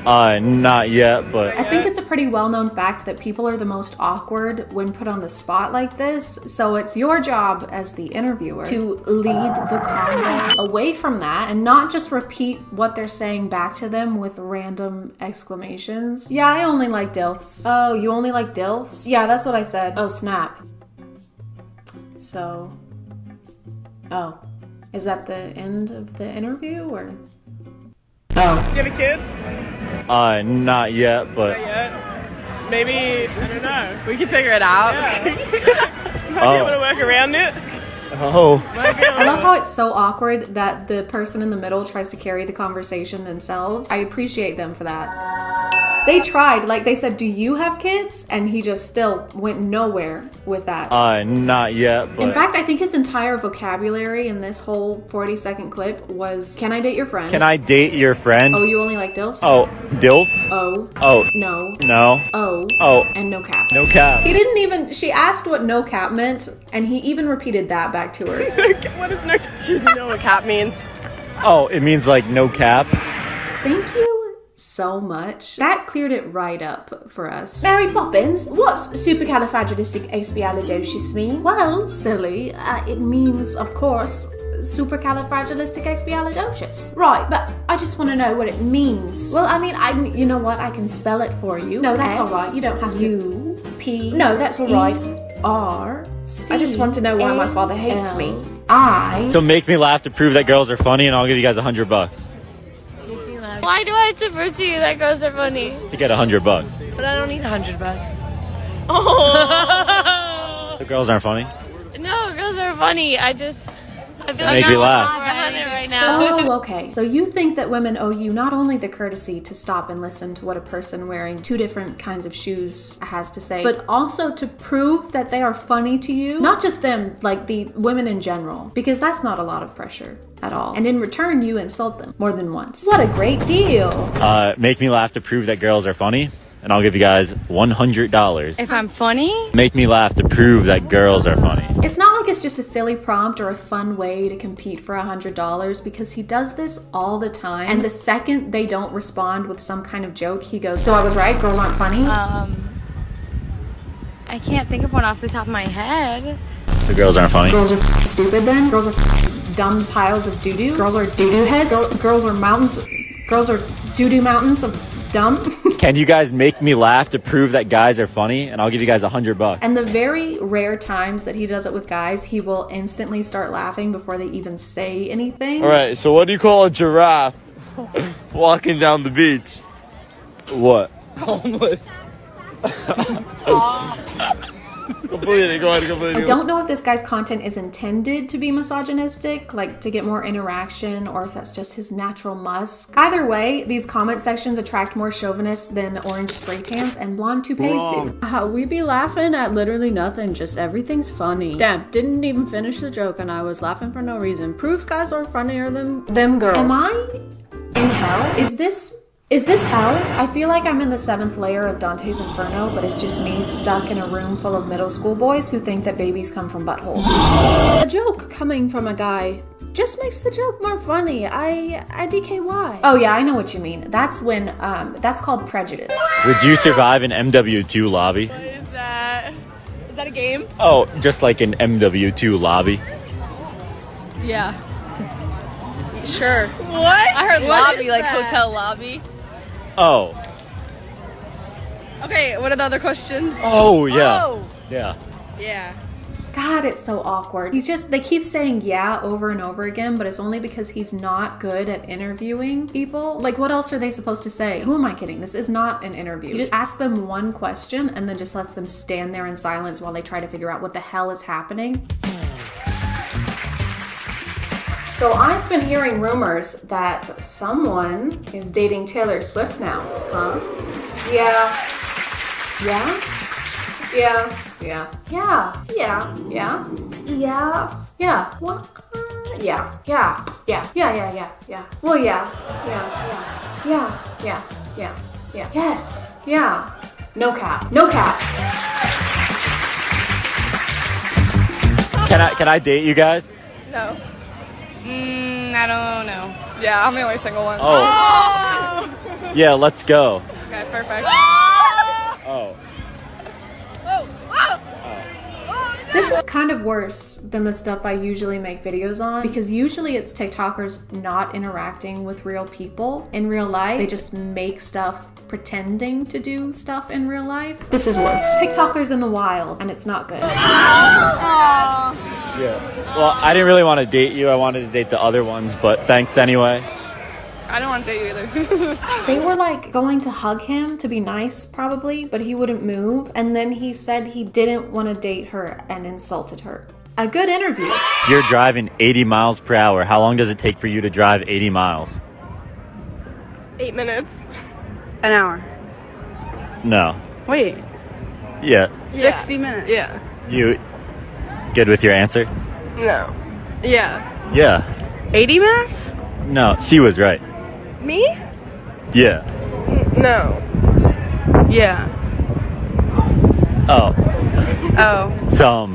S11: Not yet, but...
S2: I think it's a pretty well-known fact that people are the most awkward when put on the spot like this, so it's your job as the interviewer to lead the convo away from that and not just repeat what they're saying back to them with random exclamations. Yeah, I only like DILFs. Oh, you only like DILFs? Yeah, that's what I said. Oh, snap. So... Oh. Is that the end of the interview, or...? Oh.
S7: Do you have a kid?
S11: Not yet, but...
S7: Not yet? Maybe, I don't know. We can figure it out. Yeah. Might be able to work around it.
S11: Oh.
S2: I love how it's so awkward that the person in the middle tries to carry the conversation themselves. I appreciate them for that. They tried, like they said, do you have kids? And he just still went nowhere with that.
S11: Not yet, but...
S2: In fact, I think his entire vocabulary in this whole 40-second clip was, can I date your friend?
S11: Can I date your friend?
S2: Oh, you only like DILFs?
S11: Oh, DILF?
S2: Oh.
S11: Oh.
S2: No.
S11: No.
S2: Oh.
S11: Oh.
S2: And no cap.
S11: No cap.
S2: He didn't even, she asked what no cap meant, and he even repeated that back to her.
S7: What does no cap? She doesn't know what cap means.
S11: Oh, it means like no cap?
S2: Thank you so much. That cleared it right up for us. Mary Poppins, what's supercalifragilisticexpialidocious mean? Well, silly, it means, of course, supercalifragilisticexpialidocious. Right, but I just want to know what it means. Well, I mean, you know what? I can spell it for you. No, that's all right. You don't have to. U-P. No, that's all right. R-C. I just want to know why my father hates me.
S11: So make me laugh to prove that girls are funny, and I'll give you guys $100.
S21: Why do I have to prove to you that girls are funny?
S11: To get $100.
S21: But I don't need $100. Oh.
S11: The girls aren't funny?
S21: No, girls are funny. I just
S11: Make me laugh.
S21: Right now.
S2: Oh, okay. So you think that women owe you not only the courtesy to stop and listen to what a person wearing two different kinds of shoes has to say, but also to prove that they are funny to you? Not just them, like the women in general, because that's not a lot of pressure at all. And in return, you insult them more than once. What a great deal.
S11: Make me laugh to prove that girls are funny, and I'll give you guys $100.
S21: If I'm funny?
S11: Make me laugh to prove that girls are funny.
S2: It's not like it's just a silly prompt or a fun way to compete for $100, because he does this all the time. And the second they don't respond with some kind of joke, he goes, so I was right, girls aren't funny?
S21: I can't think of one off the top of my head.
S11: The girls aren't funny.
S2: Girls are stupid then? Girls are dumb piles of doo-doo? Girls are doo-doo heads? Girls are mountains? Girls are doo-doo mountains of dumb?
S11: Can you guys make me laugh to prove that guys are funny? And I'll give you guys $100.
S2: And the very rare times that he does it with guys, he will instantly start laughing before they even say anything.
S15: All right, so what do you call a giraffe walking down the beach?
S11: What?
S15: Homeless. Completely, go ahead, completely.
S2: I don't know if this guy's content is intended to be misogynistic, like to get more interaction, or if that's just his natural musk. Either way, these comment sections attract more chauvinists than orange spray tans and blonde toupees do. We be laughing at literally nothing, just everything's funny. Damn, didn't even finish the joke and I was laughing for no reason. Proves guys are funnier than them girls. Am I in hell? Is this hell? I feel like I'm in the 7th layer of Dante's Inferno, but it's just me stuck in a room full of middle school boys who think that babies come from buttholes. A joke coming from a guy just makes the joke more funny. I DKY. Oh yeah, I know what you mean. That's when, that's called prejudice.
S11: Would you survive an MW2 lobby?
S21: What is that? Is that a game?
S11: Oh, just like an MW2 lobby.
S21: Yeah. Sure. What? I heard What lobby, is like that? hotel lobby.
S11: Oh.
S21: Okay, what are the other questions?
S11: Oh, yeah.
S21: Oh.
S11: Yeah.
S21: Yeah.
S2: God, it's so awkward. They keep saying yeah over and over again, but it's only because he's not good at interviewing people. Like, what else are they supposed to say? Who am I kidding? This is not an interview. He just asks them one question and then just lets them stand there in silence while they try to figure out what the hell is happening. So I've been hearing rumors that someone is dating Taylor Swift now, huh? Yeah. Yeah? Yeah. Yeah. Yeah. Yeah. Yeah. Yeah. Yeah. What? Yeah. Yeah. Yeah. Yeah. Yeah. Yeah. Yeah. Well, yeah. Yeah. Yeah. Yeah. Yeah. Yeah. Yes. Yeah. No cap. No cap.
S11: Can I date you guys?
S14: No. I don't know. Yeah, I'm the only single one.
S11: Oh. Yeah, let's go.
S14: Okay, perfect.
S11: Oh.
S2: This is kind of worse than the stuff I usually make videos on, because usually it's TikTokers not interacting with real people in real life. They just make stuff pretending to do stuff in real life. This is worse. TikTokers in the wild, and it's not good.
S11: Yeah. Well, I didn't really want to date you. I wanted to date the other ones, but thanks anyway.
S14: I don't want to date you either.
S2: They were like going to hug him to be nice probably, but he wouldn't move. And then he said he didn't want to date her and insulted her. A good interview.
S11: You're driving 80 miles per hour. How long does it take for you to drive 80 miles?
S14: 8 minutes. An hour.
S11: No.
S14: Wait.
S11: Yeah.
S14: 60 minutes. Yeah.
S11: You good with your answer?
S14: No. Yeah.
S11: Yeah.
S14: 80 minutes?
S11: No, she was right.
S14: Me?
S11: Yeah.
S14: No. Yeah.
S11: Oh.
S14: Oh.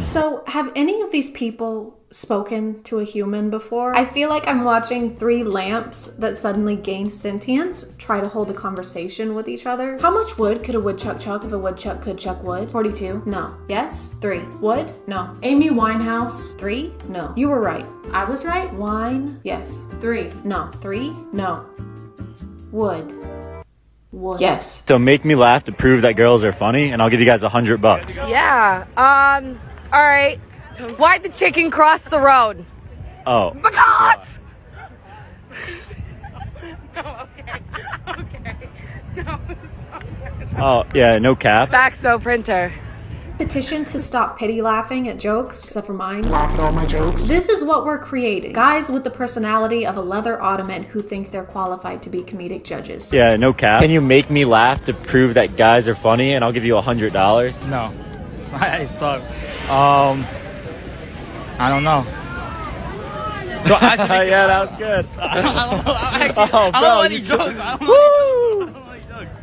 S2: So have any of these people spoken to a human before? I feel like I'm watching 3 lamps that suddenly gain sentience try to hold a conversation with each other. How much wood could a woodchuck chuck if a woodchuck could chuck wood? 42? No. Yes? 3. Wood? No. Amy Winehouse? 3? No. You were right. I was right. Wine? Yes. 3? No. 3? No. Wood? Wood? Yes.
S11: So make me laugh to prove that girls are funny, and I'll give you guys $100.
S21: Yeah. All right. Why'd the chicken cross the road?
S11: Oh.
S21: Because. No, okay. Okay. No.
S11: Oh, yeah, no cap.
S21: Fax no printer.
S2: Petition to stop pity laughing at jokes, except for mine.
S18: Laugh at all my jokes.
S2: This is what we're creating. Guys with the personality of a leather ottoman who think they're qualified to be comedic judges.
S11: Yeah, no cap. Can you make me laugh to prove that guys are funny and I'll give you $100?
S15: No. I suck. I don't know.
S11: Yeah, that was good.
S15: I don't know. I don't know any jokes.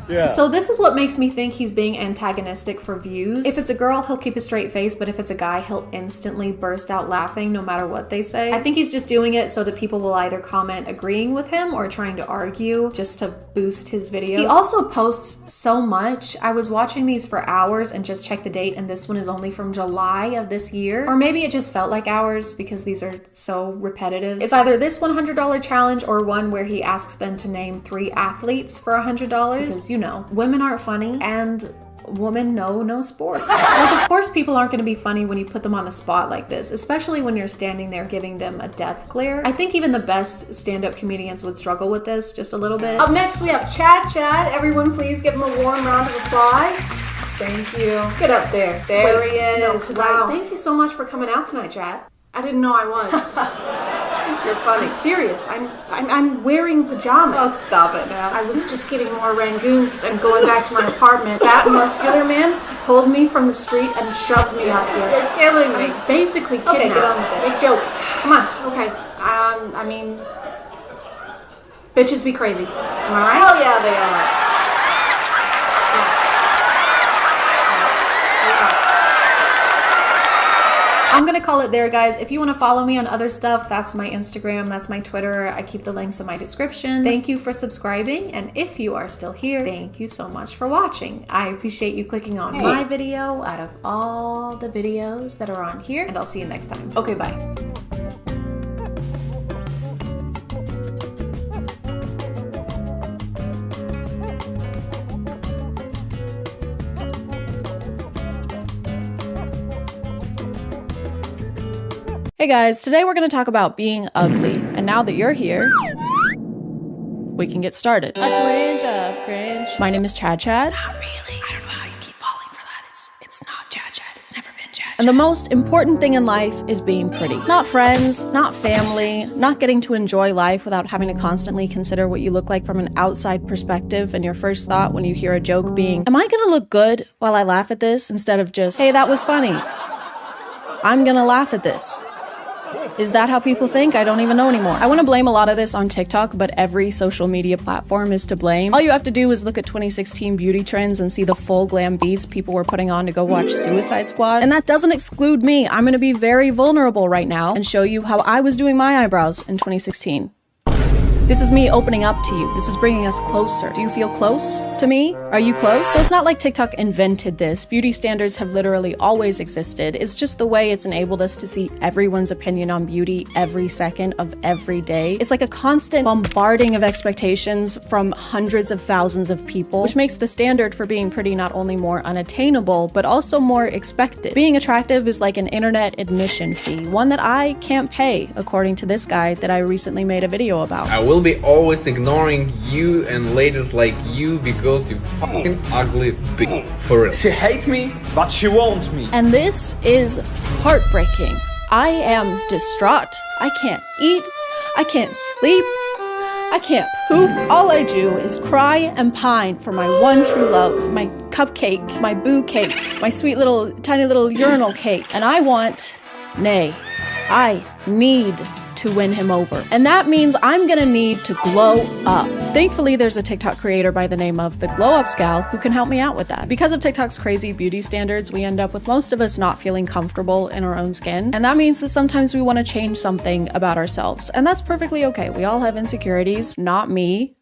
S11: Yeah.
S2: So this is what makes me think he's being antagonistic for views. If it's a girl, he'll keep a straight face, but if it's a guy, he'll instantly burst out laughing no matter what they say. I think he's just doing it so that people will either comment agreeing with him or trying to argue just to boost his videos. He also posts so much. I was watching these for hours and just checked the date, and this one is only from July of this year. Or maybe it just felt like hours because these are so repetitive. It's either this $100 challenge or one where he asks them to name 3 athletes for $100 because, you know, women aren't funny and women know no sports. Like, of course people aren't going to be funny when you put them on the spot like this, especially when you're standing there giving them a death glare. I think even the best stand-up comedians would struggle with this just a little bit. Up next we have ChadChad. Everyone please give him a warm round of applause. Thank you. Get up there. There he is. Wow. Thank you so much for coming out tonight, Chad. I didn't know I was. You're funny. I'm serious. I'm wearing pajamas. Oh, stop it now. I was just getting more rangoons and going back to my apartment. That muscular man pulled me from the street and shoved me up here. You're killing me. He's basically kidnapped. Okay, get on with it. Make jokes. Come on. Okay. I mean, bitches be crazy. Am I right? Hell yeah, they are. I'm gonna call it there, guys. If you want to follow me on other stuff, that's my Instagram, that's my Twitter. I keep the links in my description. Thank you for subscribing, and if you are still here, thank you so much for watching. I appreciate you clicking on my video out of all the videos that are on here, and I'll see you next time. Okay, bye. Hey guys, today we're going to talk about being ugly, and now that you're here, we can get started. A twinge of cringe. My name is ChadChad. Not really. I don't know how you keep falling for that. It's not ChadChad. It's never been ChadChad. And the most important thing in life is being pretty. Not friends, not family, not getting to enjoy life without having to constantly consider what you look like from an outside perspective, and your first thought when you hear a joke being, am I going to look good while I laugh at this? Instead of just, hey, that was funny. I'm going to laugh at this. Is that how people think? I don't even know anymore. I want to blame a lot of this on TikTok, but every social media platform is to blame. All you have to do is look at 2016 beauty trends and see the full glam beats people were putting on to go watch Suicide Squad. And that doesn't exclude me. I'm going to be very vulnerable right now and show you how I was doing my eyebrows in 2016. This is me opening up to you. This is bringing us closer. Do you feel close to me? Are you close? So it's not like TikTok invented this. Beauty standards have literally always existed. It's just the way it's enabled us to see everyone's opinion on beauty every second of every day. It's like a constant bombarding of expectations from hundreds of thousands of people, which makes the standard for being pretty not only more unattainable, but also more expected. Being attractive is like an internet admission fee, one that I can't pay, according to this guy that I recently made a video about.
S9: I will be always ignoring you and ladies like you because you fucking ugly bitch. For real. She hates me, but she wants me.
S2: And this is heartbreaking. I am distraught. I can't eat. I can't sleep. I can't poop. All I do is cry and pine for my one true love, my cupcake, my boo cake, my sweet little, tiny little urinal cake. And I want, nay, I need to win him over. And that means I'm gonna need to glow up. Thankfully, there's a TikTok creator by the name of the Glow Ups Gal who can help me out with that. Because of TikTok's crazy beauty standards, we end up with most of us not feeling comfortable in our own skin. And that means that sometimes we want to change something about ourselves. And that's perfectly okay. We all have insecurities. Not me.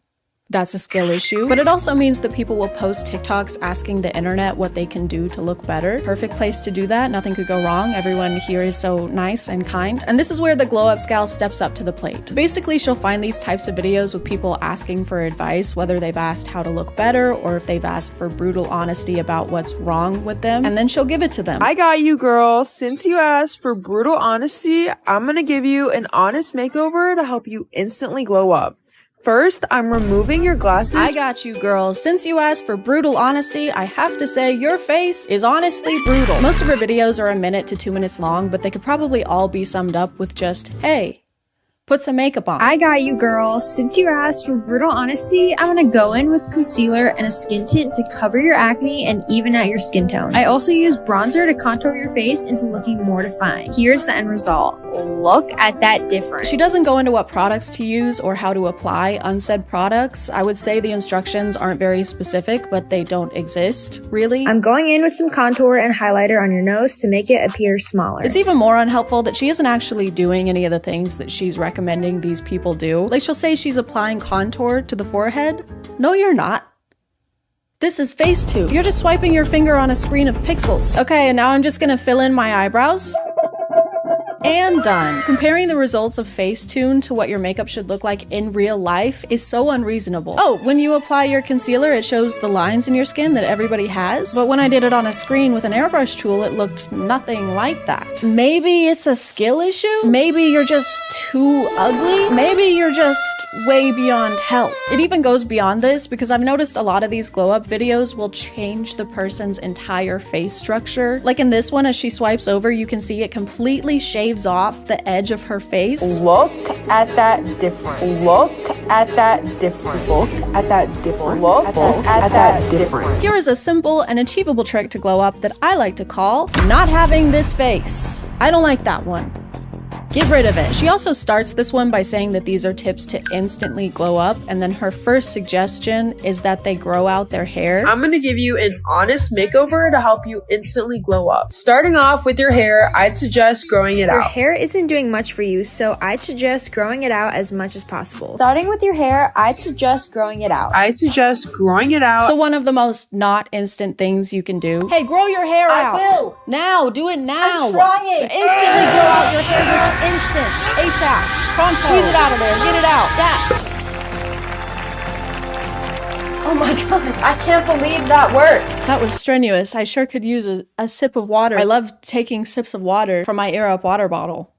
S2: That's a skill issue. But it also means that people will post TikToks asking the internet what they can do to look better. Perfect place to do that. Nothing could go wrong. Everyone here is so nice and kind. And this is where the Glow Ups Gal steps up to the plate. Basically, she'll find these types of videos with people asking for advice, whether they've asked how to look better or if they've asked for brutal honesty about what's wrong with them, and then she'll give it to them.
S14: I got you, girl. Since you asked for brutal honesty, I'm gonna give you an honest makeover to help you instantly glow up. First, I'm removing your glasses.
S2: I got you, girls. Since you asked for brutal honesty, I have to say your face is honestly brutal. Most of her videos are 1 minute to 2 minutes long, but they could probably all be summed up with just, hey, put some makeup on.
S12: I got you, girls. Since you asked for brutal honesty, I'm gonna go in with concealer and a skin tint to cover your acne and even out your skin tone. I also use bronzer to contour your face into looking more defined. Here's the end result. Look at that difference.
S2: She doesn't go into what products to use or how to apply unsaid products. I would say the instructions aren't very specific, but they don't exist, really.
S12: I'm going in with some contour and highlighter on your nose to make it appear smaller.
S2: It's even more unhelpful that she isn't actually doing any of the things that she's recommending these people do. Like, she'll say she's applying contour to the forehead. No, you're not. This is Facetune. You're just swiping your finger on a screen of pixels. Okay, and now I'm just gonna fill in my eyebrows. And done. Comparing the results of Facetune to what your makeup should look like in real life is so unreasonable. Oh, when you apply your concealer, it shows the lines in your skin that everybody has. But when I did it on a screen with an airbrush tool, it looked nothing like that. Maybe it's a skill issue? Maybe you're just too ugly? Maybe you're just way beyond help. It even goes beyond this because I've noticed a lot of these glow up videos will change the person's entire face structure. Like in this one, as she swipes over, you can see it completely shaves off the edge of her face.
S14: Look at that difference. Look at that difference. Look at that difference. Look at that difference.
S2: Here is a simple and achievable trick to glow up that I like to call not having this face. I don't like that one. Get rid of it. She also starts this one by saying that these are tips to instantly glow up, and then her first suggestion is that they grow out their hair.
S14: I'm gonna give you an honest makeover to help you instantly glow up. Starting off with your hair, I'd suggest growing it out.
S12: Your hair isn't doing much for you, so I'd suggest growing it out as much as possible. Starting with your hair, I'd suggest growing it out.
S14: I'd suggest growing it out.
S2: So one of the most not instant things you can do. Hey, grow your hair out. I will. Now, do it now.
S1: I'm trying.
S2: Instantly grow out your hair this instant. ASAP. Pronto. Squeeze it out of there. Get it out. Stat.
S1: Oh my god, I can't believe that worked.
S2: That was strenuous. I sure could use a sip of water. I love taking sips of water from my Air Up water bottle.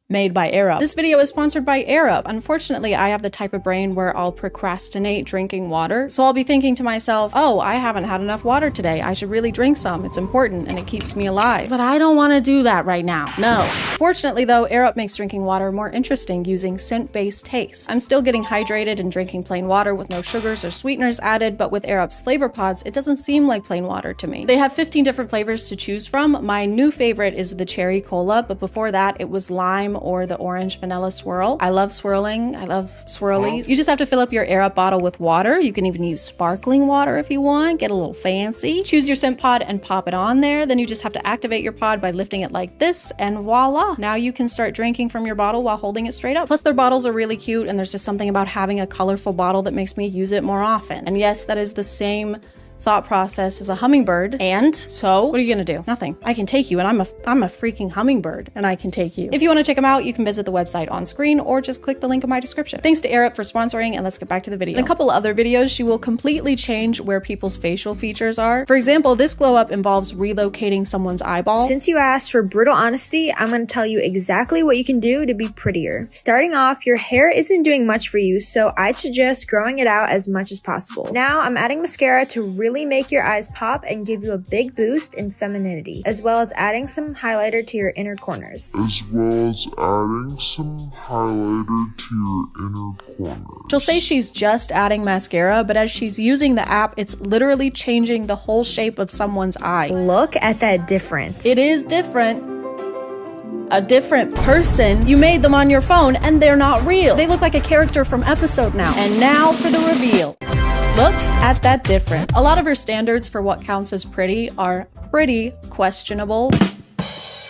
S2: Made by Air Up. This video is sponsored by Air Up. Unfortunately, I have the type of brain where I'll procrastinate drinking water. So I'll be thinking to myself, oh, I haven't had enough water today. I should really drink some. It's important and it keeps me alive. But I don't want to do that right now. No. Fortunately though, Air Up makes drinking water more interesting using scent-based taste. I'm still getting hydrated and drinking plain water with no sugars or sweeteners added, but with Air Up's flavor pods, it doesn't seem like plain water to me. They have 15 different flavors to choose from. My new favorite is the cherry cola, but before that it was lime or the orange vanilla swirl. I love swirling. I love swirlies. You just have to fill up your Air Up bottle with water. You can even use sparkling water if you want. Get a little fancy. Choose your scent pod and pop it on there. Then you just have to activate your pod by lifting it like this, and voila. Now you can start drinking from your bottle while holding it straight up. Plus their bottles are really cute, and there's just something about having a colorful bottle that makes me use it more often. And yes, that is the same thought process as a hummingbird. And so what are you gonna do? Nothing. I can take you, and I'm a freaking hummingbird, and I can take you. If you want to check them out, you can visit the website on screen or just click the link in my description. Thanks to Air Up for sponsoring, and let's get back to the video. In a couple other videos, she will completely change where people's facial features are. For example, this glow up involves relocating someone's eyeball.
S12: Since you asked for brutal honesty, I'm going to tell you exactly what you can do to be prettier. Starting off, your hair isn't doing much for you, so I'd suggest growing it out as much as possible. Now, I'm adding mascara to really make your eyes pop and give you a big boost in femininity, as well as adding some highlighter to your inner corners.
S2: She'll say she's just adding mascara, but as she's using the app, it's literally changing the whole shape of someone's eye.
S12: Look at that difference.
S2: It is different. A different person. You made them on your phone and they're not real. They look like a character from Episode Now. And now for the reveal. Look at that difference. A lot of her standards for what counts as pretty are pretty questionable.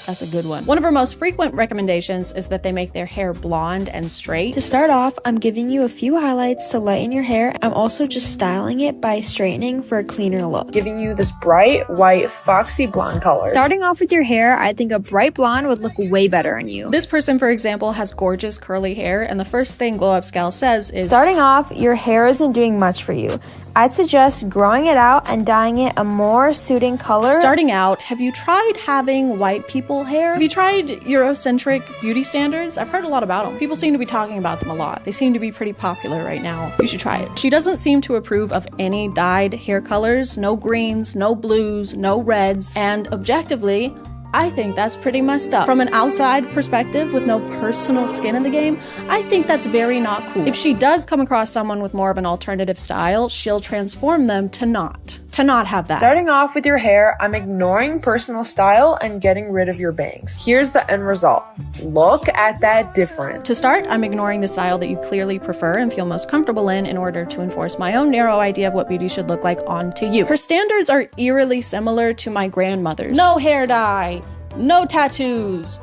S2: That's a good one. One of her most frequent recommendations is that they make their hair blonde and straight.
S12: To start off, I'm giving you a few highlights to lighten your hair. I'm also just styling it by straightening for a cleaner look.
S14: Giving you this bright, white, foxy blonde color.
S12: Starting off with your hair, I think a bright blonde would look way better on you.
S2: This person, for example, has gorgeous curly hair, and the first thing Glow Up's gal says is,
S12: starting off, your hair isn't doing much for you. I'd suggest growing it out and dyeing it a more suiting color.
S2: Starting out, have you tried having white people hair? Have you tried Eurocentric beauty standards? I've heard a lot about them. People seem to be talking about them a lot. They seem to be pretty popular right now. You should try it. She doesn't seem to approve of any dyed hair colors, no greens, no blues, no reds, and objectively, I think that's pretty messed up. From an outside perspective with no personal skin in the game, I think that's very not cool. If she does come across someone with more of an alternative style, she'll transform them to not have that.
S14: Starting off with your hair, I'm ignoring personal style and getting rid of your bangs. Here's the end result. Look at that difference.
S2: To start, I'm ignoring the style that you clearly prefer and feel most comfortable in order to enforce my own narrow idea of what beauty should look like onto you. Her standards are eerily similar to my grandmother's. No hair dye, no tattoos,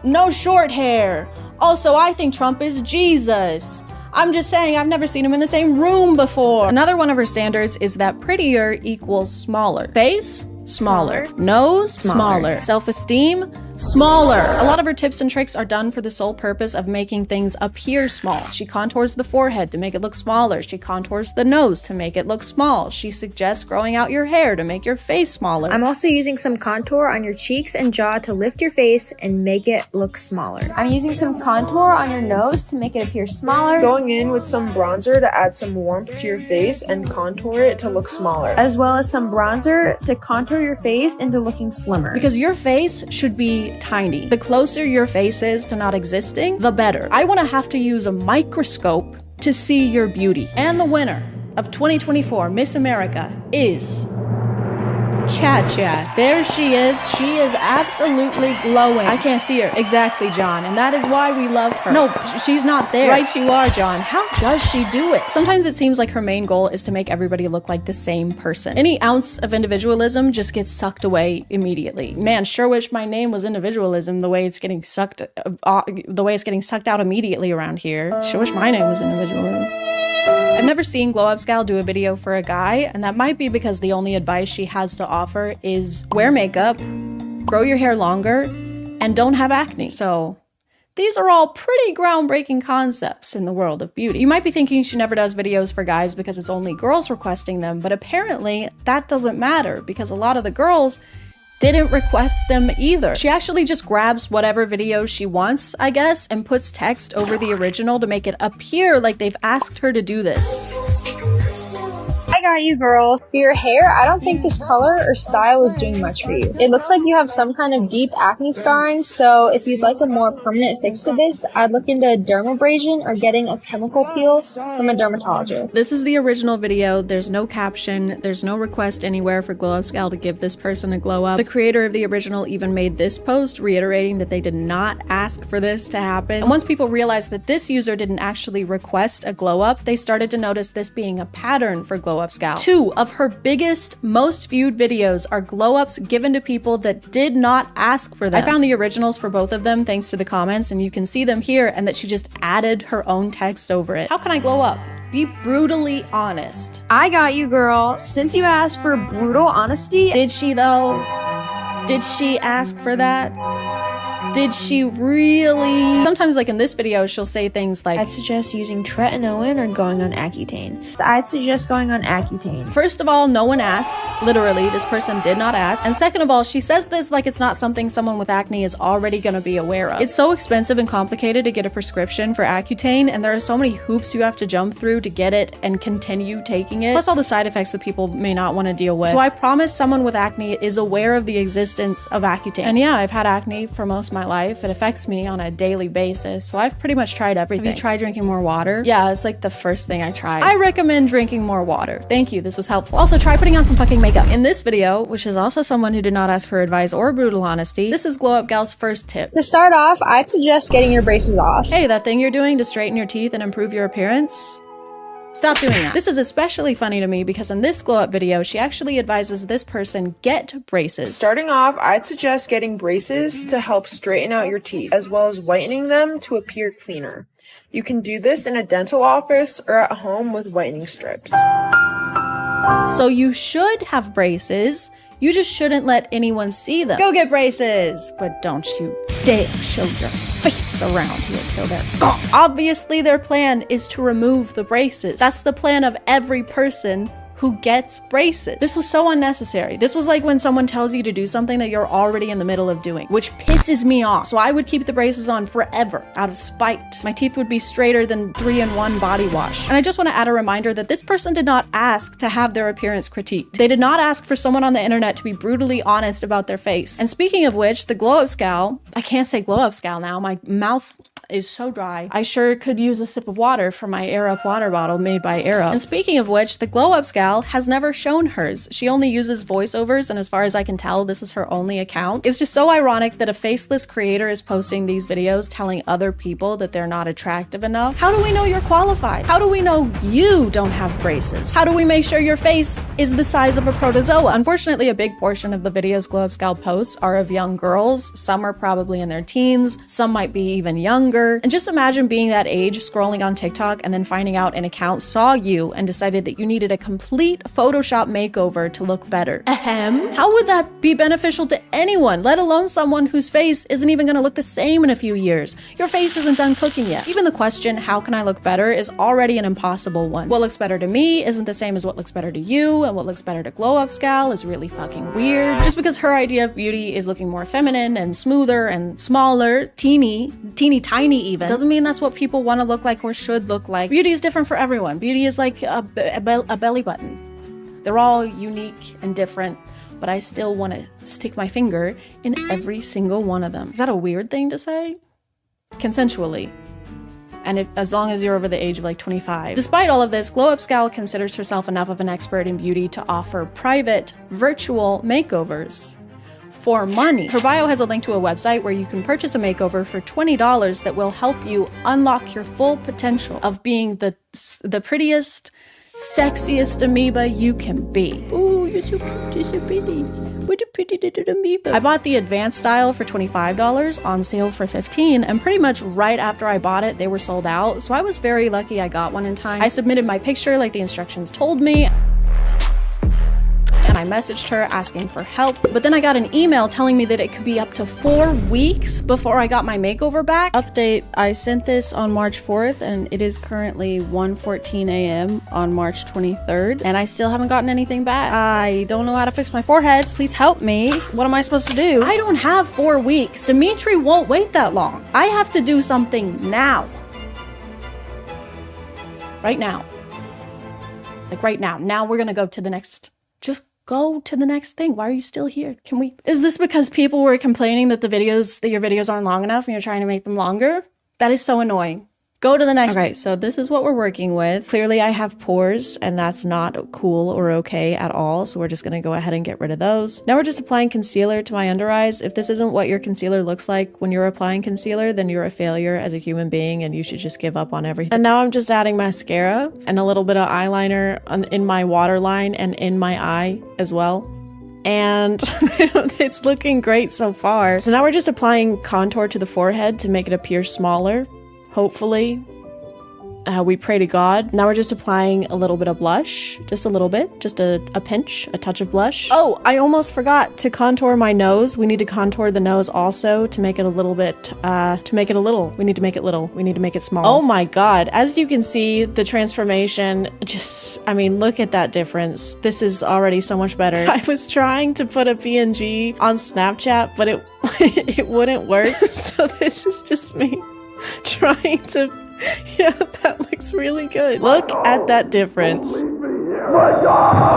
S2: no short hair. Also, I think Trump is Jesus. I'm just saying, I've never seen him in the same room before. Another one of her standards is that prettier equals smaller. Face? Smaller. Nose? Smaller. Self-esteem? Smaller. A lot of her tips and tricks are done for the sole purpose of making things appear small. She contours the forehead to make it look smaller. She contours the nose to make it look small. She suggests growing out your hair to make your face smaller.
S12: I'm also using some contour on your cheeks and jaw to lift your face and make it look smaller. I'm using some contour on your nose to make it appear smaller.
S14: Going in with some bronzer to add some warmth to your face and contour it to look smaller.
S12: As well as some bronzer to contour your face into looking slimmer.
S2: Because your face should be tiny. The closer your face is to not existing, the better. I want to have to use a microscope to see your beauty. And the winner of 2024 Miss America is ChadChad. There she is. She is absolutely glowing. I can't see her. Exactly, John. And that is why we love her. No, she's not there. Right you are, John. How does she do it? Sometimes it seems like her main goal is to make everybody look like the same person. Any ounce of individualism just gets sucked away immediately. Man, sure wish my name was individualism the way it's getting sucked out immediately around here. Sure wish my name was individualism. I've never seen Glow Up Gal do a video for a guy, and that might be because the only advice she has to offer is wear makeup, grow your hair longer, and don't have acne. So these are all pretty groundbreaking concepts in the world of beauty. You might be thinking she never does videos for guys because it's only girls requesting them, but apparently that doesn't matter because a lot of the girls didn't request them either. She actually just grabs whatever video she wants, I guess, and puts text over the original to make it appear like they've asked her to do this.
S12: I got you, girls. For your hair, I don't think this color or style is doing much for you. It looks like you have some kind of deep acne scarring, so if you'd like a more permanent fix to this, I'd look into dermabrasion or getting a chemical peel from a dermatologist.
S2: This is the original video. There's no caption. There's no request anywhere for Glow Up Gal to give this person a glow up. The creator of the original even made this post reiterating that they did not ask for this to happen. And once people realized that this user didn't actually request a glow up, they started to notice this being a pattern for Glow Up Gal. 2 of her biggest, most viewed videos are glow ups given to people that did not ask for them. I found the originals for both of them thanks to the comments, and you can see them here, and that she just added her own text over it. How can I glow up? Be brutally honest.
S12: I got you, girl. Since you asked for brutal honesty.
S2: Did she though? Did she ask for that? Did she really? Sometimes, like in this video, she'll say things like,
S12: I'd suggest using tretinoin or going on Accutane. So I'd suggest going on Accutane.
S2: First of all, no one asked. Literally, this person did not ask. And second of all, she says this like it's not something someone with acne is already gonna be aware of. It's so expensive and complicated to get a prescription for Accutane, and there are so many hoops you have to jump through to get it and continue taking it. Plus all the side effects that people may not want to deal with. So I promise someone with acne is aware of the existence of Accutane. And yeah, I've had acne for most of my life. It affects me on a daily basis, so I've pretty much tried everything. Have you tried drinking more water? Yeah, it's like the first thing I tried. I recommend drinking more water. Thank you, this was helpful. Also, try putting on some fucking makeup. In this video, which is also someone who did not ask for advice or brutal honesty, this is Glow Up Gal's first tip.
S12: To start off, I'd suggest getting your braces off.
S2: Hey, that thing you're doing to straighten your teeth and improve your appearance? Stop doing that. This is especially funny to me because in this glow up video, she actually advises this person get braces.
S14: Starting off, I'd suggest getting braces to help straighten out your teeth, as well as whitening them to appear cleaner. You can do this in a dental office or at home with whitening strips.
S2: So you should have braces, you just shouldn't let anyone see them. Go get braces! But don't you dare show your face around here till they're gone. Obviously their plan is to remove the braces. That's the plan of every person who gets braces. This was so unnecessary. This was like when someone tells you to do something that you're already in the middle of doing, which pisses me off. So I would keep the braces on forever out of spite. My teeth would be straighter than 3-in-1 body wash. And I just want to add a reminder that this person did not ask to have their appearance critiqued. They did not ask for someone on the internet to be brutally honest about their face. And speaking of which, the glow up scowl, I can't say glow up scowl now, my mouth is so dry. I sure could use a sip of water from my Air Up water bottle made by Air Up. And speaking of which, the glow up gal has never shown hers. She only uses voiceovers, and as far as I can tell, this is her only account. It's just so ironic that a faceless creator is posting these videos telling other people that they're not attractive enough. How do we know you're qualified? How do we know you don't have braces? How do we make sure your face is the size of a protozoa? Unfortunately, a big portion of the videos glow up gal posts are of young girls. Some are probably in their teens. Some might be even younger. And just imagine being that age, scrolling on TikTok, and then finding out an account saw you and decided that you needed a complete Photoshop makeover to look better. Ahem. How would that be beneficial to anyone, let alone someone whose face isn't even gonna look the same in a few years? Your face isn't done cooking yet. Even the question, how can I look better, is already an impossible one. What looks better to me isn't the same as what looks better to you, and what looks better to glow up scal is really fucking weird. Just because her idea of beauty is looking more feminine and smoother and smaller, teeny tiny even, doesn't mean that's what people want to look like or should look like. Beauty is different for everyone. Beauty is like a belly button. They're all unique and different, but I still want to stick my finger in every single one of them. Is that a weird thing to say? Consensually. And as long as you're over the age of like 25. Despite all of this, Glow Up Scal considers herself enough of an expert in beauty to offer private, virtual makeovers for money. Her bio has a link to a website where you can purchase a makeover for $20 that will help you unlock your full potential of being the prettiest, sexiest amoeba you can be. Ooh, you're so cute, you're so pretty. What a pretty little amoeba. I bought the advanced style for $25, on sale for $15, and pretty much right after I bought it, they were sold out, so I was very lucky I got one in time. I submitted my picture like the instructions told me, and I messaged her asking for help, but then I got an email telling me that it could be up to 4 weeks before I got my makeover back. Update, I sent this on March 4th and it is currently 1:14 a.m. on March 23rd and I still haven't gotten anything back. I don't know how to fix my forehead. Please help me. What am I supposed to do? I don't have 4 weeks. Dimitri won't wait that long. I have to do something now. Right now. Like right now. Now we're gonna go to the next. Just go to the next thing. Why are you still here? Can we? Is this because people were complaining that your videos aren't long enough and you're trying to make them longer? That is so annoying. Go to the next. Okay, so this is what we're working with. Clearly I have pores and that's not cool or okay at all. So we're just gonna go ahead and get rid of those. Now we're just applying concealer to my under eyes. If this isn't what your concealer looks like when you're applying concealer, then you're a failure as a human being and you should just give up on everything. And now I'm just adding mascara and a little bit of eyeliner in my waterline and in my eye as well. And it's looking great so far. So now we're just applying contour to the forehead to make it appear smaller. Hopefully, we pray to God. Now we're just applying a little bit of blush, just a little bit, just a pinch, a touch of blush. Oh, I almost forgot to contour my nose. We need to contour the nose also to make it a little bit, We need to make it little. We need to make it small. Oh my God. As you can see, the transformation look at that difference. This is already so much better. I was trying to put a PNG on Snapchat, but it wouldn't work. So this is just me trying to, yeah, that looks really good. Look at that difference.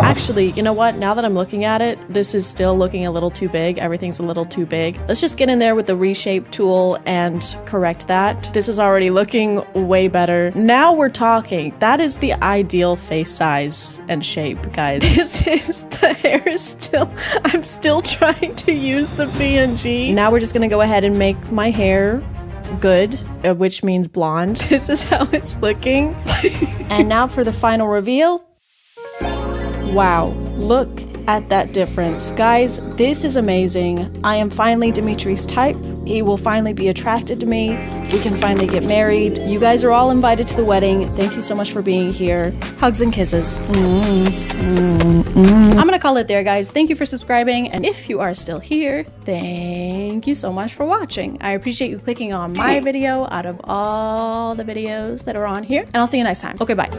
S2: Actually, you know what? Now that I'm looking at it, this is still looking a little too big. Everything's a little too big. Let's just get in there with the reshape tool and correct that. This is already looking way better. Now we're talking. That is the ideal face size and shape, guys. The hair is still, I'm still trying to use the PNG. Now we're just gonna go ahead and make my hair good, which means blonde. This is how it's looking. And now for the final reveal. Wow, look at that difference. Guys, this is amazing. I am finally Dimitri's type. He will finally be attracted to me. We can finally get married. You guys are all invited to the wedding. Thank you so much for being here. Hugs and kisses. I'm gonna call it there, guys. Thank you for subscribing. And if you are still here, thank you so much for watching. I appreciate you clicking on my video out of all the videos that are on here. And I'll see you next time. Okay, bye.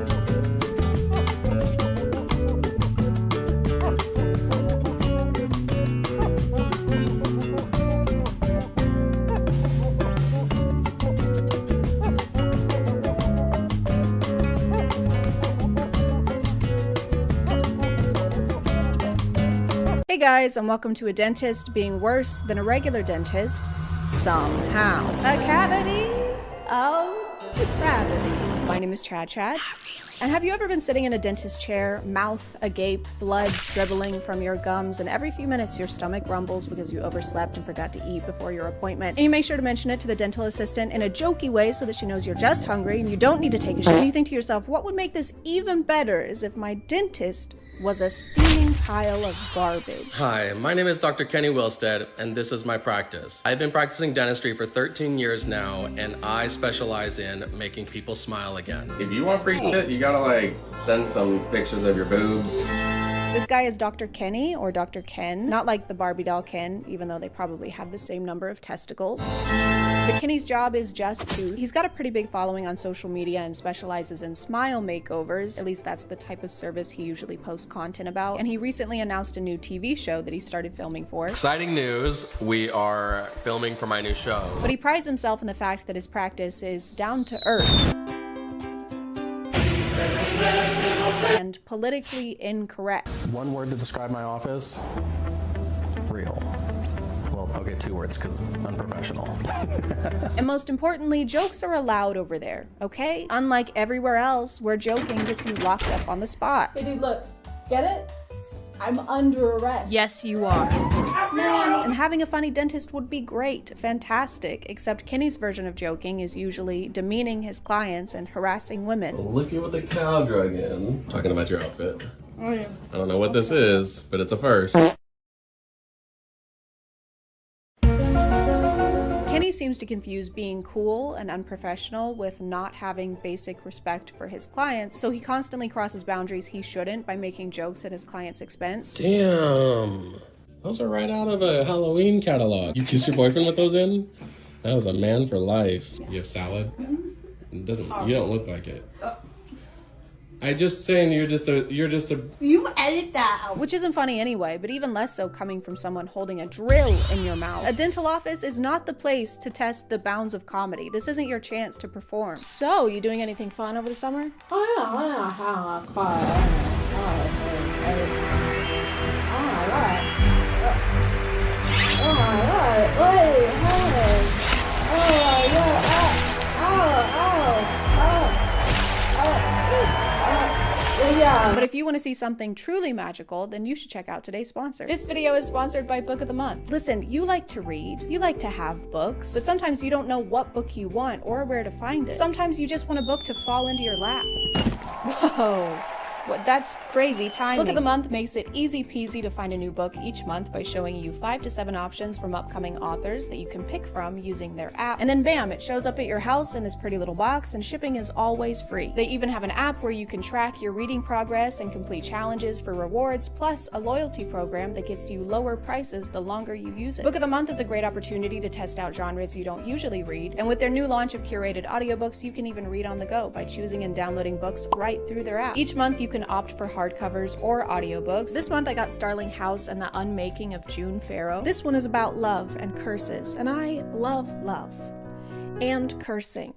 S2: guys, and welcome to a dentist being worse than a regular dentist somehow. A cavity of depravity. My name is ChadChad. And have you ever been sitting in a dentist chair, mouth agape, blood dribbling from your gums, and every few minutes your stomach rumbles because you overslept and forgot to eat before your appointment? And you make sure to mention it to the dental assistant in a jokey way so that she knows you're just hungry and you don't need to take a shit. And you think to yourself, what would make this even better is if my dentist was a steaming pile of garbage.
S13: Hi, my name is Dr. Kenny Wilstead, and this is my practice. I've been practicing dentistry for 13 years now, and I specialize in making people smile again. If you want free shit, you gotta like send some pictures of your boobs.
S2: This guy is Dr. Kenny, or Dr. Ken, not like the Barbie doll Ken, even though they probably have the same number of testicles. But Kenny's job is just to, he's got a pretty big following on social media and specializes in smile makeovers. At least that's the type of service he usually posts content about. And he recently announced a new TV show that he started filming for.
S13: Exciting news, we are filming for my new show.
S2: But he prides himself in the fact that his practice is down to earth and politically incorrect.
S19: One word to describe my office: real. Well, okay, 2 words, because unprofessional.
S2: And most importantly, jokes are allowed over there, okay? Unlike everywhere else where joking gets you locked up on the spot. Hey dude, look, get it? I'm under arrest. Yes, you are. Man, and having a funny dentist would be great, fantastic, except Kenny's version of joking is usually demeaning his clients and harassing women.
S13: Well, look at what the cow drug in. Talking about your outfit.
S2: Oh yeah.
S13: I don't know what this is, but it's a first.
S2: Kenny seems to confuse being cool and unprofessional with not having basic respect for his clients, so he constantly crosses boundaries he shouldn't by making jokes at his client's expense.
S13: Damn. Those are right out of a Halloween catalog. You kiss your boyfriend with those in? That was a man for life. You have salad? It doesn't, you don't look like it. I just saying you're just a
S2: You edit that out. Which isn't funny anyway, but even less so coming from someone holding a drill in your mouth. A dental office is not the place to test the bounds of comedy. This isn't your chance to perform. So, you doing anything fun over the summer? But if you want to see something truly magical, then you should check out today's sponsor. This video is sponsored by Book of the Month. Listen, you like to read, you like to have books, but sometimes you don't know what book you want or where to find it. Sometimes you just want a book to fall into your lap. Whoa. What, that's crazy timing. Book of the Month makes it easy peasy to find a new book each month by showing you 5 to 7 options from upcoming authors that you can pick from using their app. And then bam, it shows up at your house in this pretty little box, and shipping is always free. They even have an app where you can track your reading progress and complete challenges for rewards, plus a loyalty program that gets you lower prices the longer you use it. Book of the Month is a great opportunity to test out genres you don't usually read, and with their new launch of curated audiobooks, you can even read on the go by choosing and downloading books right through their app. Each month you can opt for hardcovers or audiobooks. This month I got Starling House and the Unmaking of June Farrow. This one is about love and curses, and I love love and cursing.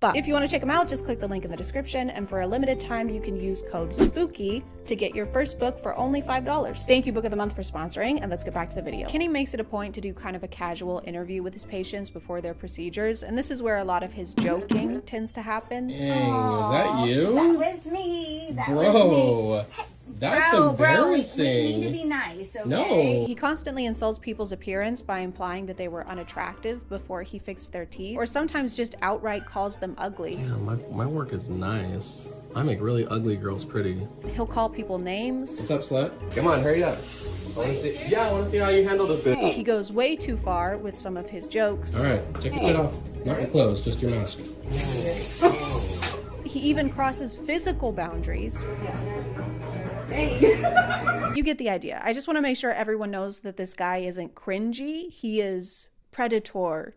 S2: But if you want to check them out, just click the link in the description, and for a limited time you can use code SPOOKY to get your first book for only $5. Thank you, Book of the Month, for sponsoring, and let's get back to the video. Kenny makes it a point to do kind of a casual interview with his patients before their procedures, and this is where a lot of his joking tends to happen.
S13: Dang, was that you?
S20: That was me. That
S13: Bro,
S20: was me.
S13: that's embarrassing.
S20: We need to be nice, okay?
S13: No.
S2: He constantly insults people's appearance by implying that they were unattractive before he fixed their teeth, or sometimes just outright calls them ugly.
S13: Yeah, my work is nice. I make really ugly girls pretty.
S2: He'll call people names.
S13: What's up, slut? Come on, hurry up. I want to see how you handle this bitch.
S2: He goes way too far with some of his jokes.
S13: All right, take your shit off. Not your clothes, just your mask.
S2: He even crosses physical boundaries. You get the idea. I just want to make sure everyone knows that this guy isn't cringy. He is predator.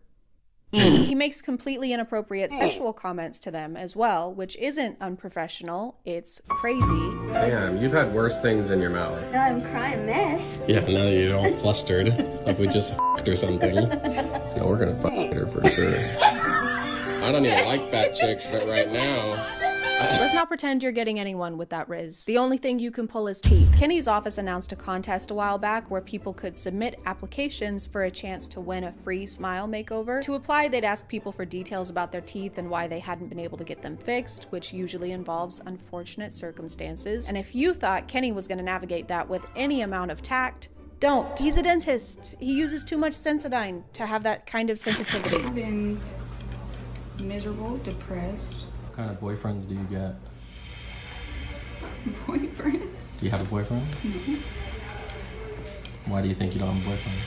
S2: He makes completely inappropriate sexual comments to them as well, which isn't unprofessional, it's crazy.
S13: Damn, you've had worse things in your mouth.
S20: Now I'm crying mess.
S13: Yeah, now you're all flustered, like we just f***ed or something. No, we're gonna f*** her for sure. I don't even like fat chicks, but right now,
S2: Let's not pretend you're getting anyone with that riz. The only thing you can pull is teeth. Kenny's office announced a contest a while back where people could submit applications for a chance to win a free smile makeover. To apply, they'd ask people for details about their teeth and why they hadn't been able to get them fixed, which usually involves unfortunate circumstances. And if you thought Kenny was going to navigate that with any amount of tact, don't. He's a dentist. He uses too much Sensodyne to have that kind of sensitivity.
S23: I've been miserable, depressed.
S19: What kind of boyfriends do you get?
S23: Boyfriends?
S19: Do you have a boyfriend?
S23: No.
S19: Why do you think you don't have a boyfriend?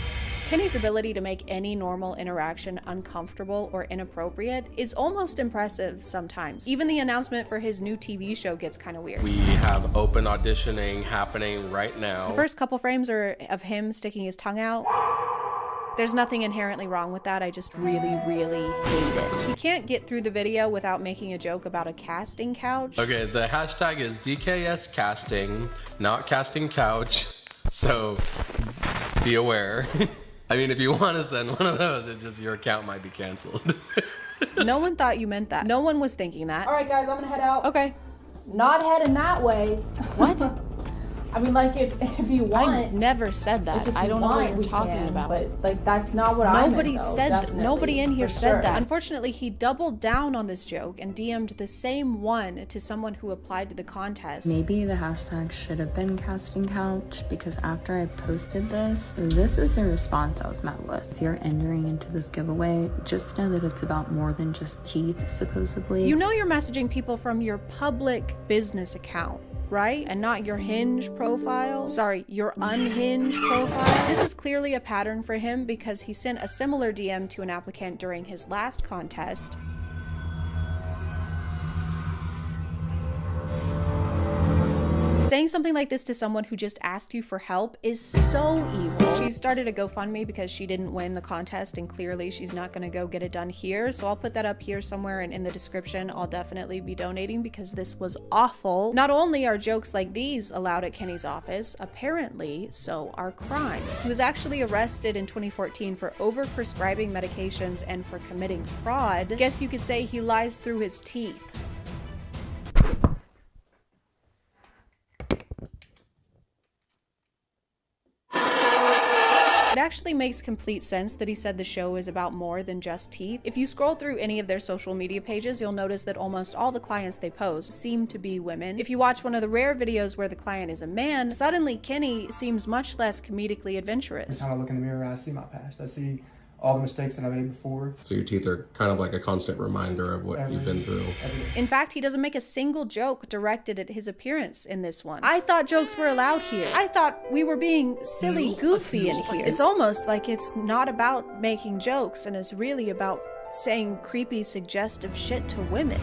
S2: Kenny's ability to make any normal interaction uncomfortable or inappropriate is almost impressive sometimes. Even the announcement for his new TV show gets kind of weird.
S5: We have open auditioning happening right now.
S2: The first couple frames are of him sticking his tongue out. There's nothing inherently wrong with that. I just really hate it. He can't get through the video without making a joke about a casting couch.
S5: Okay, the hashtag is DKS casting, not casting couch. So be aware. I mean, if you want to send one of those, it just your account might be canceled.
S2: No one thought you meant that. No one was thinking that.
S1: All right, guys, I'm gonna head out.
S2: Okay.
S1: Not heading that way.
S2: What?
S1: I mean, like, if you want.
S2: I never said that.
S1: Like,
S2: I don't know what you're talking about.
S1: But, like, that's not what I meant, though,
S2: said
S1: definitely,
S2: Nobody in here
S1: for
S2: said
S1: sure.
S2: that. Unfortunately, he doubled down on this joke and DM'd the same one to someone who applied to the contest.
S17: Maybe the hashtag should have been casting couch, because after I posted this is the response I was met with. If you're entering into this giveaway, just know that it's about more than just teeth, supposedly.
S2: You know you're messaging people from your public business account, right? And not your Hinge profile. Sorry, your unhinged profile. This is clearly a pattern for him because he sent a similar DM to an applicant during his last contest. Saying something like this to someone who just asked you for help is so evil. She started a GoFundMe because she didn't win the contest and clearly she's not gonna go get it done here. So I'll put that up here somewhere, and in the description, I'll definitely be donating because this was awful. Not only are jokes like these allowed at Kenny's office, apparently so are crimes. He was actually arrested in 2014 for overprescribing medications and for committing fraud. Guess you could say he lies through his teeth. It actually makes complete sense that he said the show is about more than just teeth. If you scroll through any of their social media pages, you'll notice that almost all the clients they post seem to be women. If you watch one of the rare videos where the client is a man, suddenly Kenny seems much less comedically adventurous.
S24: I kind of look in the mirror, I see my past. I see all the mistakes that I made before.
S13: So your teeth are kind of like a constant reminder of what you've been through.
S2: In fact, he doesn't make a single joke directed at his appearance in this one. I thought jokes were allowed here. I thought we were being silly, goofy in here. It's almost like it's not about making jokes and is really about saying creepy, suggestive shit to women.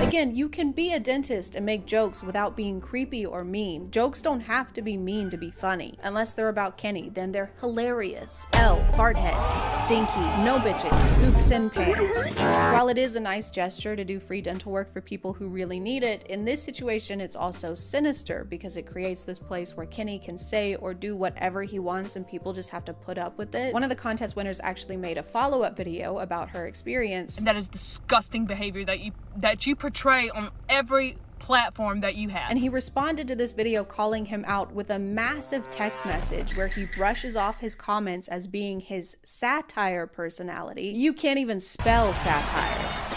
S2: Again, you can be a dentist and make jokes without being creepy or mean. Jokes don't have to be mean to be funny. Unless they're about Kenny, then they're hilarious. L, farthead, stinky, no bitches, oops and pants. While it is a nice gesture to do free dental work for people who really need it, in this situation it's also sinister because it creates this place where Kenny can say or do whatever he wants and people just have to put up with it. One of the contest winners actually made a follow-up video about her experience.
S21: And that is disgusting behavior that you portray on every platform that you have.
S2: And he responded to this video calling him out with a massive text message where he brushes off his comments as being his satire personality. You can't even spell satire.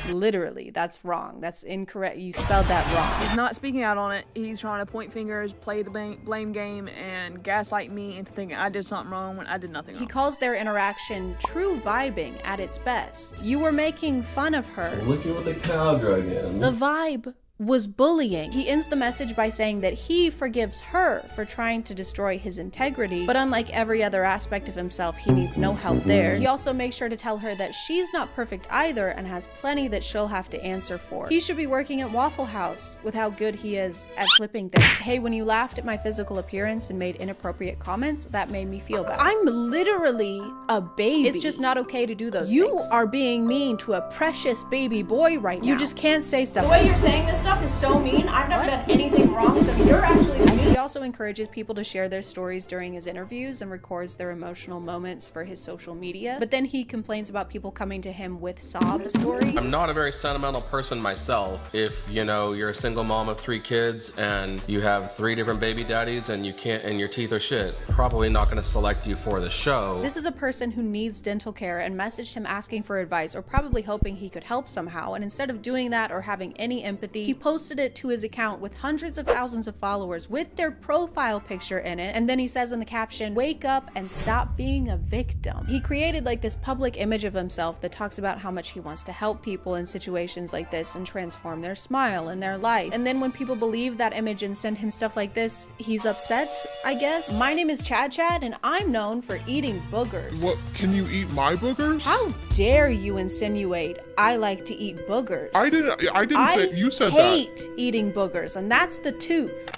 S2: Literally, that's wrong. That's incorrect. You spelled that wrong.
S21: He's not speaking out on it. He's trying to point fingers, play the blame game, and gaslight me into thinking I did something wrong when I did nothing wrong.
S2: He calls their interaction true vibing at its best. You were making fun of her.
S13: Look at what the cow drug in.
S2: The vibe was bullying. He ends the message by saying that he forgives her for trying to destroy his integrity, but unlike every other aspect of himself, he needs no help there. He also makes sure to tell her that she's not perfect either and has plenty that she'll have to answer for. He should be working at Waffle House with how good he is at flipping things. Hey, when you laughed at my physical appearance and made inappropriate comments, that made me feel bad. I'm literally a baby. It's just not okay to do those things. You are being mean to a precious baby boy right now. You just can't say stuff.
S1: The way you're saying this stuff is so mean. I've never done anything wrong, so you're actually mean.
S2: He also also encourages people to share their stories during his interviews and records their emotional moments for his social media. But then he complains about people coming to him with sob stories.
S5: I'm not a very sentimental person myself. If, you know, you're a single mom of 3 kids and you have 3 different baby daddies and you can't, and your teeth are shit, probably not gonna select you for the show.
S2: This is a person who needs dental care and messaged him asking for advice or probably hoping he could help somehow, and instead of doing that or having any empathy, he posted it to his account with hundreds of thousands of followers with their profile picture in it, and then he says in the caption, "Wake up and stop being a victim." He created like this public image of himself that talks about how much he wants to help people in situations like this and transform their smile and their life. And then when people believe that image and send him stuff like this, he's upset, I guess. My name is ChadChad and I'm known for eating boogers.
S18: What, can you eat my boogers?
S2: How dare you insinuate I like to eat boogers?
S18: I didn't say, you said that.
S2: I hate eating boogers, and that's the tooth.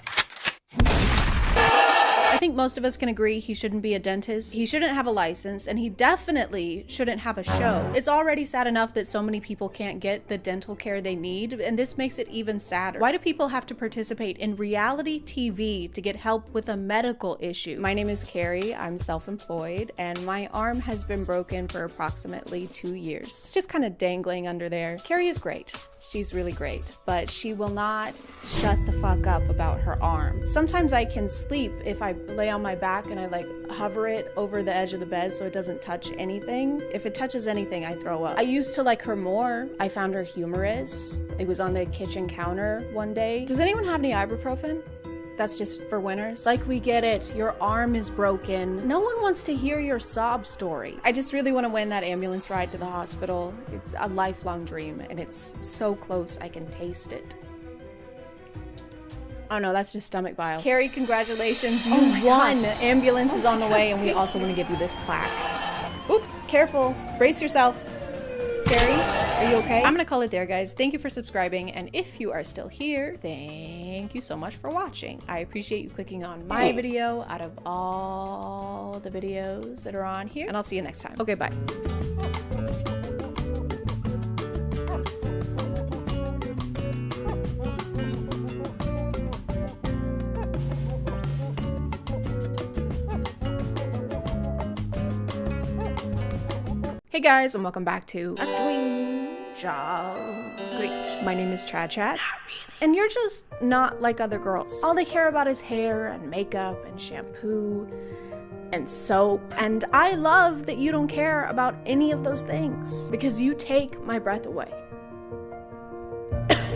S2: I think most of us can agree he shouldn't be a dentist, he shouldn't have a license, and he definitely shouldn't have a show. It's already sad enough that so many people can't get the dental care they need, and this makes it even sadder. Why do people have to participate in reality TV to get help with a medical issue? My name is Carrie, I'm self-employed, and my arm has been broken for approximately 2 years. It's just kind of dangling under there. Carrie is great. She's really great, but she will not shut the fuck up about her arm. Sometimes I can sleep if I lay on my back and I like hover it over the edge of the bed so it doesn't touch anything. If it touches anything, I throw up. I used to like her more. I found her humorous. It was on the kitchen counter one day. Does anyone have any ibuprofen? That's just for winners. Like, we get it. Your arm is broken. No one wants to hear your sob story. I just really want to win that ambulance ride to the hospital. It's a lifelong dream, and it's so close I can taste it. Oh no, that's just stomach bile. Carrie, congratulations. You won. The ambulance is on the way, and we also want to give you this plaque. Oop, careful. Brace yourself. Carrie, are you okay? I'm gonna call it there, guys. Thank you for subscribing, and if you are still here, thank you so much for watching. I appreciate you clicking on my video out of all the videos that are on here, and I'll see you next time. Okay, bye. Hey guys, and welcome back to A Queen Job. My name is ChadChad, and you're just not like other girls. All they care about is hair and makeup and shampoo and soap, and I love that you don't care about any of those things because you take my breath away.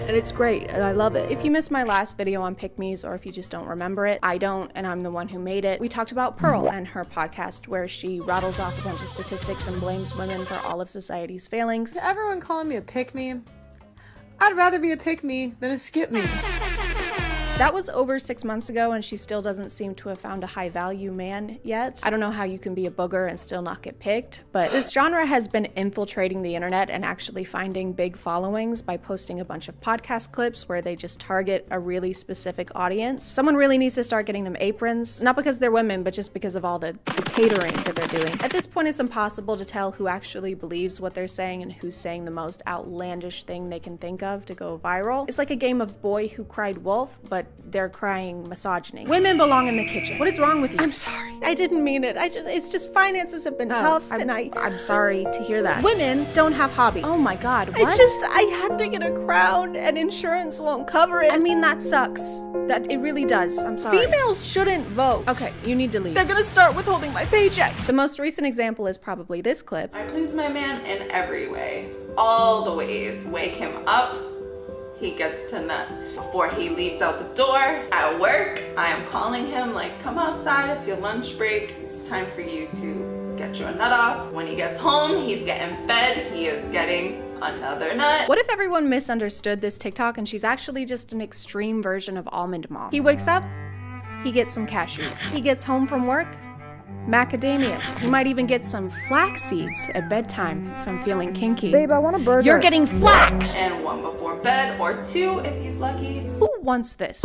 S2: And it's great, and I love it. If you missed my last video on pick-me's, or if you just don't remember it, I don't, and I'm the one who made it. We talked about Pearl and her podcast where she rattles off a bunch of statistics and blames women for all of society's failings.
S22: To everyone calling me a pick-me, I'd rather be a pick-me than a skip-me.
S2: That was over 6 months ago, and she still doesn't seem to have found a high-value man yet. I don't know how you can be a booger and still not get picked, but this genre has been infiltrating the internet and actually finding big followings by posting a bunch of podcast clips where they just target a really specific audience. Someone really needs to start getting them aprons, not because they're women, but just because of all the catering that they're doing. At this point, it's impossible to tell who actually believes what they're saying and who's saying the most outlandish thing they can think of to go viral. It's like a game of Boy Who Cried Wolf, but they're crying misogyny. Women belong in the kitchen. What is wrong with you? I'm sorry. I didn't mean it. It's just finances have been tough, and I'm sorry to hear that. Women don't have hobbies. Oh my God, what? I had to get a crown and insurance won't cover it. I mean, that sucks. That it really does. I'm sorry. Females shouldn't vote. Okay, you need to leave. They're gonna start withholding my paychecks. The most recent example is probably this clip.
S3: I please my man in every way. All the ways. Wake him up. He gets to nut. Before he leaves out the door, at work, I am calling him like, come outside, it's your lunch break. It's time for you to get your nut off. When he gets home, he's getting fed. He is getting another nut.
S2: What if everyone misunderstood this TikTok and she's actually just an extreme version of Almond Mom? He wakes up, he gets some cashews. He gets home from work, macadamias. You might even get some flax seeds at bedtime if I'm feeling kinky.
S14: Babe, I want a burger.
S2: You're getting flax!
S3: And one before bed, or two if he's lucky.
S1: Who wants this?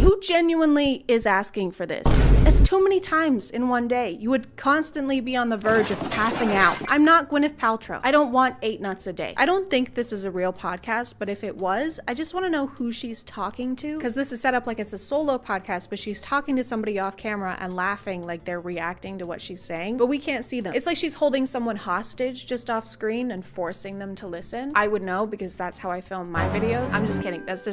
S1: Who genuinely is asking for this? It's too many times in one day. You would constantly be on the verge of passing out. I'm not Gwyneth Paltrow. I don't want 8 nuts a day. I don't think this is a real podcast, but if it was, I just want to know who she's talking to, because this is set up like it's a solo podcast, but she's talking to somebody off camera and laughing like they're reacting to what she's saying, but we can't see them. It's like she's holding someone hostage just off screen and forcing them to listen. I would know because that's how I film my videos. I'm just kidding. That's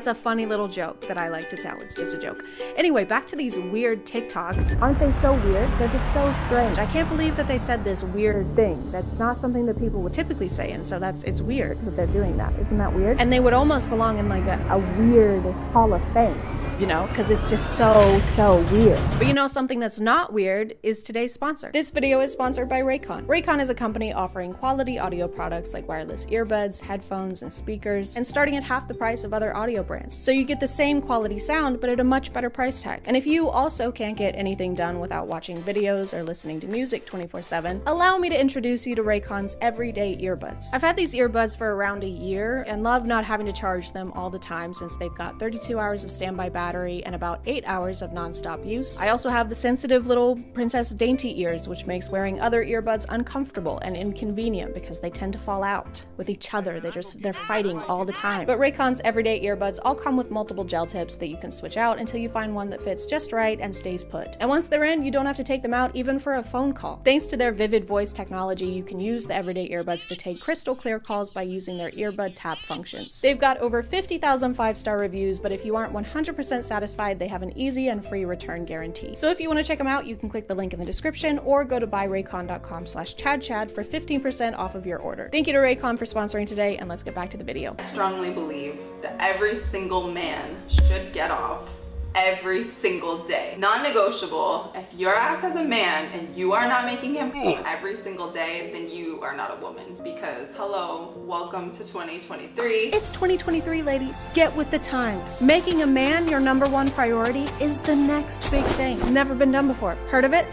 S1: a funny little joke that I like to tell. It's just a joke. Anyway, back to these weird TikToks. Aren't they so weird? They're just so strange. I can't believe that they said this weird thing. That's not something that people would typically say, and so it's weird that they're doing that. Isn't that weird? And they would almost belong in like a weird Hall of Fame, you know, because it's just so weird. But you know, something that's not weird is today's sponsor. This video is sponsored by Raycon. Raycon is a company offering quality audio products like wireless earbuds, headphones, and speakers, and starting at half the price of other audio brands. So you get the same quality sound, but at a much better price tag. And if you also can't get anything done without watching videos or listening to music 24/7, allow me to introduce you to Raycon's everyday earbuds. I've had these earbuds for around a year and love not having to charge them all the time since they've got 32 hours of standby battery and about 8 hours of nonstop use. I also have the sensitive little Princess Dainty ears, which makes wearing other earbuds uncomfortable and inconvenient because they tend to fall out with each other. They're fighting all the time. But Raycon's everyday earbuds all come with multiple gel tips that you can switch out until you find one that fits just right and stays put. And once they're in, you don't have to take them out even for a phone call. Thanks to their vivid voice technology, you can use the everyday earbuds to take crystal clear calls by using their earbud tap functions. They've got over 50,000 5-star reviews, but if you aren't 100% satisfied, they have an easy and free return guarantee. So if you want to check them out, you can click the link in the description or go to buyraycon.com/ChadChad for 15% off of your order. Thank you to Raycon for sponsoring today, and let's get back to the video.
S3: I strongly believe that every single man should get off every single day. Non-negotiable. If your ass has a man and you are not making him every single day, then you are not a woman. Because hello, welcome to 2023.
S1: It's 2023, ladies. Get with the times. Making a man your #1 priority is the next big thing. Never been done before. Heard of it?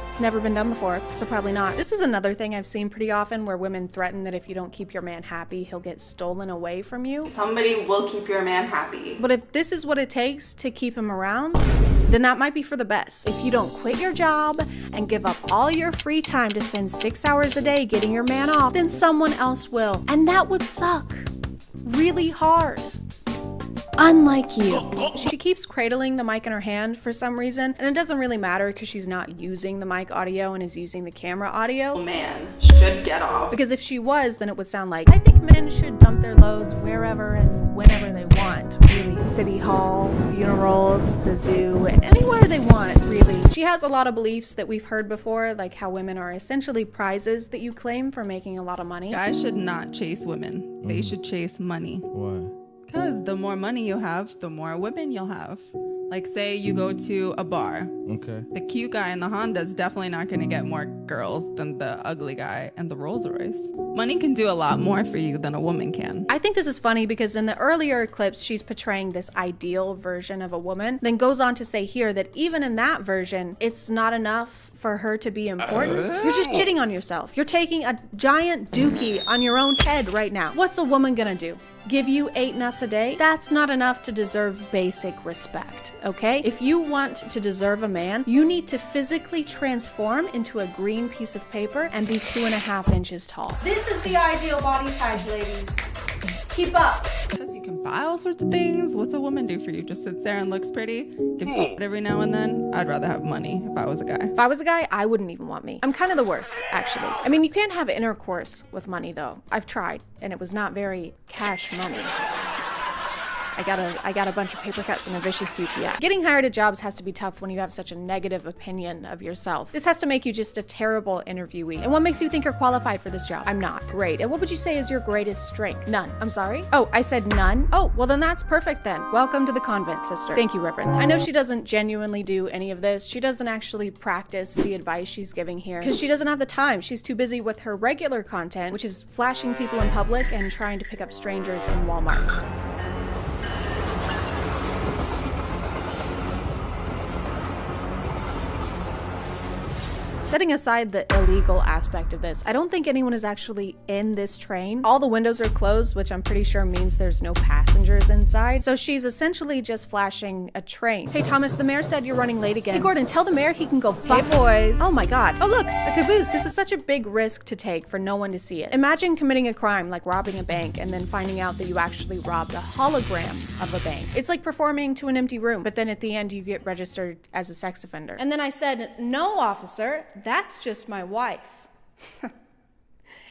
S1: It's never been done before, so probably not. This is another thing I've seen pretty often where women threaten that if you don't keep your man happy, he'll get stolen away from you.
S3: Somebody will keep your man happy.
S1: But if this is what it takes to keep him around, then that might be for the best. If you don't quit your job and give up all your free time to spend 6 hours a day getting your man off, then someone else will. And that would suck really hard. Unlike you. She keeps cradling the mic in her hand for some reason, and it doesn't really matter because she's not using the mic audio and is using the camera audio.
S3: Man should get off.
S1: Because if she was, then it would sound like, I think men should dump their loads wherever and whenever they want. Really, City Hall, funerals, the zoo, anywhere they want, really. She has a lot of beliefs that we've heard before, like how women are essentially prizes that you claim for making a lot of money.
S3: Guys should not chase women. They should chase money.
S13: Why?
S3: Because the more money you have, the more women you'll have. Like say you go to a bar.
S13: Okay.
S3: The cute guy in the Honda is definitely not going to get more girls than the ugly guy in the Rolls Royce. Money can do a lot more for you than a woman can.
S1: I think this is funny because in the earlier clips, she's portraying this ideal version of a woman, then goes on to say here that even in that version, it's not enough for her to be important. You're just shitting on yourself. You're taking a giant dookie on your own head right now. What's a woman gonna do? Give you 8 nuts a day? That's not enough to deserve basic respect, okay? If you want to deserve a man, you need to physically transform into a green piece of paper and be 2.5 inches tall. This is the ideal body type, ladies. Keep up.
S3: Because you can buy all sorts of things. What's a woman do for you? Just sits there and looks pretty? Gives you every now and then? I'd rather have money if I was a guy.
S1: If I was a guy, I wouldn't even want me. I'm kind of the worst, actually. I mean, you can't have intercourse with money, though. I've tried, and it was not very cash money. I got a bunch of paper cuts and a vicious UTI. Getting hired at jobs has to be tough when you have such a negative opinion of yourself. This has to make you just a terrible interviewee. And what makes you think you're qualified for this job? I'm not. Great. And what would you say is your greatest strength? None. I'm sorry? Oh, I said none? Oh, well then that's perfect then. Welcome to the convent, sister. Thank you, Reverend. I know she doesn't genuinely do any of this. She doesn't actually practice the advice she's giving here because she doesn't have the time. She's too busy with her regular content, which is flashing people in public and trying to pick up strangers in Walmart.
S2: Setting aside the illegal aspect of this, I don't think anyone is actually in this train. All the windows are closed, which I'm pretty sure means there's no passengers inside. So she's essentially just flashing a train. Hey Thomas, the mayor said you're running late again. Hey Gordon, tell the mayor he can go fuck. Hey boys. Oh my god. Oh look, a caboose. This is such a big risk to take for no one to see it. Imagine committing a crime like robbing a bank and then finding out that you actually robbed a hologram of a bank. It's like performing to an empty room, but then at the end you get registered as a sex offender.
S4: And then I said, no, officer, that's just my wife.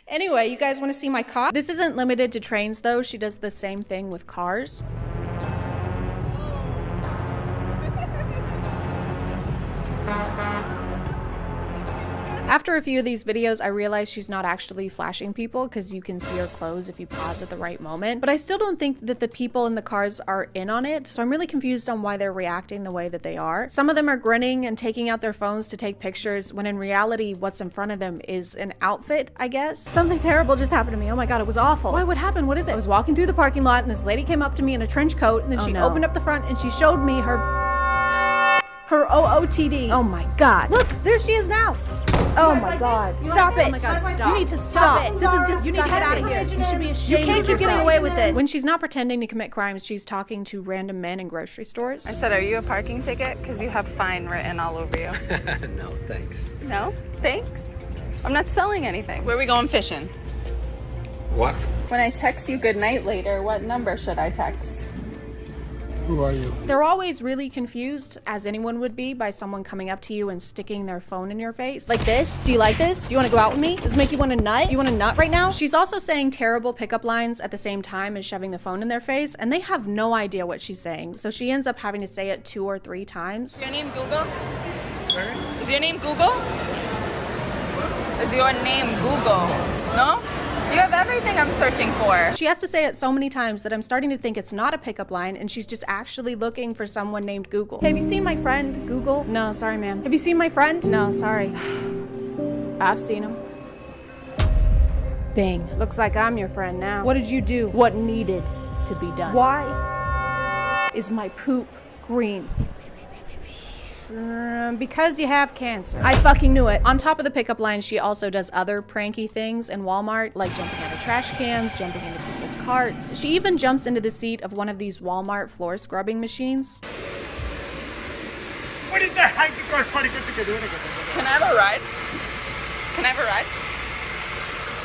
S4: Anyway, you guys want to see my car?
S2: This isn't limited to trains though. She does the same thing with cars. After a few of these videos, I realized she's not actually flashing people because you can see her clothes if you pause at the right moment. But I still don't think that the people in the cars are in on it, so I'm really confused on why they're reacting the way that they are. Some of them are grinning and taking out their phones to take pictures, when in reality, what's in front of them is an outfit, I guess. Something terrible just happened to me. Oh my god, it was awful. Why, what happened? What is it? I was walking through the parking lot and this lady came up to me in a trench coat and then she opened up the front and she showed me her OOTD. Oh my god. Look, there she is now. Oh my god. Stop it. Oh my god, stop. You need to stop it. This is disgusting. You need to get out of here. You should be ashamed. You can't keep getting away with this. When she's not pretending to commit crimes, she's talking to random men in grocery stores.
S3: I said, are you a parking ticket? Because you have fine written all over you.
S6: No, thanks.
S3: No? Thanks? I'm not selling anything. Where are we going fishing?
S6: What?
S3: When I text you good night later, what number should I text?
S18: Who are you?
S2: They're always really confused, as anyone would be, by someone coming up to you and sticking their phone in your face. Like this? Do you like this? Do you want to go out with me? Does it make you want to nut? Do you want to nut right now? She's also saying terrible pickup lines at the same time as shoving the phone in their face, and they have no idea what she's saying. So she ends up having to say it 2 or 3 times.
S3: Is your name Google? Sorry? Is your name Google? Is your name Google? No? You have everything I'm searching for.
S2: She has to say it so many times that I'm starting to think it's not a pickup line and she's just actually looking for someone named Google. Hey, have you seen my friend, Google? No, sorry, ma'am. Have you seen my friend? No, sorry. I've seen him. Bing. Looks like I'm your friend now. What did you do? What needed to be done? Why is my poop green? Because you have cancer. I fucking knew it. On top of the pickup line, she also does other pranky things in Walmart, like jumping out of trash cans, jumping into people's carts. She even jumps into the seat of one of these Walmart floor scrubbing machines.
S3: Can I have a ride? Can I have a ride?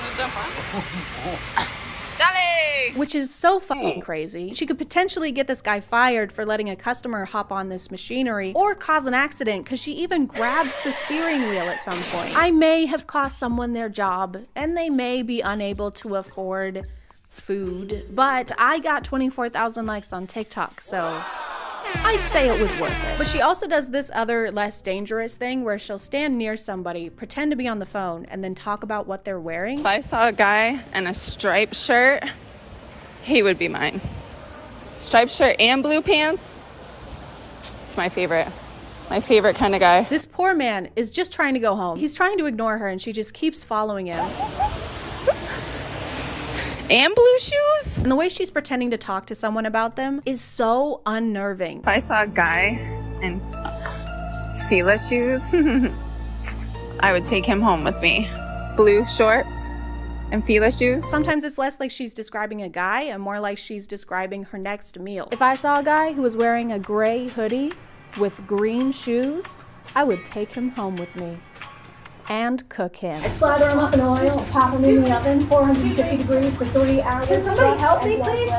S3: Can I jump on? Dale!
S2: Which is so fucking crazy. She could potentially get this guy fired for letting a customer hop on this machinery or cause an accident because she even grabs the steering wheel at some point. I may have cost someone their job and they may be unable to afford food, but I got 24,000 likes on TikTok, so I'd say it was worth it. But she also does this other less dangerous thing where she'll stand near somebody, pretend to be on the phone, and then talk about what they're wearing.
S3: If I saw a guy in a striped shirt, he would be mine. Striped shirt and blue pants. It's my favorite. My favorite kind of guy.
S2: This poor man is just trying to go home. He's trying to ignore her and she just keeps following him.
S3: And blue shoes?
S2: And the way she's pretending to talk to someone about them is so unnerving.
S3: If I saw a guy in Fila shoes, I would take him home with me. Blue shorts and Fila shoes.
S2: Sometimes it's less like she's describing a guy and more like she's describing her next meal. If I saw a guy who was wearing a gray hoodie with green shoes, I would take him home with me and cook him.
S1: I'd slather him up in oil, pop him in the oven, 450 degrees for 3 hours. Can somebody help me, please?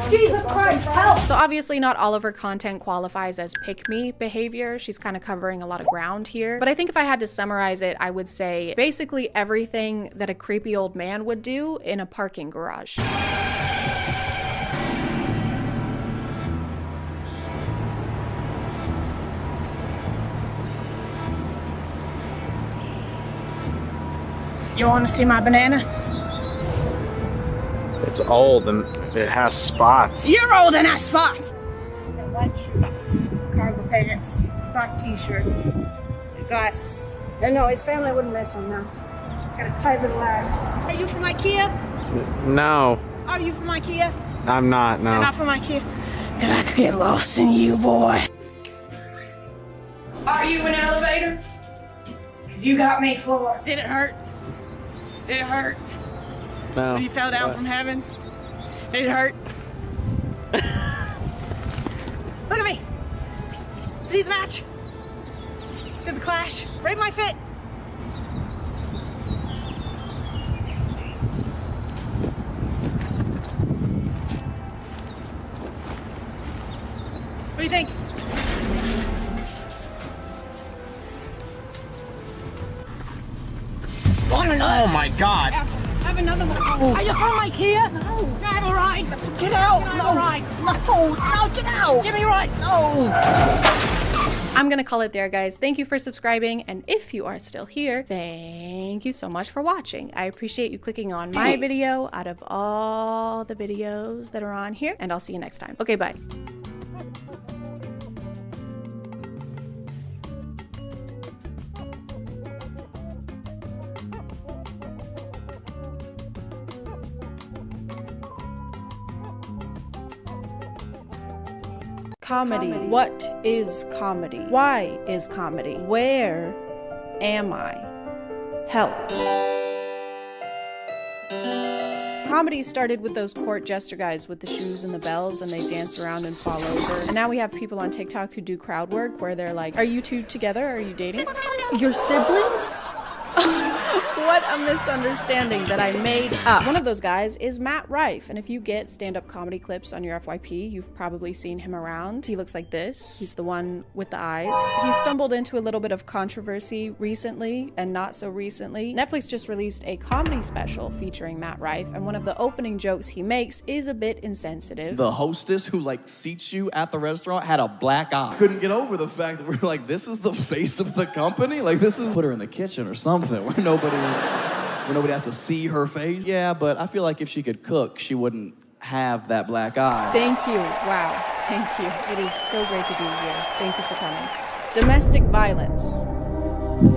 S1: Jesus Christ, help!
S2: So obviously not all of her content qualifies as pick-me behavior. She's kind of covering a lot of ground here. But I think if I had to summarize it, I would say basically everything that a creepy old man would do in a parking garage.
S1: You want to see my banana?
S15: It's old and it has spots.
S1: You're old and has spots! He's got white shoes, cargo pants, spot t-shirt, glasses. No, his family wouldn't miss him now. Got a tight little ass. Are you from IKEA?
S15: No.
S1: Are you from IKEA?
S15: I'm not, no.
S1: You're not from IKEA? Cause I could get lost in you, boy. Are you an elevator?
S21: 'Cause you got me floored. Did it hurt? Did it hurt?
S15: No.
S21: When you fell down from heaven? Did it hurt? Look at me. Do these match? Does it clash? Rate my fit. What do you think?
S15: Oh my god.
S21: Have another one. Oh. Are you from IKEA? No. Can I have a ride?
S15: Get out.
S21: Can I
S15: No.
S21: have a ride?
S15: No, get out.
S21: Give me a ride.
S15: No.
S2: I'm gonna call it there, guys. Thank you for subscribing, and if you are still here, thank you so much for watching. I appreciate you clicking on my video out of all the videos that are on here, and I'll see you next time. Okay, bye. Comedy. What is comedy? Why is comedy? Where am I? Help. Comedy started with those court jester guys with the shoes and the bells, and they dance around and fall over. And now we have people on TikTok who do crowd work where they're like, are you two together? Are you dating? Your siblings? What a misunderstanding that I made up. One of those guys is Matt Rife, and if you get stand-up comedy clips on your FYP, you've probably seen him around. He looks like this. He's the one with the eyes. He stumbled into a little bit of controversy recently, and not so recently. Netflix just released a comedy special featuring Matt Rife, and one of the opening jokes he makes is a bit insensitive.
S7: The hostess who like seats you at the restaurant had a black eye. Couldn't get over the fact that we're like, this is the face of the company? Like, this is put her in the kitchen or something where nobody has to see her face. Yeah, but I feel like if she could cook, she wouldn't have that black eye.
S2: Thank you. Wow. Thank you. It is so great to be here. Thank you for coming. Domestic violence.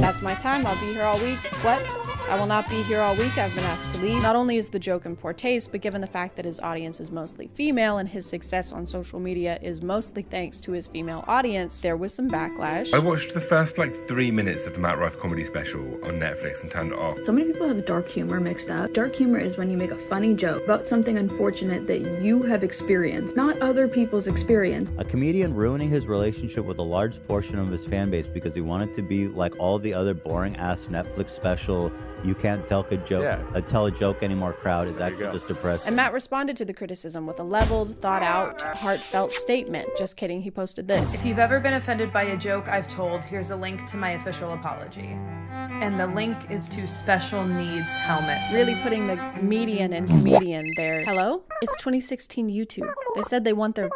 S2: That's my time. I'll be here all week. What? I will not be here all week. I've been asked to leave. Not only is the joke in poor taste, but given the fact that his audience is mostly female and his success on social media is mostly thanks to his female audience, there was some backlash.
S8: I watched the first 3 minutes of the Matt Rife comedy special on Netflix and turned it off.
S10: So many people have dark humor mixed up. Dark humor is when you make a funny joke about something unfortunate that you have experienced, not other people's experience.
S16: A comedian ruining his relationship with a large portion of his fan base because he wanted to be like all the other boring-ass Netflix special you can't tell a joke anymore crowd is actually just depressing.
S2: And Matt responded to the criticism with a leveled, thought-out, heartfelt statement. Just kidding, he posted this.
S25: If you've ever been offended by a joke I've told, here's a link to my official apology. And the link is to special needs helmets.
S2: Really putting the median and comedian there. Hello? It's 2016 YouTube. They said they want their...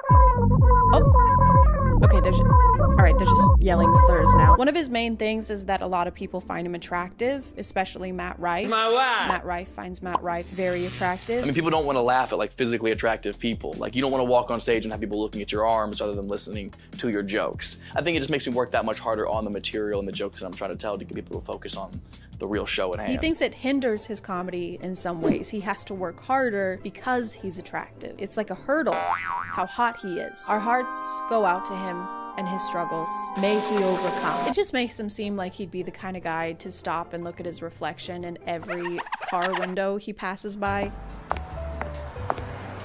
S2: Oh. Okay, there's... Alright, they're just yelling slurs now. One of his main things is that a lot of people find him attractive, especially Matt Rife. Matt Rife finds Matt Rife very attractive.
S26: I mean, people don't want to laugh at physically attractive people. You don't want to walk on stage and have people looking at your arms rather than listening to your jokes. I think it just makes me work that much harder on the material and the jokes that I'm trying to tell to get people to focus on the real show at hand.
S2: He thinks it hinders his comedy in some ways. He has to work harder because he's attractive. It's like a hurdle, how hot he is. Our hearts go out to him and his struggles. May he overcome. It just makes him seem like he'd be the kind of guy to stop and look at his reflection in every car window he passes by.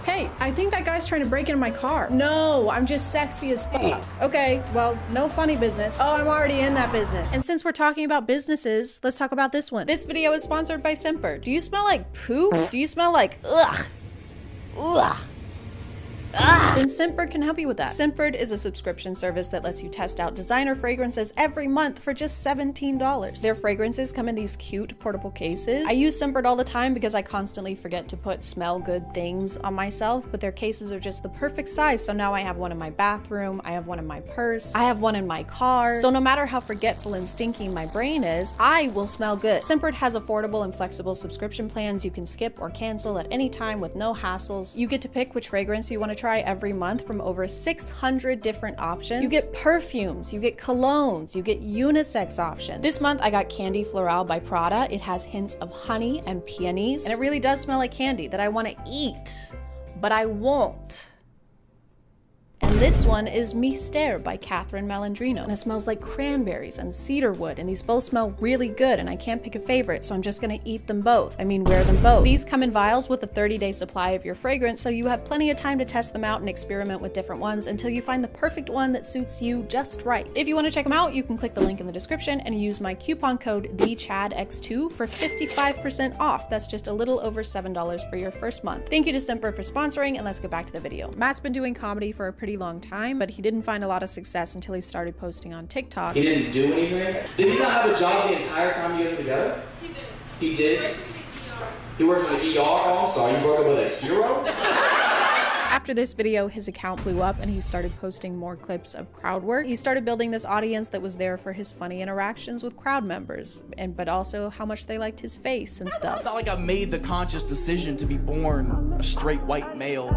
S2: Hey, I think that guy's trying to break into my car. No, I'm just sexy as fuck. Okay, well, no funny business. Oh, I'm already in that business. And since we're talking about businesses, let's talk about this one. This video is sponsored by Semper. Do you smell like poop? Do you smell like ugh? Ugh. Then Scentbird can help you with that. Scentbird is a subscription service that lets you test out designer fragrances every month for just $17. Their fragrances come in these cute portable cases. I use Scentbird all the time because I constantly forget to put smell good things on myself, but their cases are just the perfect size. So now I have one in my bathroom, I have one in my purse, I have one in my car. So no matter how forgetful and stinky my brain is, I will smell good. Scentbird has affordable and flexible subscription plans you can skip or cancel at any time with no hassles. You get to pick which fragrance you want to try every month from over 600 different options. You get perfumes, you get colognes, you get unisex options. This month I got Candy Floral by Prada. It has hints of honey and peonies, and it really does smell like candy that I want to eat, but I won't. And this one is Mystère by Catherine Malandrino, and it smells like cranberries and cedarwood, and these both smell really good, and I can't pick a favorite, so I'm just gonna eat them both. I mean, wear them both. These come in vials with a 30-day supply of your fragrance, so you have plenty of time to test them out and experiment with different ones until you find the perfect one that suits you just right. If you want to check them out, you can click the link in the description and use my coupon code TheChadX2 for 55% off. That's just a little over $7 for your first month. Thank you to Simper for sponsoring, and let's get back to the video. Matt's been doing comedy for a pretty long time, but he didn't find a lot of success until he started posting on TikTok.
S7: He didn't do anything? Did he not have a job the entire time you guys were together? He did. He worked in the ER? Oh, I'm sorry, you broke up with a hero?
S2: After this video, his account blew up and he started posting more clips of crowd work. He started building this audience that was there for his funny interactions with crowd members, but also how much they liked his face and stuff.
S7: It's not like I made the conscious decision to be born a straight white male.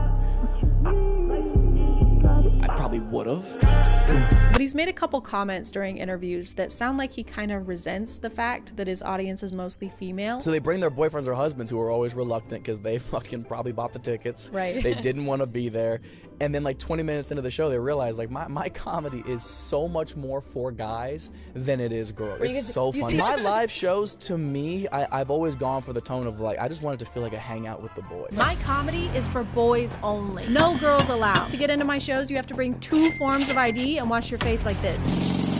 S7: I probably would've.
S2: But he's made a couple comments during interviews that sound like he kind of resents the fact that his audience is mostly female.
S7: So they bring their boyfriends or husbands who are always reluctant because they fucking probably bought the tickets.
S2: Right.
S7: They didn't want to be there. And then like 20 minutes into the show, they realize like my comedy is so much more for guys than it is girls. It's so funny. My live shows, to me, I've always gone for the tone of like, I just wanted to feel like a hangout with the boys.
S2: My comedy is for boys only. No girls allowed. To get into my shows, you have to bring 2 forms of ID and wash your face like this.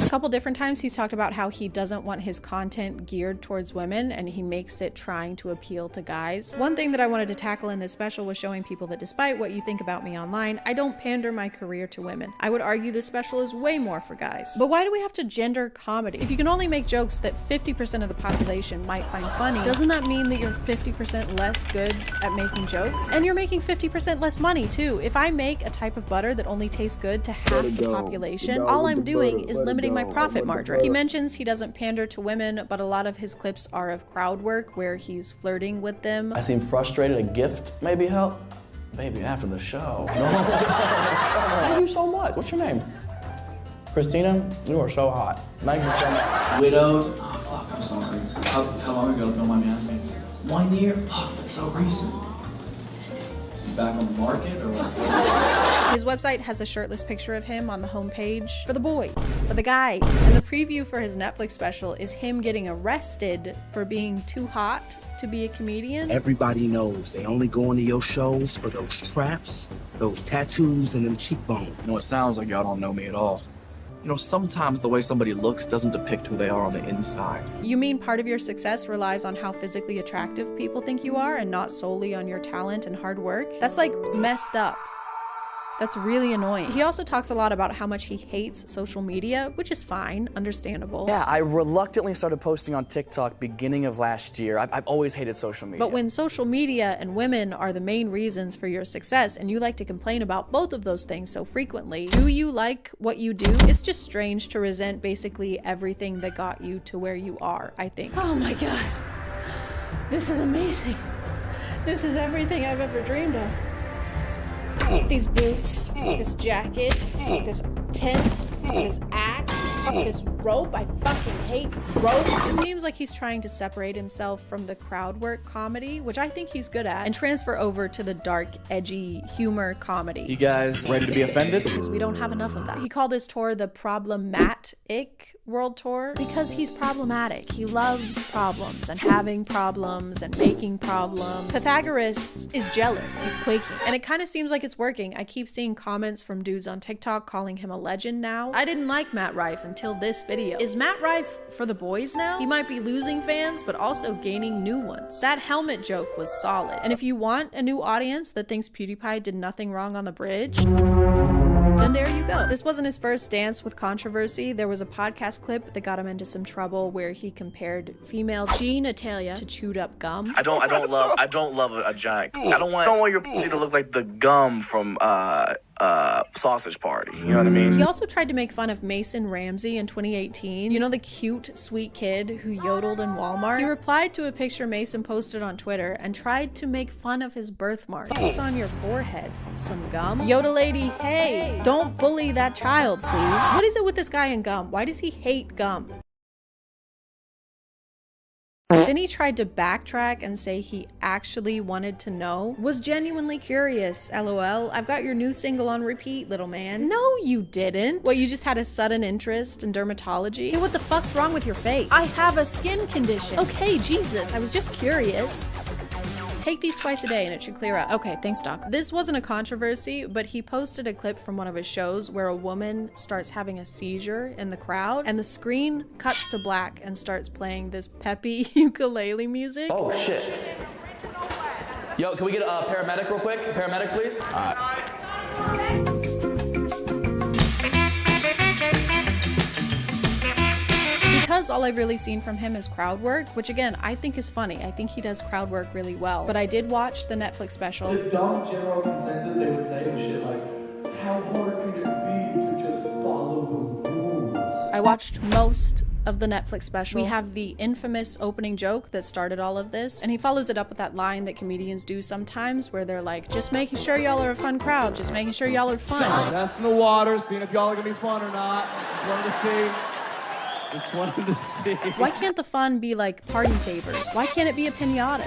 S2: A couple different times he's talked about how he doesn't want his content geared towards women and he makes it trying to appeal to guys. One thing that I wanted to tackle in this special was showing people that despite what you think about me online, I don't pander my career to women. I would argue this special is way more for guys. But why do we have to gender comedy? If you can only make jokes that 50% of the population might find funny, doesn't that mean that you're 50% less good at making jokes? And you're making 50% less money too. If I make a type of butter that only tastes good to half the population, all I'm doing is limiting my profit margin. He mentions he doesn't pander to women, but a lot of his clips are of crowd work where he's flirting with them.
S7: I seem frustrated. A gift maybe help? Maybe after the show. Thank you so much. What's your name? Christina? You are so hot. Thank you so much. Widowed? Oh, fuck, I'm sorry. How long ago? Don't mind me asking. 1 year? Oh, that's so recent. She's back on the market or what?
S2: His website has a shirtless picture of him on the homepage for the boys, for the guys. And the preview for his Netflix special is him getting arrested for being too hot to be a comedian.
S9: Everybody knows they only go into your shows for those traps, those tattoos, and them cheekbones.
S7: You know, it sounds like y'all don't know me at all. You know, sometimes the way somebody looks doesn't depict who they are on the inside.
S2: You mean part of your success relies on how physically attractive people think you are and not solely on your talent and hard work? That's like messed up. That's really annoying. He also talks a lot about how much he hates social media, which is fine, understandable.
S7: Yeah, I reluctantly started posting on TikTok beginning of last year. I've always hated social media.
S2: But when social media and women are the main reasons for your success and you like to complain about both of those things so frequently, do you like what you do? It's just strange to resent basically everything that got you to where you are, I think. Oh my God, this is amazing. This is everything I've ever dreamed of. These boots, this jacket, this tent, this axe, this rope. I fucking hate rope. It seems like he's trying to separate himself from the crowd work comedy, which I think he's good at, and transfer over to the dark, edgy humor comedy.
S7: You guys ready to be offended?
S2: Because we don't have enough of that. He called his tour the Problematic World Tour because he's problematic. He loves problems and having problems and making problems. Pythagoras is jealous. He's quaking. And it kind of seems like it's working. I keep seeing comments from dudes on TikTok calling him a legend now. I didn't like Matt Rife until this video. Is Matt Rife for the boys now? He might be losing fans, but also gaining new ones. That helmet joke was solid. And if you want a new audience that thinks PewDiePie did nothing wrong on the bridge, then there you go. This wasn't his first dance with controversy. There was a podcast clip that got him into some trouble where he compared female genitalia to chewed up gum.
S7: I don't love a giant. I don't want your pussy to look like the gum from Sausage Party. You know what I mean?
S2: He also tried to make fun of Mason Ramsey in 2018. You know, the cute, sweet kid who yodeled in Walmart? He replied to a picture Mason posted on Twitter and tried to make fun of his birthmark. Focus on your forehead. Some gum? Yoda lady, hey, don't bully that child, please. What is it with this guy and gum? Why does he hate gum?
S4: Then he tried to backtrack and say he actually wanted to know. Was genuinely curious, lol. I've got your new single on repeat, little man. No, you didn't. What, you just had a sudden interest in dermatology? Hey, what the fuck's wrong with your face? I have a skin condition. Okay, Jesus, I was just curious. Take these twice a day and it should clear up. Okay, thanks, doc. This wasn't a controversy, but he posted a clip from one of his shows where a woman starts having a seizure in the crowd and the screen cuts to black and starts playing this peppy ukulele music.
S26: Oh, shit. Yo, can we get a paramedic real quick? Paramedic, please.
S4: Because all I've really seen from him is crowd work, which again, I think is funny. I think he does crowd work really well. But I did watch the Netflix special.
S7: The dumb general consensus they would say was shit like, how hard can it be to just follow the rules?
S4: I watched most of the Netflix special. We have the infamous opening joke that started all of this, and he follows it up with that line that comedians do sometimes where they're like, just making sure y'all are a fun crowd, just making sure y'all are fun.
S7: Testing the water, seeing if y'all are gonna be fun or not. Just wanted to see. Just wanted to see.
S4: Why can't the fun be like party favors? Why can't it be a pinata?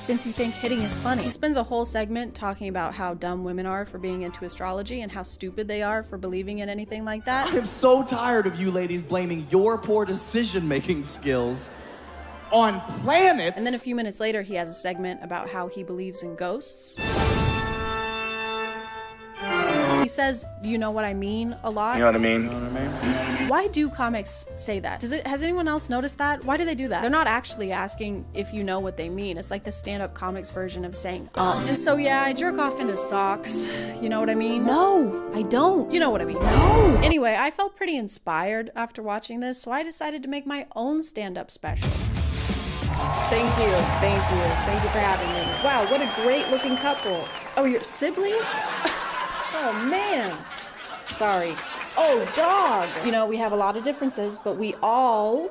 S4: Since you think hitting is funny. He spends a whole segment talking about how dumb women are for being into astrology and how stupid they are for believing in anything like that.
S7: I'm so tired of you ladies blaming your poor decision-making skills on planets.
S4: And then a few minutes later, he has a segment about how he believes in ghosts. He says, you know what I mean, a lot.
S7: You know what I mean? You know what I mean?
S4: Why do comics say that? Has anyone else noticed that? Why do they do that? They're not actually asking if you know what they mean. It's like the stand-up comics version of saying, And so yeah, I jerk off into socks. You know what I mean? No, I don't. You know what I mean? No. Anyway, I felt pretty inspired after watching this, so I decided to make my own stand-up special. Thank you, thank you. Thank you for having me. Wow, what a great looking couple. Oh, you're siblings? Oh man, sorry. Oh, dog. You know, we have a lot of differences, but we all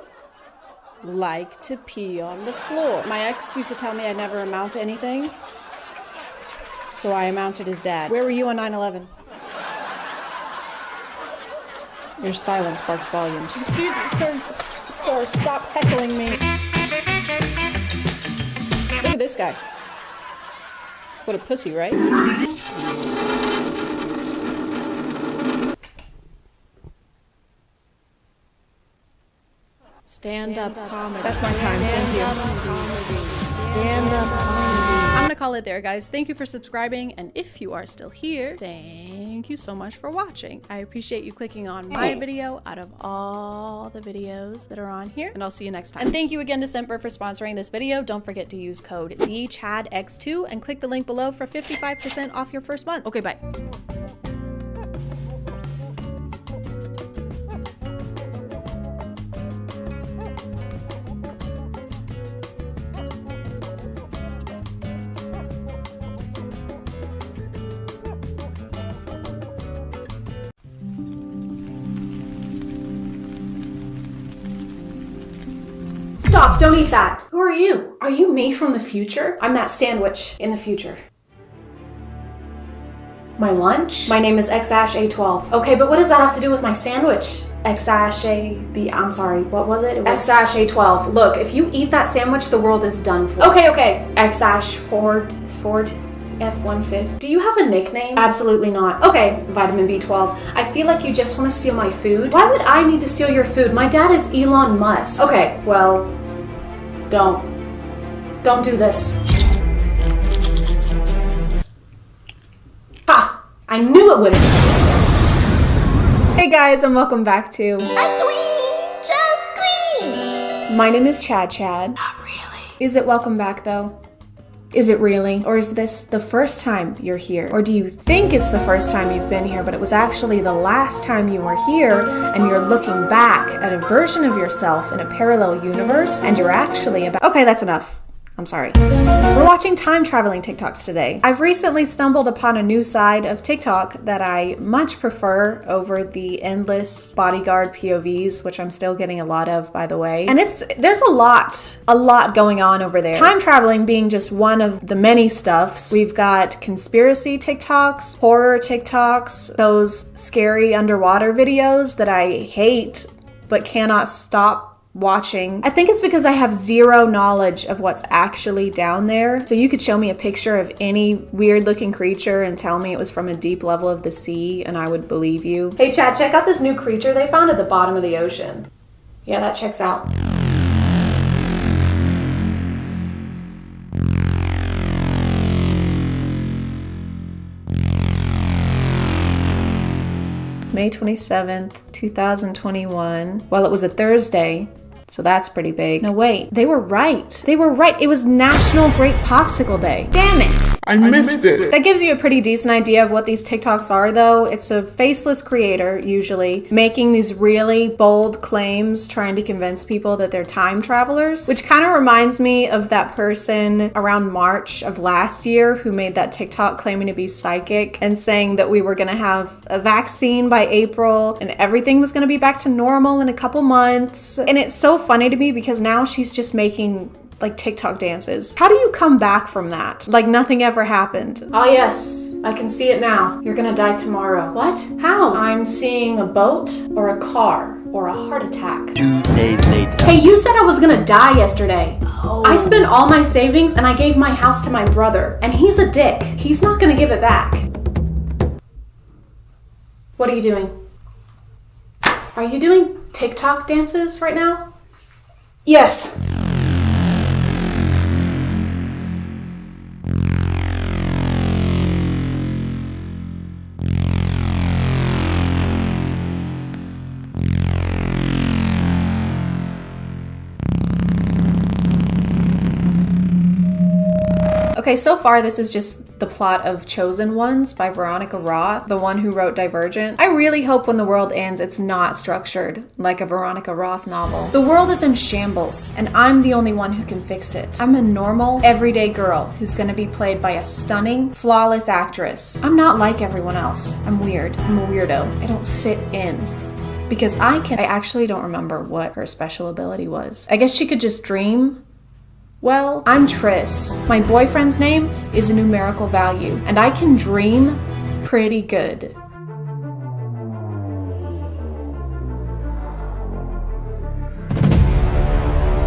S4: like to pee on the floor. My ex used to tell me I'd never amount to anything, so I amounted his dad. Where were you on 9/11? Your silence sparks volumes. Excuse me, sir, stop heckling me. Look at this guy. What a pussy, right? Stand-up comedy. That's my time. Thank you. Stand-up comedy. I'm gonna call it there, guys. Thank you for subscribing, and if you are still here, thank you so much for watching. I appreciate you clicking on my video out of all the videos that are on here, and I'll see you next time. And thank you again to Semper for sponsoring this video. Don't forget to use code TheChadX2 and click the link below for 55% off your first month. Okay, bye.
S1: Stop, don't eat that. Who are you? Are you me from the future? I'm that sandwich in the future. My lunch? My name is XAsh-A12. Okay, but what does that have to do with my sandwich? XAsh-A-B, I'm sorry, what was it? It was XAsh-A12. Look, if you eat that sandwich, the world is done for. Okay. XAsh-Ford, F-150. Do you have a nickname? Absolutely not. Okay, vitamin B12. I feel like you just want to steal my food. Why would I need to steal your food? My dad is Elon Musk. Okay, well, don't do this. Ha! I knew it wouldn't. Hey guys, and welcome back to My name is ChadChad. Not really. Is it welcome back though? Is it really? Or is this the first time you're here? Or do you think it's the first time you've been here, but it was actually the last time you were here, and you're looking back at a version of yourself in a parallel universe, and you're actually about— Okay, that's enough. I'm sorry. We're watching time traveling TikToks today. I've recently stumbled upon a new side of TikTok that I much prefer over the endless bodyguard POVs, which I'm still getting a lot of, by the way. And there's a lot going on over there. Time traveling being just one of the many stuffs. We've got conspiracy TikToks, horror TikToks, those scary underwater videos that I hate but cannot stop
S2: watching. I think it's because I have zero knowledge of what's actually down there. So you could show me a picture of any weird looking creature and tell me it was from a deep level of the sea and I would believe you. Hey Chad, check out this new creature they found at the bottom of the ocean. Yeah, that checks out. May 27th, 2021. Well, it was a Thursday, so that's pretty big. No, wait, they were right. They were right. It was National Grape Popsicle Day. Damn it!
S18: I missed it.
S2: That gives you a pretty decent idea of what these TikToks are, though. It's a faceless creator, usually, making these really bold claims, trying to convince people that they're time travelers, which kind of reminds me of that person around March of last year who made that TikTok claiming to be psychic and saying that we were going to have a vaccine by April and everything was going to be back to normal in a couple months. And it's so funny to me because now she's just making like TikTok dances. How do you come back from that? Like nothing ever happened. Oh yes, I can see it now. You're gonna die tomorrow. What? How? I'm seeing a boat or a car or a heart attack.
S16: 2 days later.
S2: Hey, you said I was gonna die yesterday. Oh. I spent all my savings and I gave my house to my brother and he's a dick. He's not gonna give it back. What are you doing? Are you doing TikTok dances right now? Yes. Okay, so far this is just the plot of Chosen Ones by Veronica Roth, the one who wrote Divergent. I really hope when the world ends, it's not structured like a Veronica Roth novel. The world is in shambles, and I'm the only one who can fix it. I'm a normal, everyday girl who's gonna be played by a stunning, flawless actress. I'm not like everyone else. I'm weird. I'm a weirdo. I don't fit in. Because I actually don't remember what her special ability was. I guess she could just dream. Well, I'm Triss. My boyfriend's name is a numerical value, and I can dream pretty good.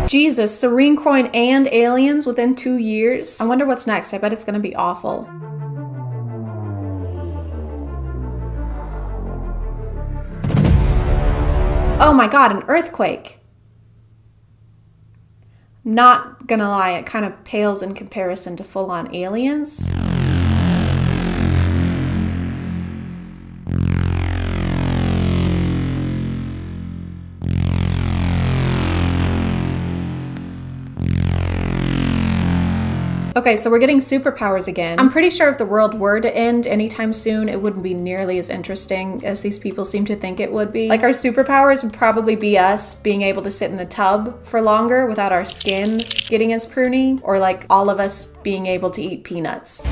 S2: Jesus, Serene Coin and aliens within 2 years? I wonder what's next. I bet it's gonna be awful. Oh my god, an earthquake. Not gonna lie, it kind of pales in comparison to full-on aliens. Okay, so we're getting superpowers again. I'm pretty sure if the world were to end anytime soon, it wouldn't be nearly as interesting as these people seem to think it would be. Like, our superpowers would probably be us being able to sit in the tub for longer without our skin getting as pruny, or like all of us being able to eat peanuts.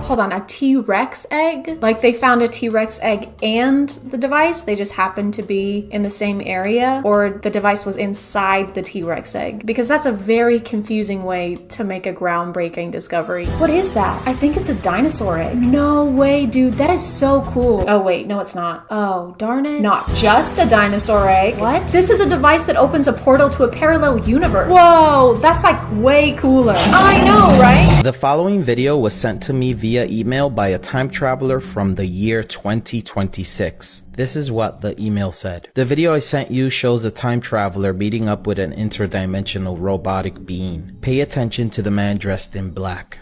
S2: Hold on, a T-Rex egg? Like they found a T-Rex egg and the device, they just happened to be in the same area, or the device was inside the T-Rex egg? Because that's a very confusing way to make a groundbreaking discovery. What is that? I think it's a dinosaur egg. No way, dude, that is so cool. Oh wait, no it's not. Oh, darn it. Not just a dinosaur egg. What? This is a device that opens a portal to a parallel universe. Whoa, that's like way cooler. I know, right?
S23: The following video was sent to me via email by a time traveler from the year 2026. This is what the email said. The video I sent you shows a time traveler meeting up with an interdimensional robotic being. Pay attention to the man dressed in black.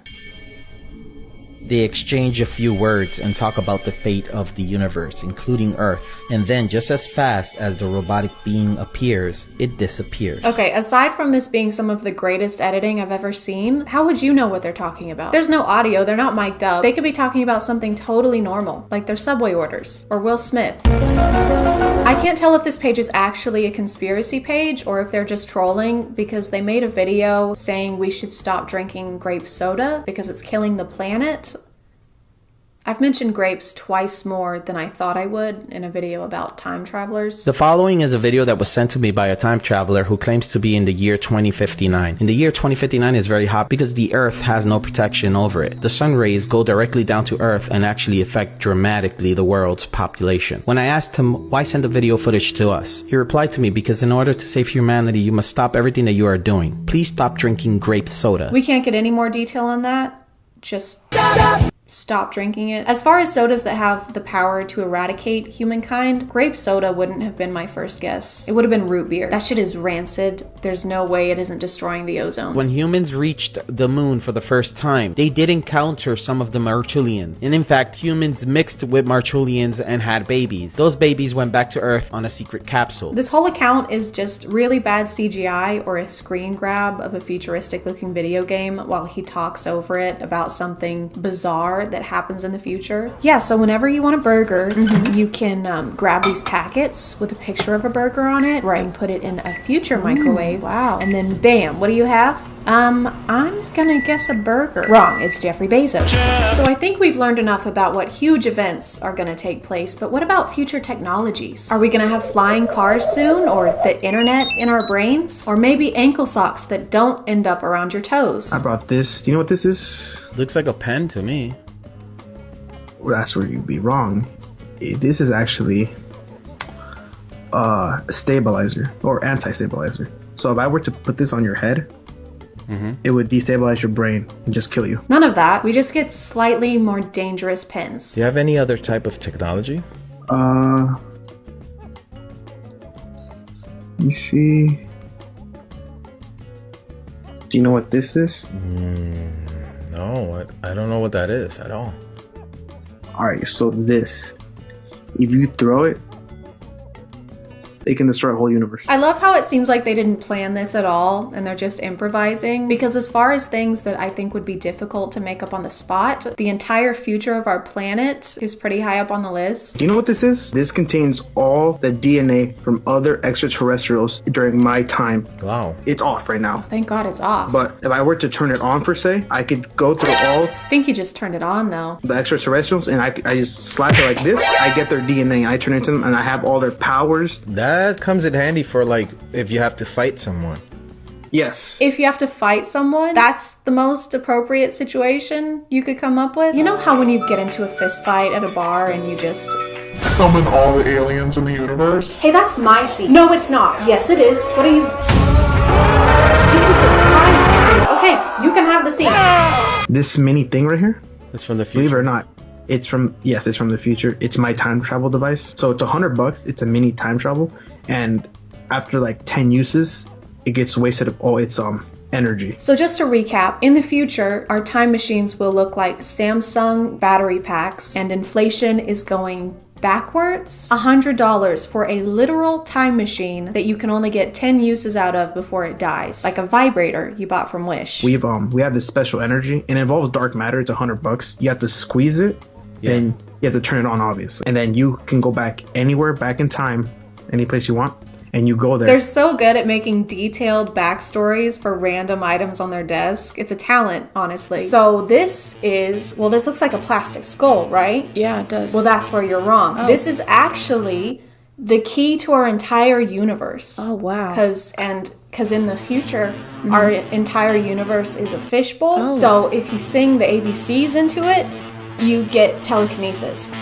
S23: They exchange a few words and talk about the fate of the universe, including Earth. And then, just as fast as the robotic being appears, it disappears. Okay, aside from this being some of the greatest editing I've ever seen, how would you know what they're talking about? There's no audio, they're not mic'd up. They could be talking about something totally normal, like their Subway orders, or Will Smith. I can't tell if this page is actually a conspiracy page or if they're just trolling, because they made a video saying we should stop drinking grape soda because it's killing the planet.
S2: I've mentioned grapes twice more than I thought I would in a video about time travelers.
S23: The following is a video that was sent to me by a time traveler who claims to be in the year 2059. In the year 2059 is very hot because the Earth has no protection over it. The sun rays go directly down to Earth and actually affect dramatically the world's population. When I asked him why send the video footage to us, he replied to me, because in order to save humanity, you must stop everything that you are doing. Please stop drinking grape soda.
S2: We can't get any more detail on that. Just stop drinking it. As far as sodas that have the power to eradicate humankind, grape soda wouldn't have been my first guess. It would have been root beer. That shit is rancid. There's no way it isn't destroying the ozone.
S23: When humans reached the moon for the first time, they did encounter some of the Marchulians. And in fact, humans mixed with Marchulians and had babies. Those babies went back to Earth on a secret capsule.
S2: This whole account is just really bad CGI or a screen grab of a futuristic looking video game while he talks over it about something bizarre that happens in the future. Yeah, so whenever you want a burger, you can grab these packets with a picture of a burger on it, right, and put it in a future microwave. Wow. And then bam, what do you have? I'm gonna guess a burger. Wrong, it's Jeffrey Bezos. So I think we've learned enough about what huge events are gonna take place, but what about future technologies? Are we gonna have flying cars soon, or the internet in our brains? Or maybe ankle socks that don't end up around your toes?
S11: I brought this. Do you know what this is?
S23: Looks like a pen to me.
S11: Well, that's where you'd be wrong. This is actually a stabilizer or anti-stabilizer. So if I were to put this on your head, it would destabilize your brain and just kill you.
S2: None of that. We just get slightly more dangerous pens.
S23: Do you have any other type of technology?
S11: Let me see. Do you know what this is?
S23: No, I don't know what that is at all.
S11: Alright, so this, if you throw it, it can destroy a whole universe.
S2: I love how it seems like they didn't plan this at all and they're just improvising, because as far as things that I think would be difficult to make up on the spot, the entire future of our planet is pretty high up on the list.
S11: Do you know what this is? This contains all the DNA from other extraterrestrials during my time.
S23: Wow.
S11: It's off right now.
S2: Thank God it's off.
S11: But if I were to turn it on per se, I could go through all
S2: I think you just turned it on though.
S11: the extraterrestrials, and I just slap it like this. I get their DNA, I turn it into them, and I have all their powers.
S23: That comes in handy for like if you have to fight someone.
S11: Yes.
S2: If you have to fight someone, that's the most appropriate situation you could come up with. You know how when you get into a fist fight at a bar and you just
S18: summon all the aliens in the universe?
S2: Hey, that's my seat. No, it's not. Yes, it is. What are you... Jesus Christ, dude. Okay, you can have the seat.
S11: This mini thing right here,
S23: it's from the future.
S11: Believe it or not, it's from the future. It's my time travel device. So it's $100. It's a mini time travel, and after like 10 uses, it gets wasted of all its energy.
S2: So just to recap, in the future, our time machines will look like Samsung battery packs, and inflation is going backwards. $100 for a literal time machine that you can only get 10 uses out of before it dies, like a vibrator you bought from Wish.
S11: We have this special energy, and it involves dark matter. It's $100. You have to squeeze it, then you have to turn it on, obviously, and then you can go back anywhere, back in time, any place you want, and you go there.
S2: They're so good at making detailed backstories for random items on their desk. It's a talent, honestly. So this is, well, this looks like a plastic skull, right?
S4: Yeah, it does.
S2: Well, that's where you're wrong. Oh. This is actually the key to our entire universe.
S4: Oh, wow.
S2: Because in the future, our entire universe is a fishbowl.
S4: Oh.
S2: So if you sing the ABCs into it, you get telekinesis.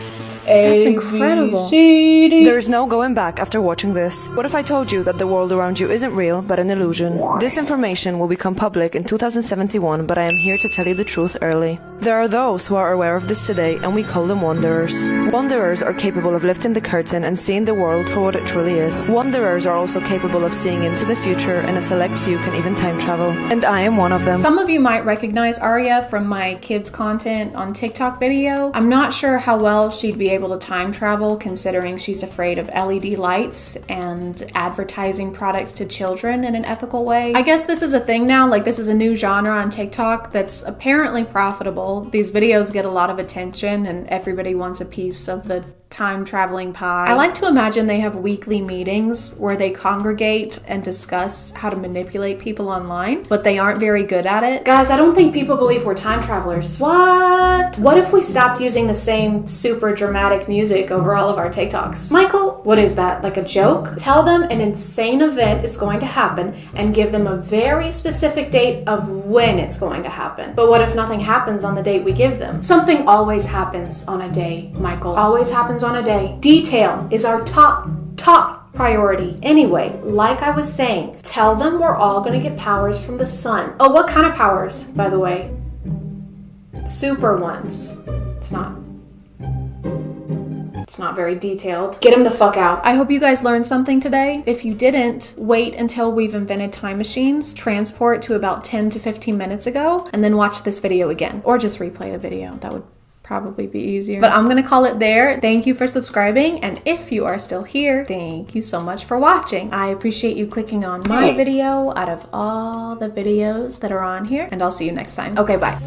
S4: That's incredible.
S12: There's no going back after watching this. What if I told you that the world around you isn't real, but an illusion? This information will become public in 2071, but I am here to tell you the truth early. There are those who are aware of this today, and we call them wanderers. Wanderers are capable of lifting the curtain and seeing the world for what it truly is. Wanderers are also capable of seeing into the future, and a select few can even time travel. And I am one of them.
S2: Some of you might recognize Arya from my kids' content on TikTok video. I'm not sure how well she'd be be able to time travel considering she's afraid of LED lights and advertising products to children in an ethical way. I guess this is a thing now, like this is a new genre on TikTok that's apparently profitable. These videos get a lot of attention and everybody wants a piece of the time traveling pie. I like to imagine they have weekly meetings where they congregate and discuss how to manipulate people online, but they aren't very good at it. Guys, I don't think people believe we're time travelers. What? What if we stopped using the same super dramatic music over all of our TikToks? Michael, what is that? Like a joke? Tell them an insane event is going to happen and give them a very specific date of when it's going to happen. But what if nothing happens on the date we give them? Something always happens on a day, Michael. Always happens on a day. Detail is our top priority. Anyway, like I was saying, tell them we're all gonna get powers from the sun. Oh, what kind of powers, by the way? Super ones. It's not very detailed. Get him the fuck out. I hope you guys learned something today. If you didn't, wait until we've invented time machines, transport to about 10 to 15 minutes ago, and then watch this video again. Or just replay the video. That would probably be easier. But I'm gonna call it there. Thank you for subscribing, and if you are still here, thank you so much for watching. I appreciate you clicking on my video out of all the videos that are on here, and I'll see you next time. Okay, bye.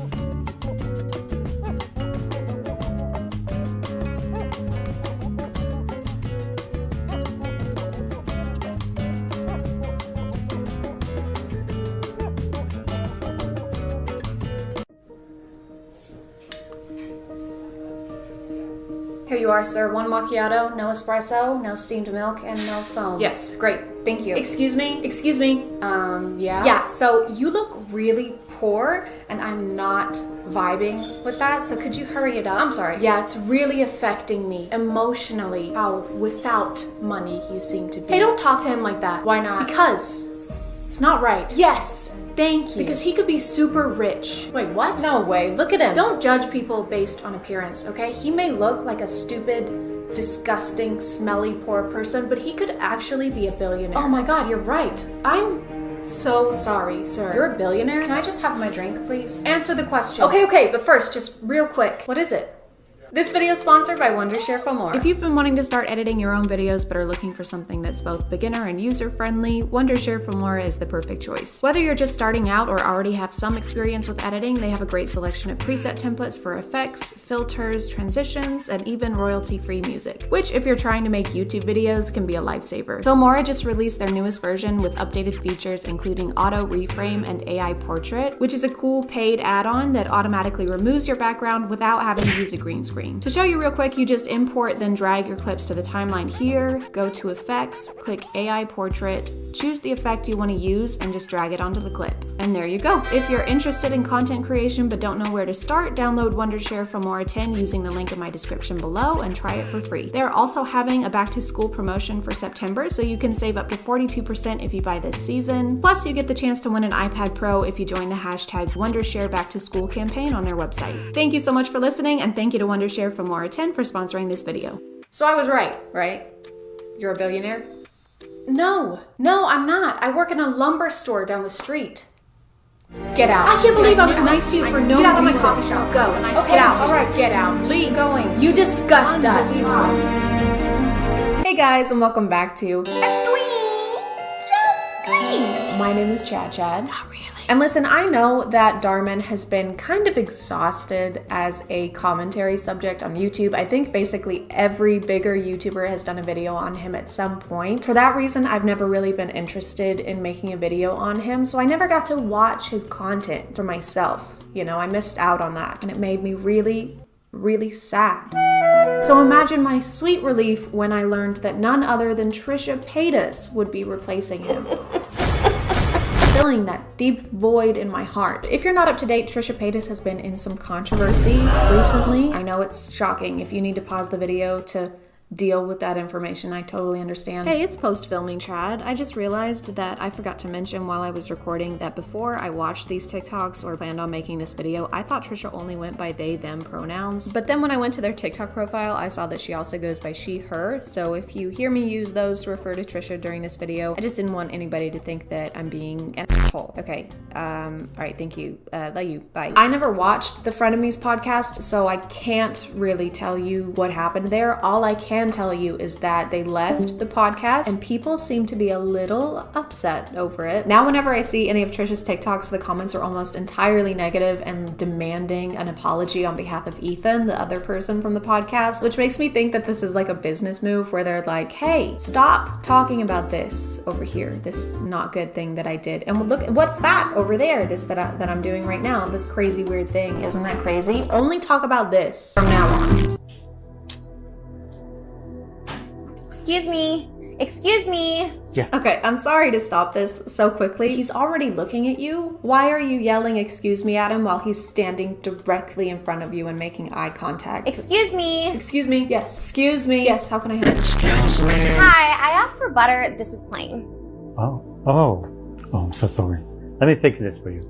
S2: Here you are, sir. 1 macchiato, no espresso, no steamed milk, and no foam. Yes, great. Thank you. Excuse me? Excuse me? Yeah? Yeah, so you look really poor, and I'm not vibing with that, so could you hurry it up? I'm sorry. Yeah, it's really affecting me emotionally how without money you seem to be. Hey, don't talk to him like that. Why not? Because it's not right. Yes! Thank you. Because he could be super rich. Wait, what? No way. Look at him. Don't judge people based on appearance, okay? He may look like a stupid, disgusting, smelly, poor person, but he could actually be a billionaire. Oh my god, you're right. I'm so sorry, sir. You're a billionaire? Can I just have my drink, please? Answer the question. Okay, but first, just real quick. What is it? This video is sponsored by Wondershare for More. If you've been wanting to start editing your own videos but are looking for something that's both beginner and user-friendly, Wondershare for More is the perfect choice. Whether you're just starting out or already have some experience with editing, they have a great selection of preset templates for effects, filters, transitions, and even royalty-free music, which if you're trying to make YouTube videos can be a lifesaver. Filmora just released their newest version with updated features including auto reframe and AI portrait, which is a cool paid add-on that automatically removes your background without having to use a green screen. To show you real quick, you just import then drag your clips to the timeline here, go to effects, click AI portrait, choose the effect you want to use, and just drag it onto the clip. And there you go. If you're interested in content creation but don't know where to start, download Wondershare for More 10 using the link in my description below and try it for free. They're also having a back to school promotion for September, so you can save up to 42% if you buy this season. Plus you get the chance to win an iPad Pro if you join the hashtag Wondershare Back to School campaign on their website. Thank you so much for listening, and thank you to Wondershare for More 10 for sponsoring this video. So I was right? You're a billionaire? No, I'm not. I work in a lumber store down the street. Get out. I can't believe I was nice to you for no reason. Get out of my coffee shop. Go. Okay, get out. All right, get out. Leave. Going. You disgust us. Hey guys, and welcome back to My name is ChadChad. Not really. And listen, I know that Darman has been kind of exhausted as a commentary subject on YouTube. I think basically every bigger YouTuber has done a video on him at some point. For that reason, I've never really been interested in making a video on him, so I never got to watch his content for myself. You know, I missed out on that, and it made me really sad. So imagine my sweet relief when I learned that none other than Trisha Paytas would be replacing him. Filling that deep void in my heart. If you're not up to date, Trisha Paytas has been in some controversy recently. I know it's shocking. If you need to pause the video to deal with that information, I totally understand. Hey, it's post-filming, Chad. I just realized that I forgot to mention while I was recording that before I watched these TikToks or planned on making this video, I thought Trisha only went by they, them pronouns. But then when I went to their TikTok profile, I saw that she also goes by she, her. So if you hear me use those to refer to Trisha during this video, I just didn't want anybody to think that I'm being an asshole. Okay. All right. Thank you. Love you. Bye. I never watched the Frenemies podcast, so I can't really tell you what happened there. All I can tell you is that they left the podcast and people seem to be a little upset over it. Now, whenever I see any of Trisha's TikToks, the comments are almost entirely negative and demanding an apology on behalf of Ethan, the other person from the podcast, which makes me think that this is like a business move where they're like, hey, stop talking about this over here, this not good thing that I did. And look, what's that over there, this that I'm doing right now, this crazy weird thing. Isn't that crazy? Only talk about this from now on.
S22: Excuse me. Excuse me.
S2: Yeah. Okay, I'm sorry to stop this so quickly. He's already looking at you. Why are you yelling excuse me at him while he's standing directly in front of you and making eye contact?
S22: Excuse me.
S2: Excuse me. Yes. Excuse me. Yes, how can I help you?
S22: Excuse me. Hi, I asked for butter. This is plain.
S5: Oh, I'm so sorry. Let me fix this for you.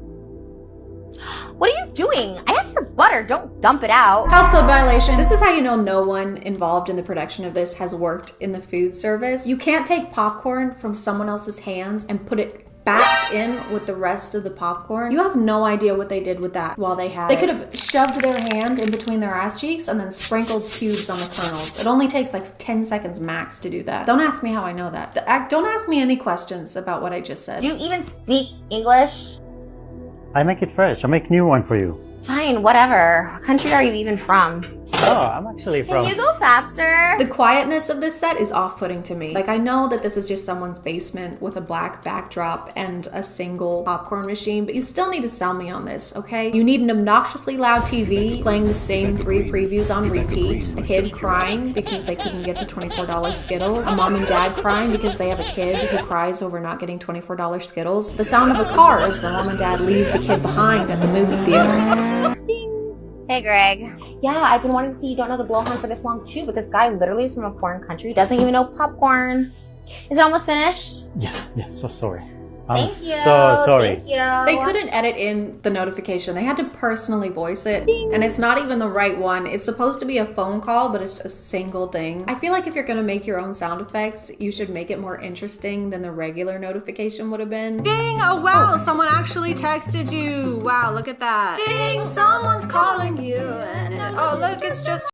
S22: What are you doing? I asked for butter. Don't dump it out.
S2: Health code violation. This is how you know no one involved in the production of this has worked in the food service. You can't take popcorn from someone else's hands and put it back in with the rest of the popcorn. You have no idea what they did with that while they had it. They could have shoved their hand in between their ass cheeks and then sprinkled cubes on the kernels. It only takes like 10 seconds max to do that. Don't ask me how I know that. Don't ask me any questions about what I just said.
S22: Do you even speak English?
S5: I make it fresh. I make new one for you.
S22: Fine, whatever. What country are you even from?
S5: Oh, I'm actually from...
S22: Can you go faster?
S2: The quietness of this set is off-putting to me. Like, I know that this is just someone's basement with a black backdrop and a single popcorn machine, but you still need to sell me on this, okay? You need an obnoxiously loud TV playing the same 3 previews on repeat, a kid crying because they couldn't get the $24 Skittles, a mom and dad crying because they have a kid who cries over not getting $24 Skittles, the sound of a car as the mom and dad leave the kid behind at the movie theater.
S22: Hey, Greg. Yeah, I've been wanting to see You Don't Know the Blowhorn for this long too, but this guy literally is from a foreign country, doesn't even know popcorn. Is it almost finished?
S5: Yes, so sorry. I'm
S22: Thank you.
S5: so sorry.
S22: Thank you.
S2: They couldn't edit in the notification. They had to personally voice it. Ding. And it's not even the right one. It's supposed to be a phone call, but it's a single ding. I feel like if you're gonna make your own sound effects, you should make it more interesting than the regular notification would have been. Ding! Oh wow, someone actually texted you. Wow, look at that. Ding! Someone's calling you. Oh look, it's just